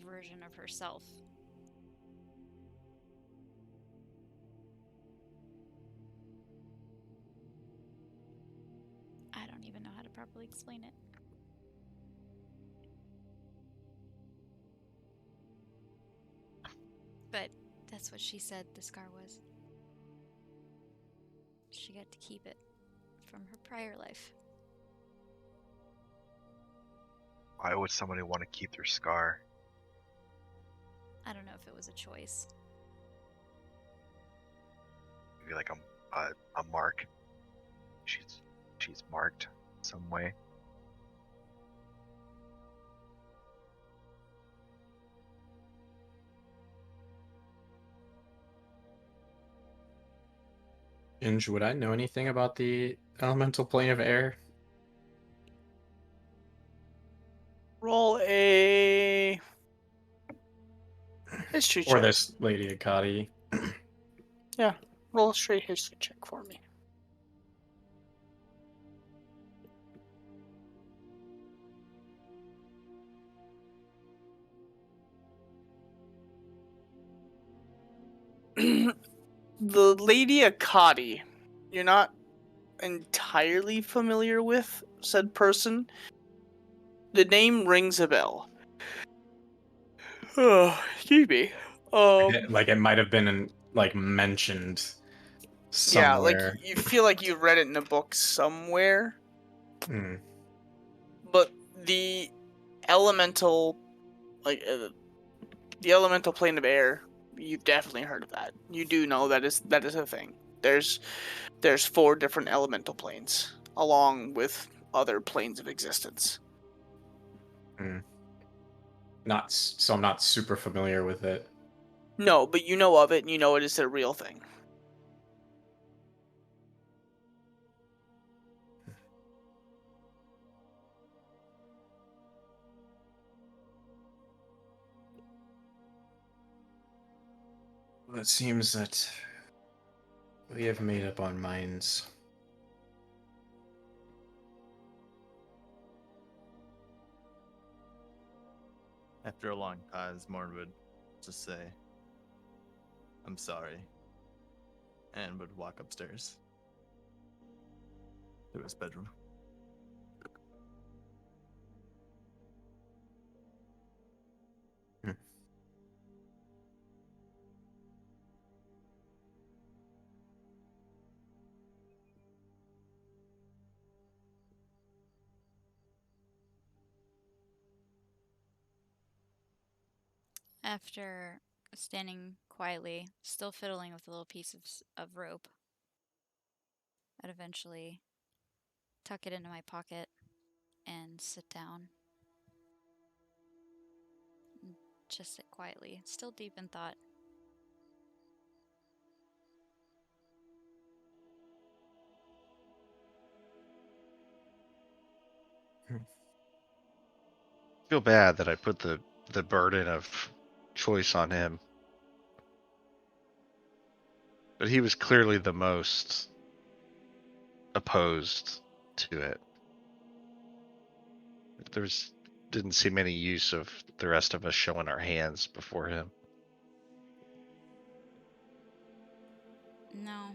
version of herself. properly explain it. But that's what she said the scar was. She got to keep it from her prior life. Why would somebody want to keep their scar? I don't know if it was a choice. Maybe like a mark. She's marked some way. Inge, would I know anything about the elemental plane of air? Roll a history Or check. this Lady Akati? Yeah, roll a straight history check for me. The Lady Akati, you're not entirely familiar with said person. The name rings a bell. Oh, excuse me. Like it might have been mentioned Yeah, like somewhere. you feel like you read it in a book somewhere, Hmm. but the elemental, like the elemental plane of air, you've definitely heard of that. You do know that is a thing. There's 4 different elemental planes, along with other planes of existence. So I'm not super familiar with it. No, but you know of it, and you know it is a real thing. Well, it seems that we have made up our minds. After a long pause, Morn would just say, "I'm sorry," and would walk upstairs to his bedroom. After standing quietly, still fiddling with a little piece of rope, I'd eventually tuck it into my pocket and sit down. And just sit quietly, still deep in thought. Feel bad that I put the burden of choice on him. But he was clearly the most opposed to it. There's didn't seem any use of the rest of us showing our hands before him. No.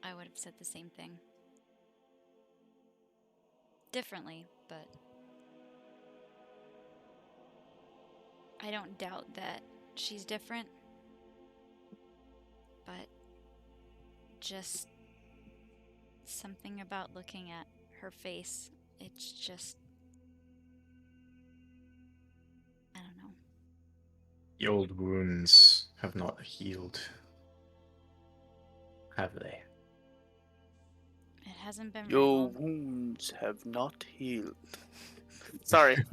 I would have said the same thing. Differently, but I don't doubt that she's different. But just something about looking at her face, it's just, I don't know. The old wounds have not healed, have they? It hasn't been very Your long. wounds have not healed. Sorry.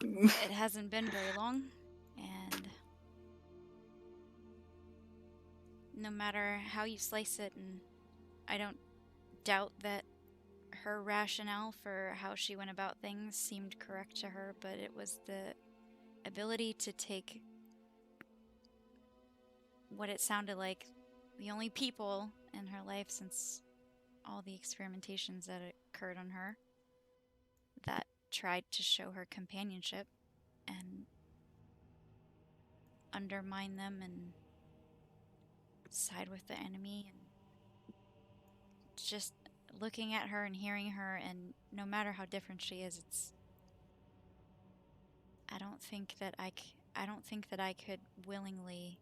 It hasn't been very long, and no matter how you slice it, and I don't doubt that her rationale for how she went about things seemed correct to her, but it was the ability to take what it sounded like the only people in her life since all the experimentations that occurred on her that tried to show her companionship and undermine them and side with the enemy and just looking at her and hearing her, and no matter how different she is, I don't think that I could willingly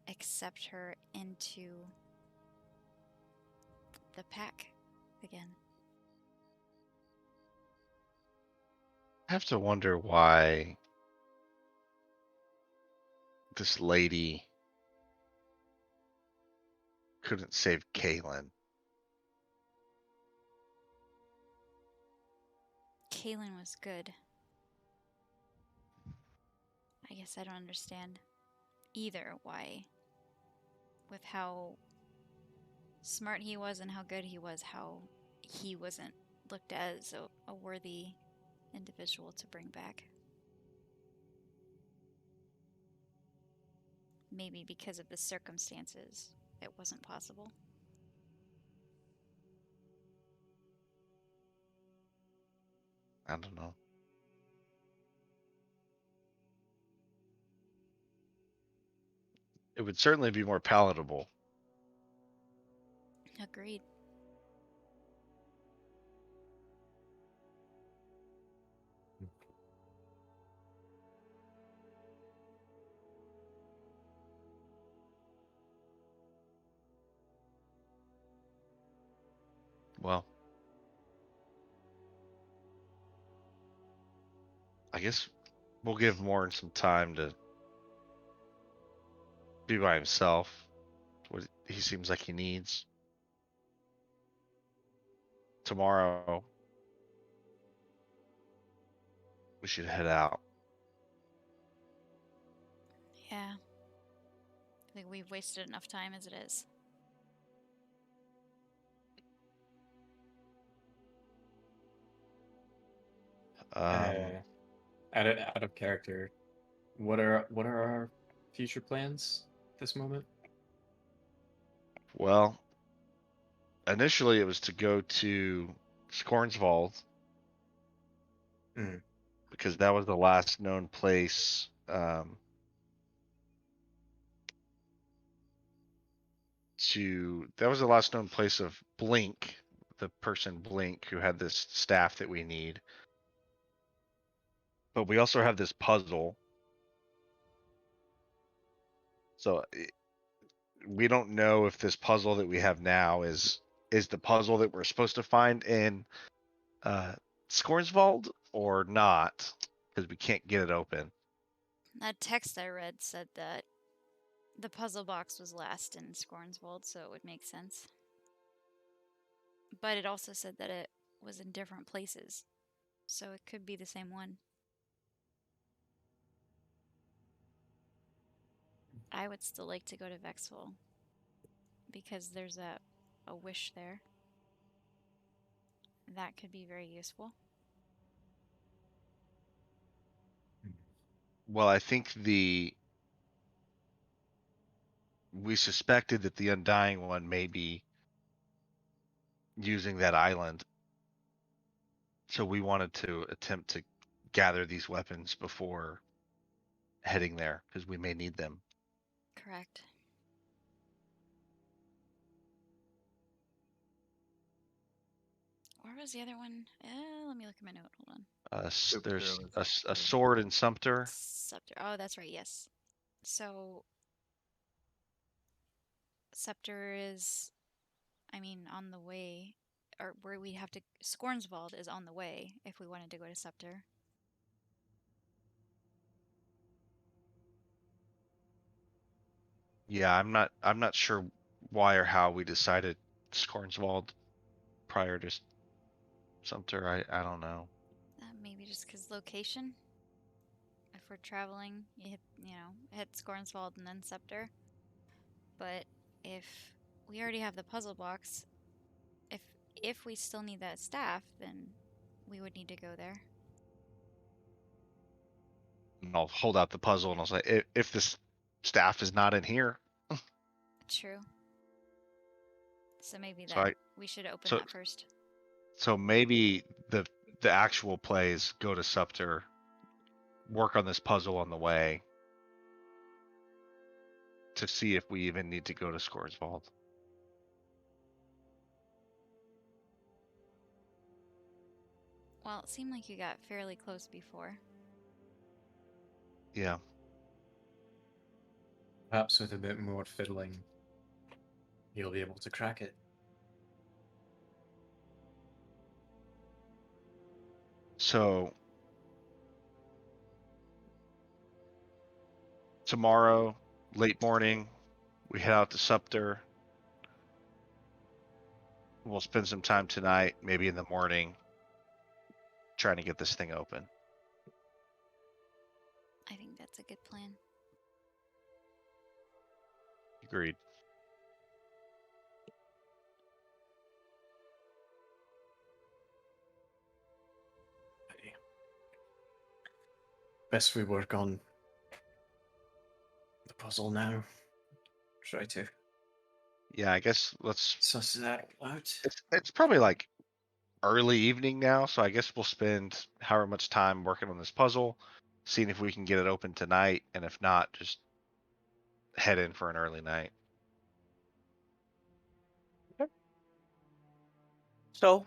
accept her into the pack again. I have to wonder why this lady couldn't save Kaylin. Kaylin was good. I guess I don't understand either why, with how smart he was and how good he was, how he wasn't looked at as a worthy individual to bring back. Maybe because of the circumstances, it wasn't possible. I don't know. It would certainly be more palatable. Agreed. Well, I guess we'll give Morn some time to be by himself. What he seems like he needs. Tomorrow, we should head out. Yeah. I think we've wasted enough time as it is. Um, Out of character, what are our future plans at this moment? well, initially it was to go to Scornswald Mm. because that was the last known place. That was the last known place of Blink, the person Blink who had this staff that we need. But we also have this puzzle. So we don't know if this puzzle that we have now is the puzzle that we're supposed to find in Scornswald or not, because we can't get it open. That text I read said that the puzzle box was last in Scornswold, so it would make sense. But it also said that it was in different places, so it could be the same one. I would still like to go to Vexville because there's a wish there. That could be very useful. Well, I think we suspected that the Undying One may be using that island. So we wanted to attempt to gather these weapons before heading there because we may need them. Correct. Where was the other one? Let me look at my note. Hold on. There's Sumter a was- sword in Sumter. Scepter. Oh, that's right. Yes. So Scepter is, I mean, on the way, or where we have to. Scornswald is on the way if we wanted to go to Scepter. Yeah, I'm not sure why or how we decided Scornswald prior to Sumter. I don't know. Maybe just because location. If we're traveling, you hit Scornswald and then Scepter. But if we already have the puzzle box, if we still need that staff, then we would need to go there. And I'll hold out the puzzle and I'll say, if this staff is not in here, True. So maybe So that we should open so- that first. so maybe the actual plays go to Sumter, work on this puzzle on the way to see if we even need to go to Scoreswald. Well, it seemed like you got fairly close before. Yeah. Perhaps with a bit more fiddling, you'll be able to crack it. So tomorrow, late morning, we head out to Sumter. We'll spend some time tonight, maybe in the morning, trying to get this thing open. I think that's a good plan. Agreed. Best we work on the puzzle now. Try to Yeah, I guess let's. suss that out. It's probably like early evening now, so I guess we'll spend however much time working on this puzzle, seeing if we can get it open tonight, and if not, just head in for an early night. So,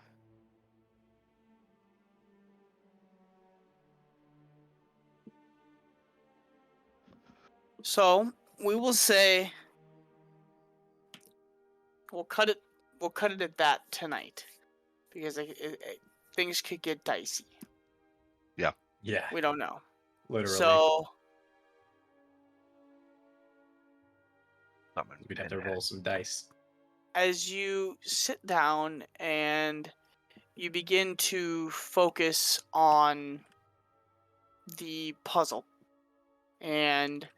so we will say we'll cut it. We'll cut it at that tonight, because things could get dicey. Yeah, We don't know. literally. So Something We'd have to pinhead. roll some dice. as you sit down and you begin to focus on the puzzle and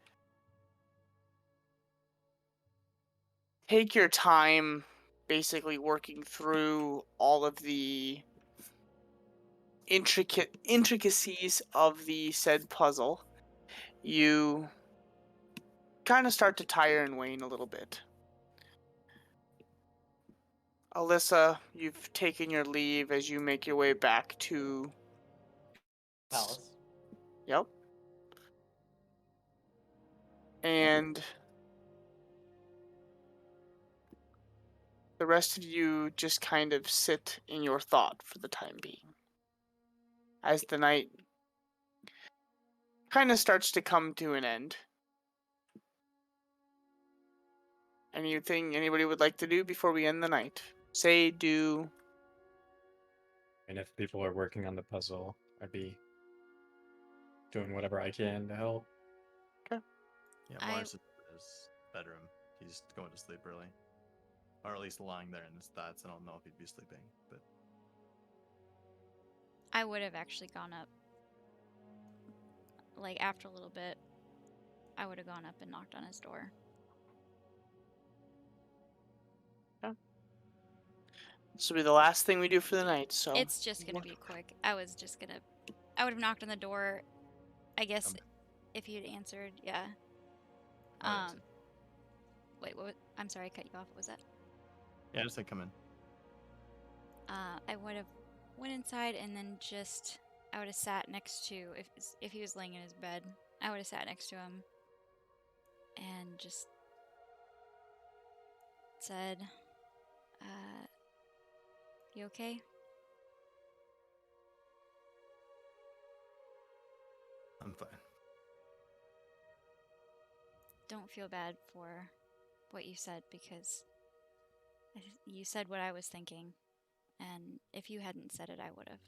take your time basically working through all of the intricacies of the said puzzle, you kind of start to tire and wane a little bit. Alyssa, you've taken your leave as you make your way back to... Palace. Yep. And the rest of you just kind of sit in your thought for the time being, as the night kind of starts to come to an end. Anything anybody would like to do before we end the night? Say, do. And if people are working on the puzzle, I'd be doing whatever I can to help. Yeah, I- Mars is in his bedroom. He's going to sleep early. Or at least lying there in his thoughts. I don't know if he'd be sleeping, but I would have actually gone up. Like, after a little bit, I would have gone up and knocked on his door. This will be the last thing we do for the night, so... It's just gonna be quick. I would have knocked on the door, I guess, if you'd answered, yeah. I answered. Wait, what? I'm sorry, I cut you off. What was that? Yeah, just like come in. I would have went inside and then I would have sat next to, if he was laying in his bed, I would have sat next to him and just said, you okay? I'm fine. Don't feel bad for what you said, because you said what I was thinking, and if you hadn't said it, I would have.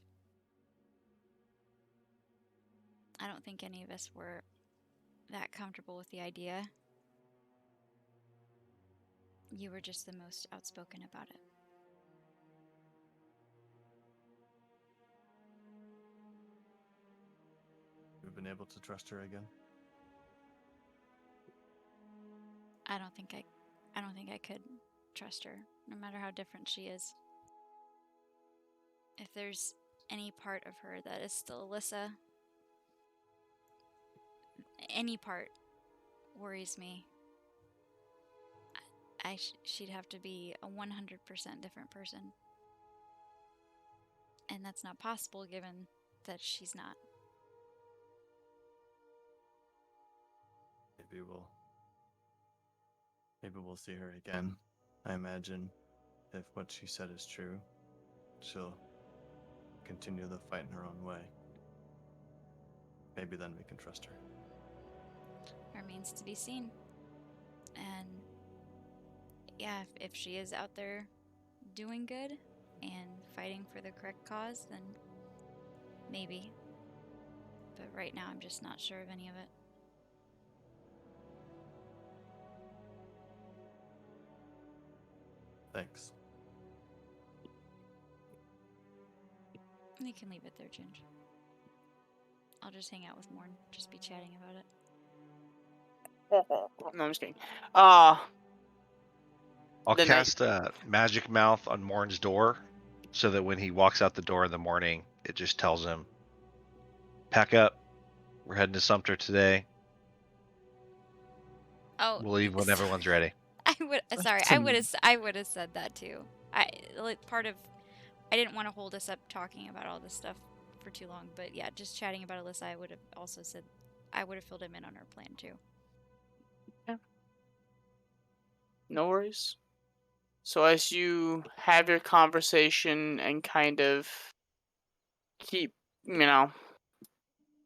I don't think any of us were that comfortable with the idea. You were just the most outspoken about it. We've been able to trust her again. I don't think I could trust her, no matter how different she is. If there's any part of her that is still Alyssa, any part worries me. She'd have to be a 100% different person. And that's not possible given that she's not. Maybe we'll see her again. I imagine if what she said is true, she'll continue the fight in her own way. Maybe then we can trust her. Remains to be seen. And yeah, if she is out there doing good and fighting for the correct cause, then maybe. But right now, I'm just not sure of any of it. Thanks. We can leave it there, Ginge. I'll just hang out with Morn, just be chatting about it. No, I'm just kidding. I'll The night- cast Magic Mouth on Morn's door so that when he walks out the door in the morning, it just tells him, pack up. We're heading to Sumter today. Oh, We'll leave when everyone's ready. I would. Sorry, I would have said that too. I didn't want to hold us up talking about all this stuff for too long, but yeah, just chatting about Alyssa, I would have also said I would have filled him in on our plan too. No worries. So as you have your conversation and kind of keep,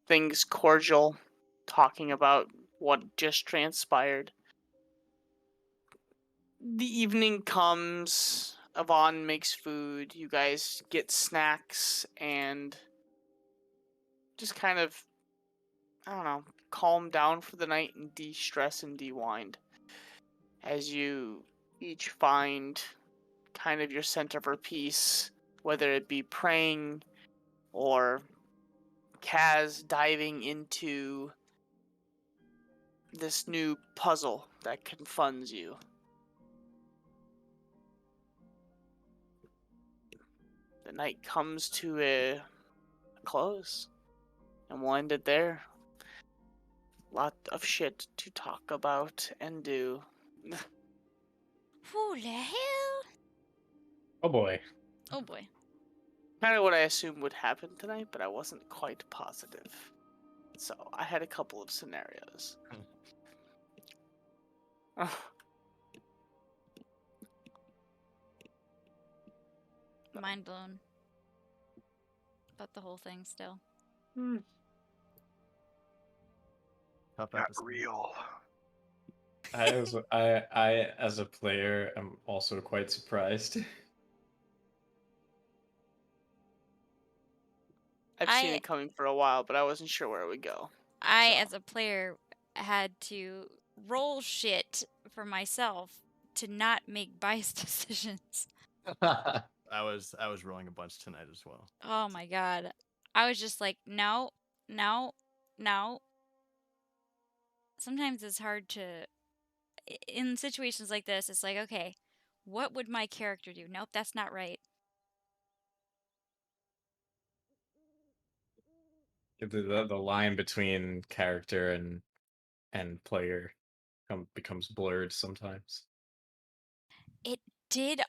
things cordial, talking about what just transpired, the evening comes. Yvonne makes food. You guys get snacks and just kind of, I don't know, calm down for the night and de-stress and de-wind. As you each find kind of your center for peace, whether it be praying or Kaz diving into this new puzzle that confunds you. The night comes to a close, and we'll end it there. Lot of shit to talk about and do. Who the hell? Oh boy. Oh boy. Kind of what I assumed would happen tonight, but I wasn't quite positive. So I had a couple of scenarios. Mind blown. About the whole thing still. Tough Got episode. real. I as a player am also quite surprised. I've seen I- it coming for a while, but I wasn't sure where it would go. I, So. as a player, had to roll shit for myself to not make biased decisions. I was rolling a bunch tonight as well. Oh my god. I was just like, no, no, no. Sometimes it's hard to. In situations like this, it's like, okay, what would my character do? Nope, that's not right. The line between character and player becomes blurred sometimes. It did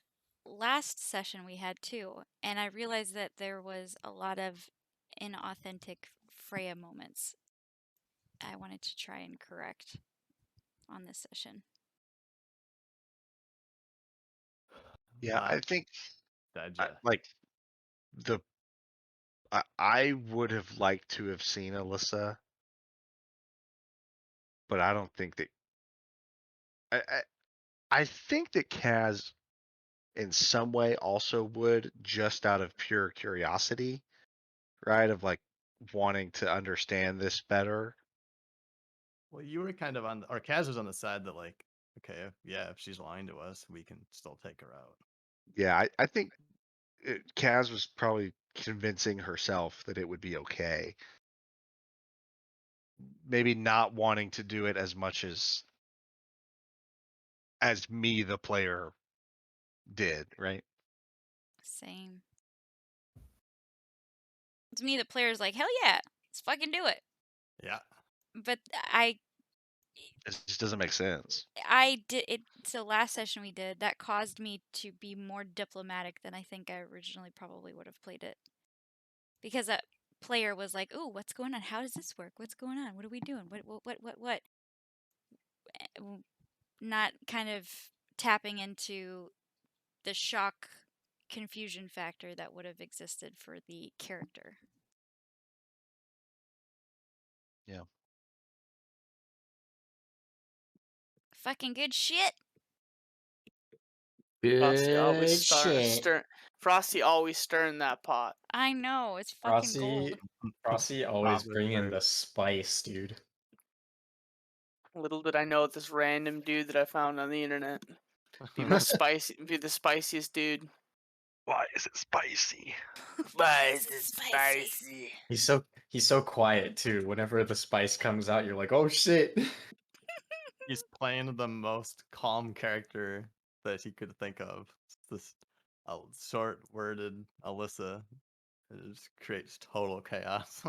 last session we had too, and I realized that there was a lot of inauthentic Freya moments I wanted to try and correct on this session. Yeah, I think Digest. I would have liked to have seen Alyssa, but I don't think that I think that Kaz in some way also would, just out of pure curiosity, right? Of like wanting to understand this better. Well, you were kind of on, or Kaz was on the side that like, okay, yeah, if she's lying to us, we can still take her out. Yeah, I think Kaz was probably convincing herself that it would be okay. Maybe not wanting to do it as much as me, the player, did, right? Same. To me, the player's like, hell yeah, let's fucking do it. Yeah. But It just doesn't make sense. I did it. So last session we did, that caused me to be more diplomatic than I think I originally probably would have played it. Because that player was like, "Ooh, what's going on? How does this work? What's going on? What are we doing? What?" Not kind of tapping into the shock confusion factor that would have existed for the character. Yeah. Fucking good shit. Frosty always Good shit. Frosty always stirring that pot. I know, it's fucking gold. Frosty always Pop bringing is the spice, dude. Little did I know this random dude that I found on the internet. Be the spiciest dude. Why is it spicy? Why is it spicy? He's so quiet too. Whenever the spice comes out, you're like, oh shit. He's playing the most calm character that he could think of. It's this short-worded Alyssa. It just creates total chaos.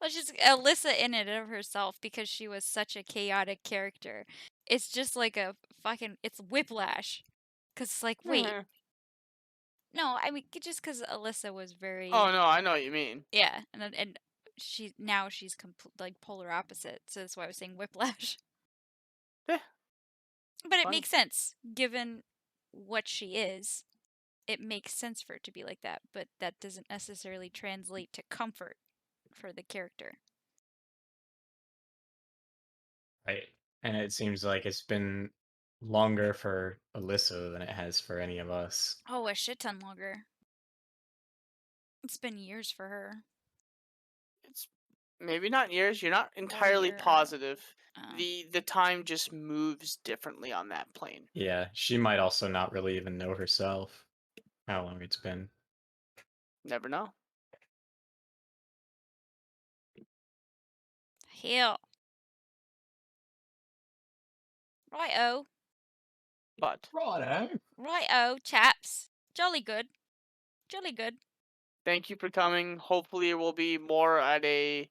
Well, she's Alyssa in it of herself because she was such a chaotic character. It's just like a fucking. It's whiplash. Because it's like, wait. Mhm. No, I mean, just because Alyssa was very. Oh no, I know what you mean. Yeah, and she's like polar opposite. So that's why I was saying whiplash. Eh, But it fine. makes sense given what she is. It makes sense for it to be like that, but that doesn't necessarily translate to comfort for the character. Right. And it seems like it's been longer for Alyssa than it has for any of us. Oh, a shit ton longer. It's been years for her. It's maybe not years. You're not Or a entirely year. positive. Oh. The time just moves differently on that plane. Yeah, she might also not really even know herself how long it's been. Never know. Hell. Righto. But Righto, chaps. Jolly good. Jolly good. thank you for coming. Hopefully, it will be more at I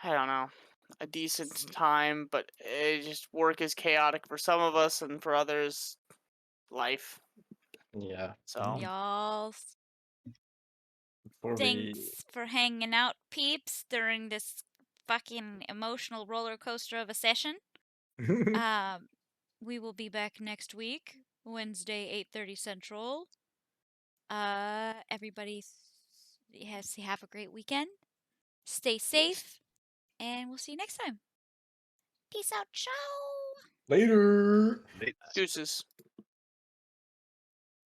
don't know, a decent time. But it just work is chaotic for some of us, and for others, life. Yeah. So Y'all. Before Thanks for hanging out, peeps, during this fucking emotional roller coaster of a session. We will be back next week, Wednesday, 8:30 Central. Everybody have a great weekend. Stay safe, and we'll see you next time. Peace out, ciao. Later. deuces.